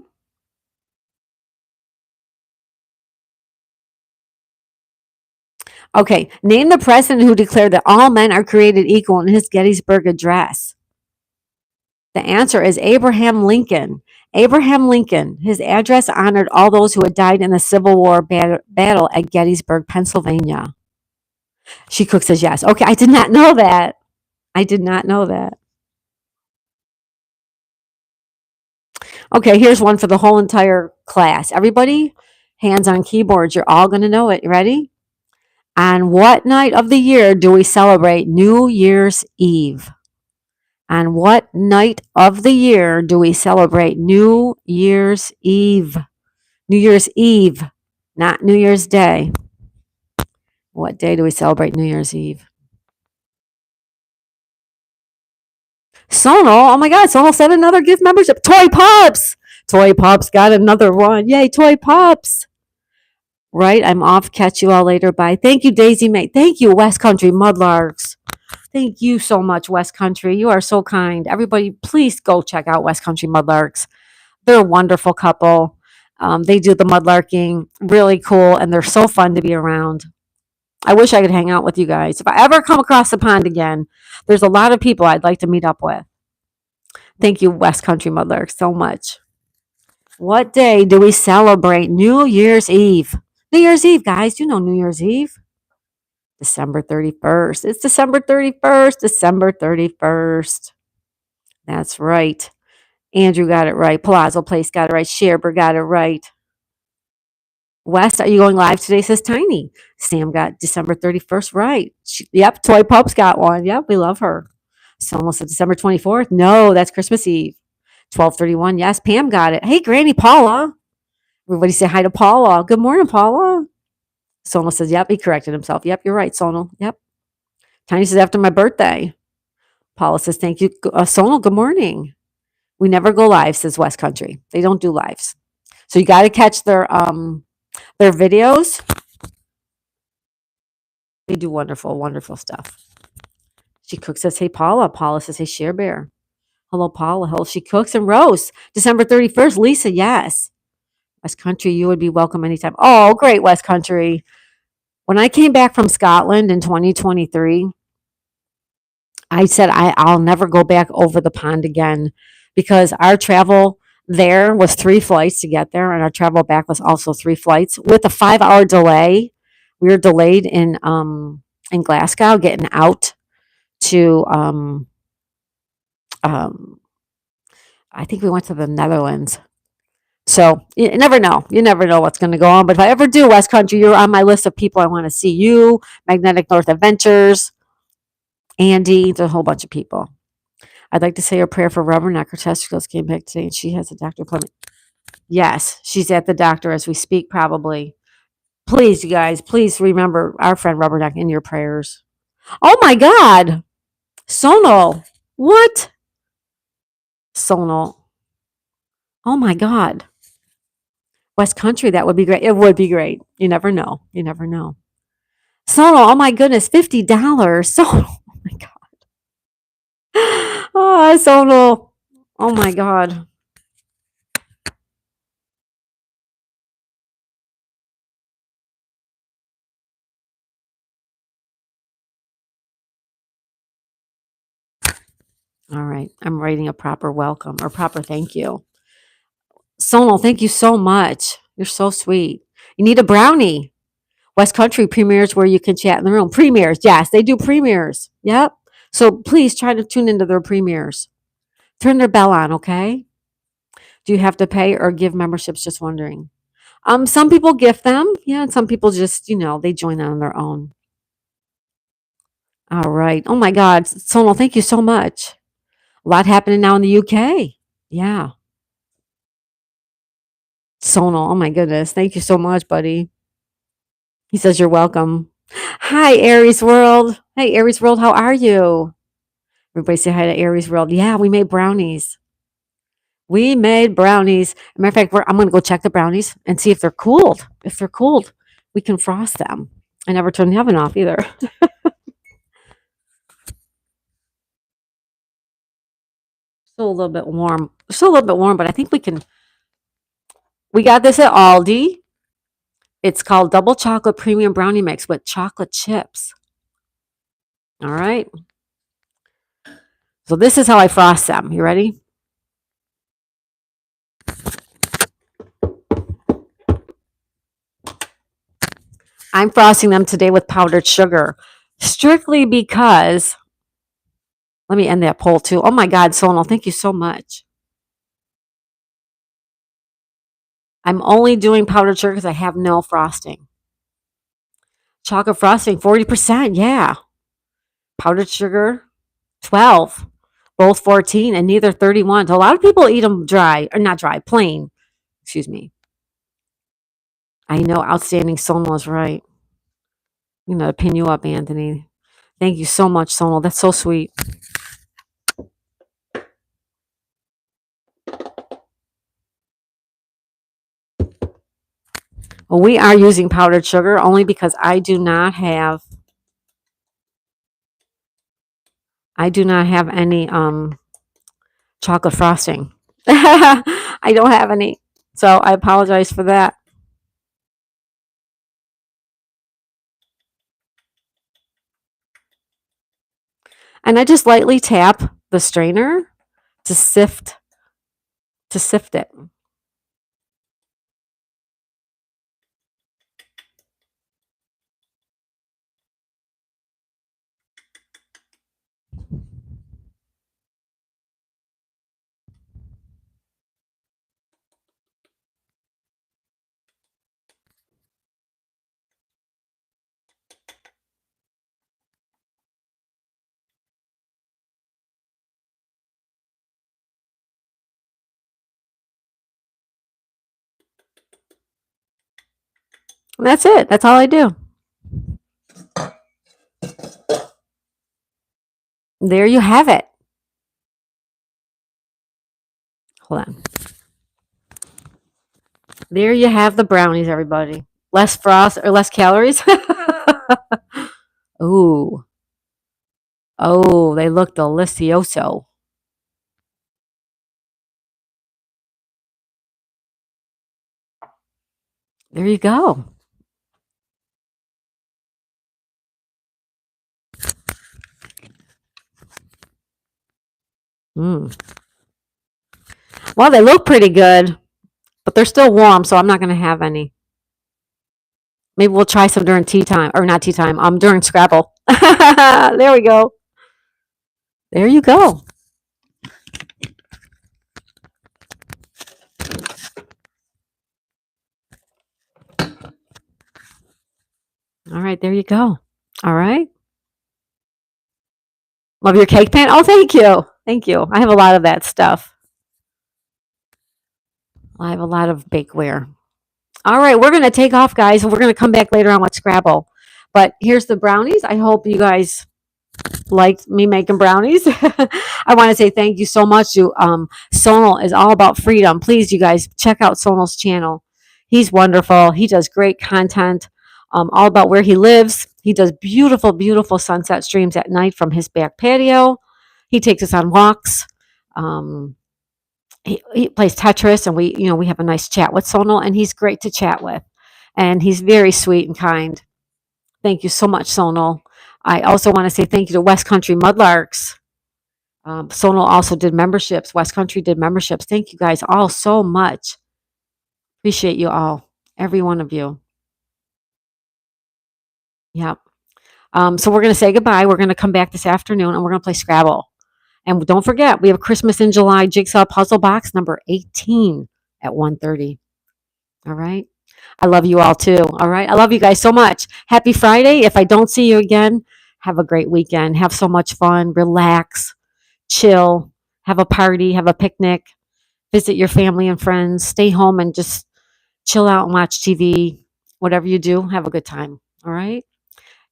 Okay. Name the president who declared that all men are created equal in his Gettysburg Address. The answer is Abraham Lincoln. Abraham Lincoln. His address honored all those who had died in the Civil War battle at Gettysburg, Pennsylvania. She Cook says yes. Okay, I did not know that. I did not know that. Okay, here's one for the whole entire class. Everybody, hands on keyboards. You're all going to know it. You ready? On what night of the year do we celebrate New Year's Eve? On what night of the year do we celebrate New Year's Eve? New Year's Eve, not New Year's Day. What day do we celebrate New Year's Eve? Sonal, oh my God, Sonal sent another gift membership. Toy Pops! Toy Pops got another one. Yay, Toy Pops! Right, I'm off. Catch you all later. Bye. Thank you, Daisy May. Thank you, West Country Mudlarks. Thank you so much, West Country. You are so kind. Everybody, please go check out West Country Mudlarks. They're a wonderful couple. They do the mudlarking really cool, and they're so fun to be around. I wish I could hang out with you guys. If I ever come across the pond again, there's a lot of people I'd like to meet up with. Thank you, West Country Mudlarks, so much. What day do we celebrate New Year's Eve? New Year's Eve, guys. You know New Year's Eve. December 31st. It's December 31st. December 31st. That's right. Andrew got it right. Palazzo Place got it right. Sherber got it right. West, are you going live today? Says Tiny. Sam got December 31st right. Yep. Toy Pups got one. Yep. We love her. Someone said December 24th. No, that's Christmas Eve. 12:31. Yes. Pam got it. Hey, Granny Paula. Everybody say hi to Paula. Good morning, Paula. Sonal says, yep. He corrected himself. Yep. You're right, Sonal. Yep. Tiny says, after my birthday. Paula says, thank you. Sonal, good morning. We never go live, says West Country. They don't do lives. So you got to catch their videos. They do wonderful, wonderful stuff. She Cooks says, hey, Paula. Paula says, hey, Share Bear. Hello, Paula. Hello, She Cooks and Rose. December 31st. Lisa, yes. West Country, you would be welcome anytime. Oh, great, West Country. When I came back from Scotland in 2023, I said I'll never go back over the pond again because our travel there was 3 flights to get there, and our travel back was also 3 flights with a 5-hour delay. We were delayed in Glasgow getting out to I think we went to the Netherlands. So you never know. You never know what's going to go on. But if I ever do West Country, you're on my list of people I want to see. You, Magnetic North Adventures, Andy, there's a whole bunch of people. I'd like to say a prayer for Rubberneck. Her testicles came back today, and she has a doctor appointment. Yes, she's at the doctor as we speak, probably. Please, you guys, please remember our friend Rubberneck in your prayers. Oh my God, Sonal, what? Sonal. Oh my God, West Country. That would be great. It would be great. You never know. You never know. Sonal. Oh my goodness, $50. Sonal. Oh my God. Oh, Sonal. Oh my God. All right. I'm writing a proper welcome or proper thank you. Sonal, thank you so much. You're so sweet. You need a brownie. West Country premieres where you can chat in the room. Premieres, yes, they do premieres. Yep. So please try to tune into their premieres. Turn their bell on, okay? Do you have to pay or give memberships? Just wondering. Some people gift them, yeah, and some people just, they join on their own. All right. Oh my God, Sonal, thank you so much. A lot happening now in the UK. Yeah. Sonal, oh my goodness. Thank you so much, buddy. He says you're welcome. Hi, Aries World. Hey, Aries World, how are you? Everybody say hi to Aries World. Yeah, we made brownies. We made brownies. Matter of fact, I'm going to go check the brownies and see if they're cooled. If they're cooled, we can frost them. I never turned the oven off either. Still a little bit warm. Still a little bit warm, but I think we can. We got this at Aldi. It's called Double Chocolate Premium Brownie Mix with chocolate chips. All right. So this is how I frost them. You ready? I'm frosting them today with powdered sugar, strictly because, let me end that poll too. Oh my God, Sonal, thank you so much. I'm only doing powdered sugar because I have no frosting. Chocolate frosting, 40%. Yeah. Powdered sugar, 12. Both 14 and neither 31. So a lot of people eat them dry, or not dry, plain. Excuse me. I know, outstanding. Sonal is right. I'm going to pin you up, Anthony. Thank you so much, Sonal. That's so sweet. Well, we are using powdered sugar only because I do not have any chocolate frosting. I don't have any. So I apologize for that. And I just lightly tap the strainer to sift it. And that's it. That's all I do. There you have it. Hold on. There you have the brownies, everybody. Less frost or less calories. Ooh. Oh, they look delicioso. There you go. Mm. Well, they look pretty good, but they're still warm, so I'm not going to have any. Maybe we'll try some during tea time, or not tea time, during Scrabble. There we go. There you go. All right, there you go. All right. Love your cake pan. Oh, thank you. Thank you. I have a lot of that stuff. I have a lot of bakeware. All right, we're going to take off, guys, and we're going to come back later on with Scrabble. But here's the brownies. I hope you guys liked me making brownies. I want to say thank you so much to Sonal is all about freedom. Please, you guys, check out Sonal's channel. He's wonderful. He does great content, all about where he lives. He does beautiful, beautiful sunset streams at night from his back patio. He takes us on walks. He plays Tetris, and we have a nice chat with Sonal, and he's great to chat with, and he's very sweet and kind. Thank you so much, Sonal. I also want to say thank you to West Country Mudlarks. Sonal also did memberships. West Country did memberships. Thank you guys all so much. Appreciate you all, every one of you. Yep. So we're going to say goodbye. We're going to come back this afternoon and we're going to play Scrabble. And don't forget, we have Christmas in July jigsaw puzzle box number 18 at 1:30. All right. I love you all too. All right. I love you guys so much. Happy Friday. If I don't see you again, have a great weekend. Have so much fun. Relax, chill, have a party, have a picnic, visit your family and friends, stay home and just chill out and watch TV. Whatever you do, have a good time. All right.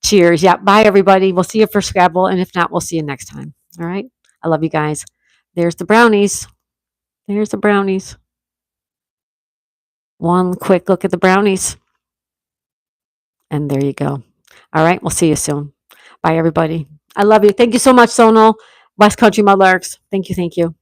Cheers. Yeah. Bye, everybody. We'll see you for Scrabble. And if not, we'll see you next time. All right. I love you guys. There's the brownies. There's the brownies. One quick look at the brownies. And there you go. All right. We'll see you soon. Bye, everybody. I love you. Thank you so much, Sonal. West Country Mudlarks. Thank you. Thank you.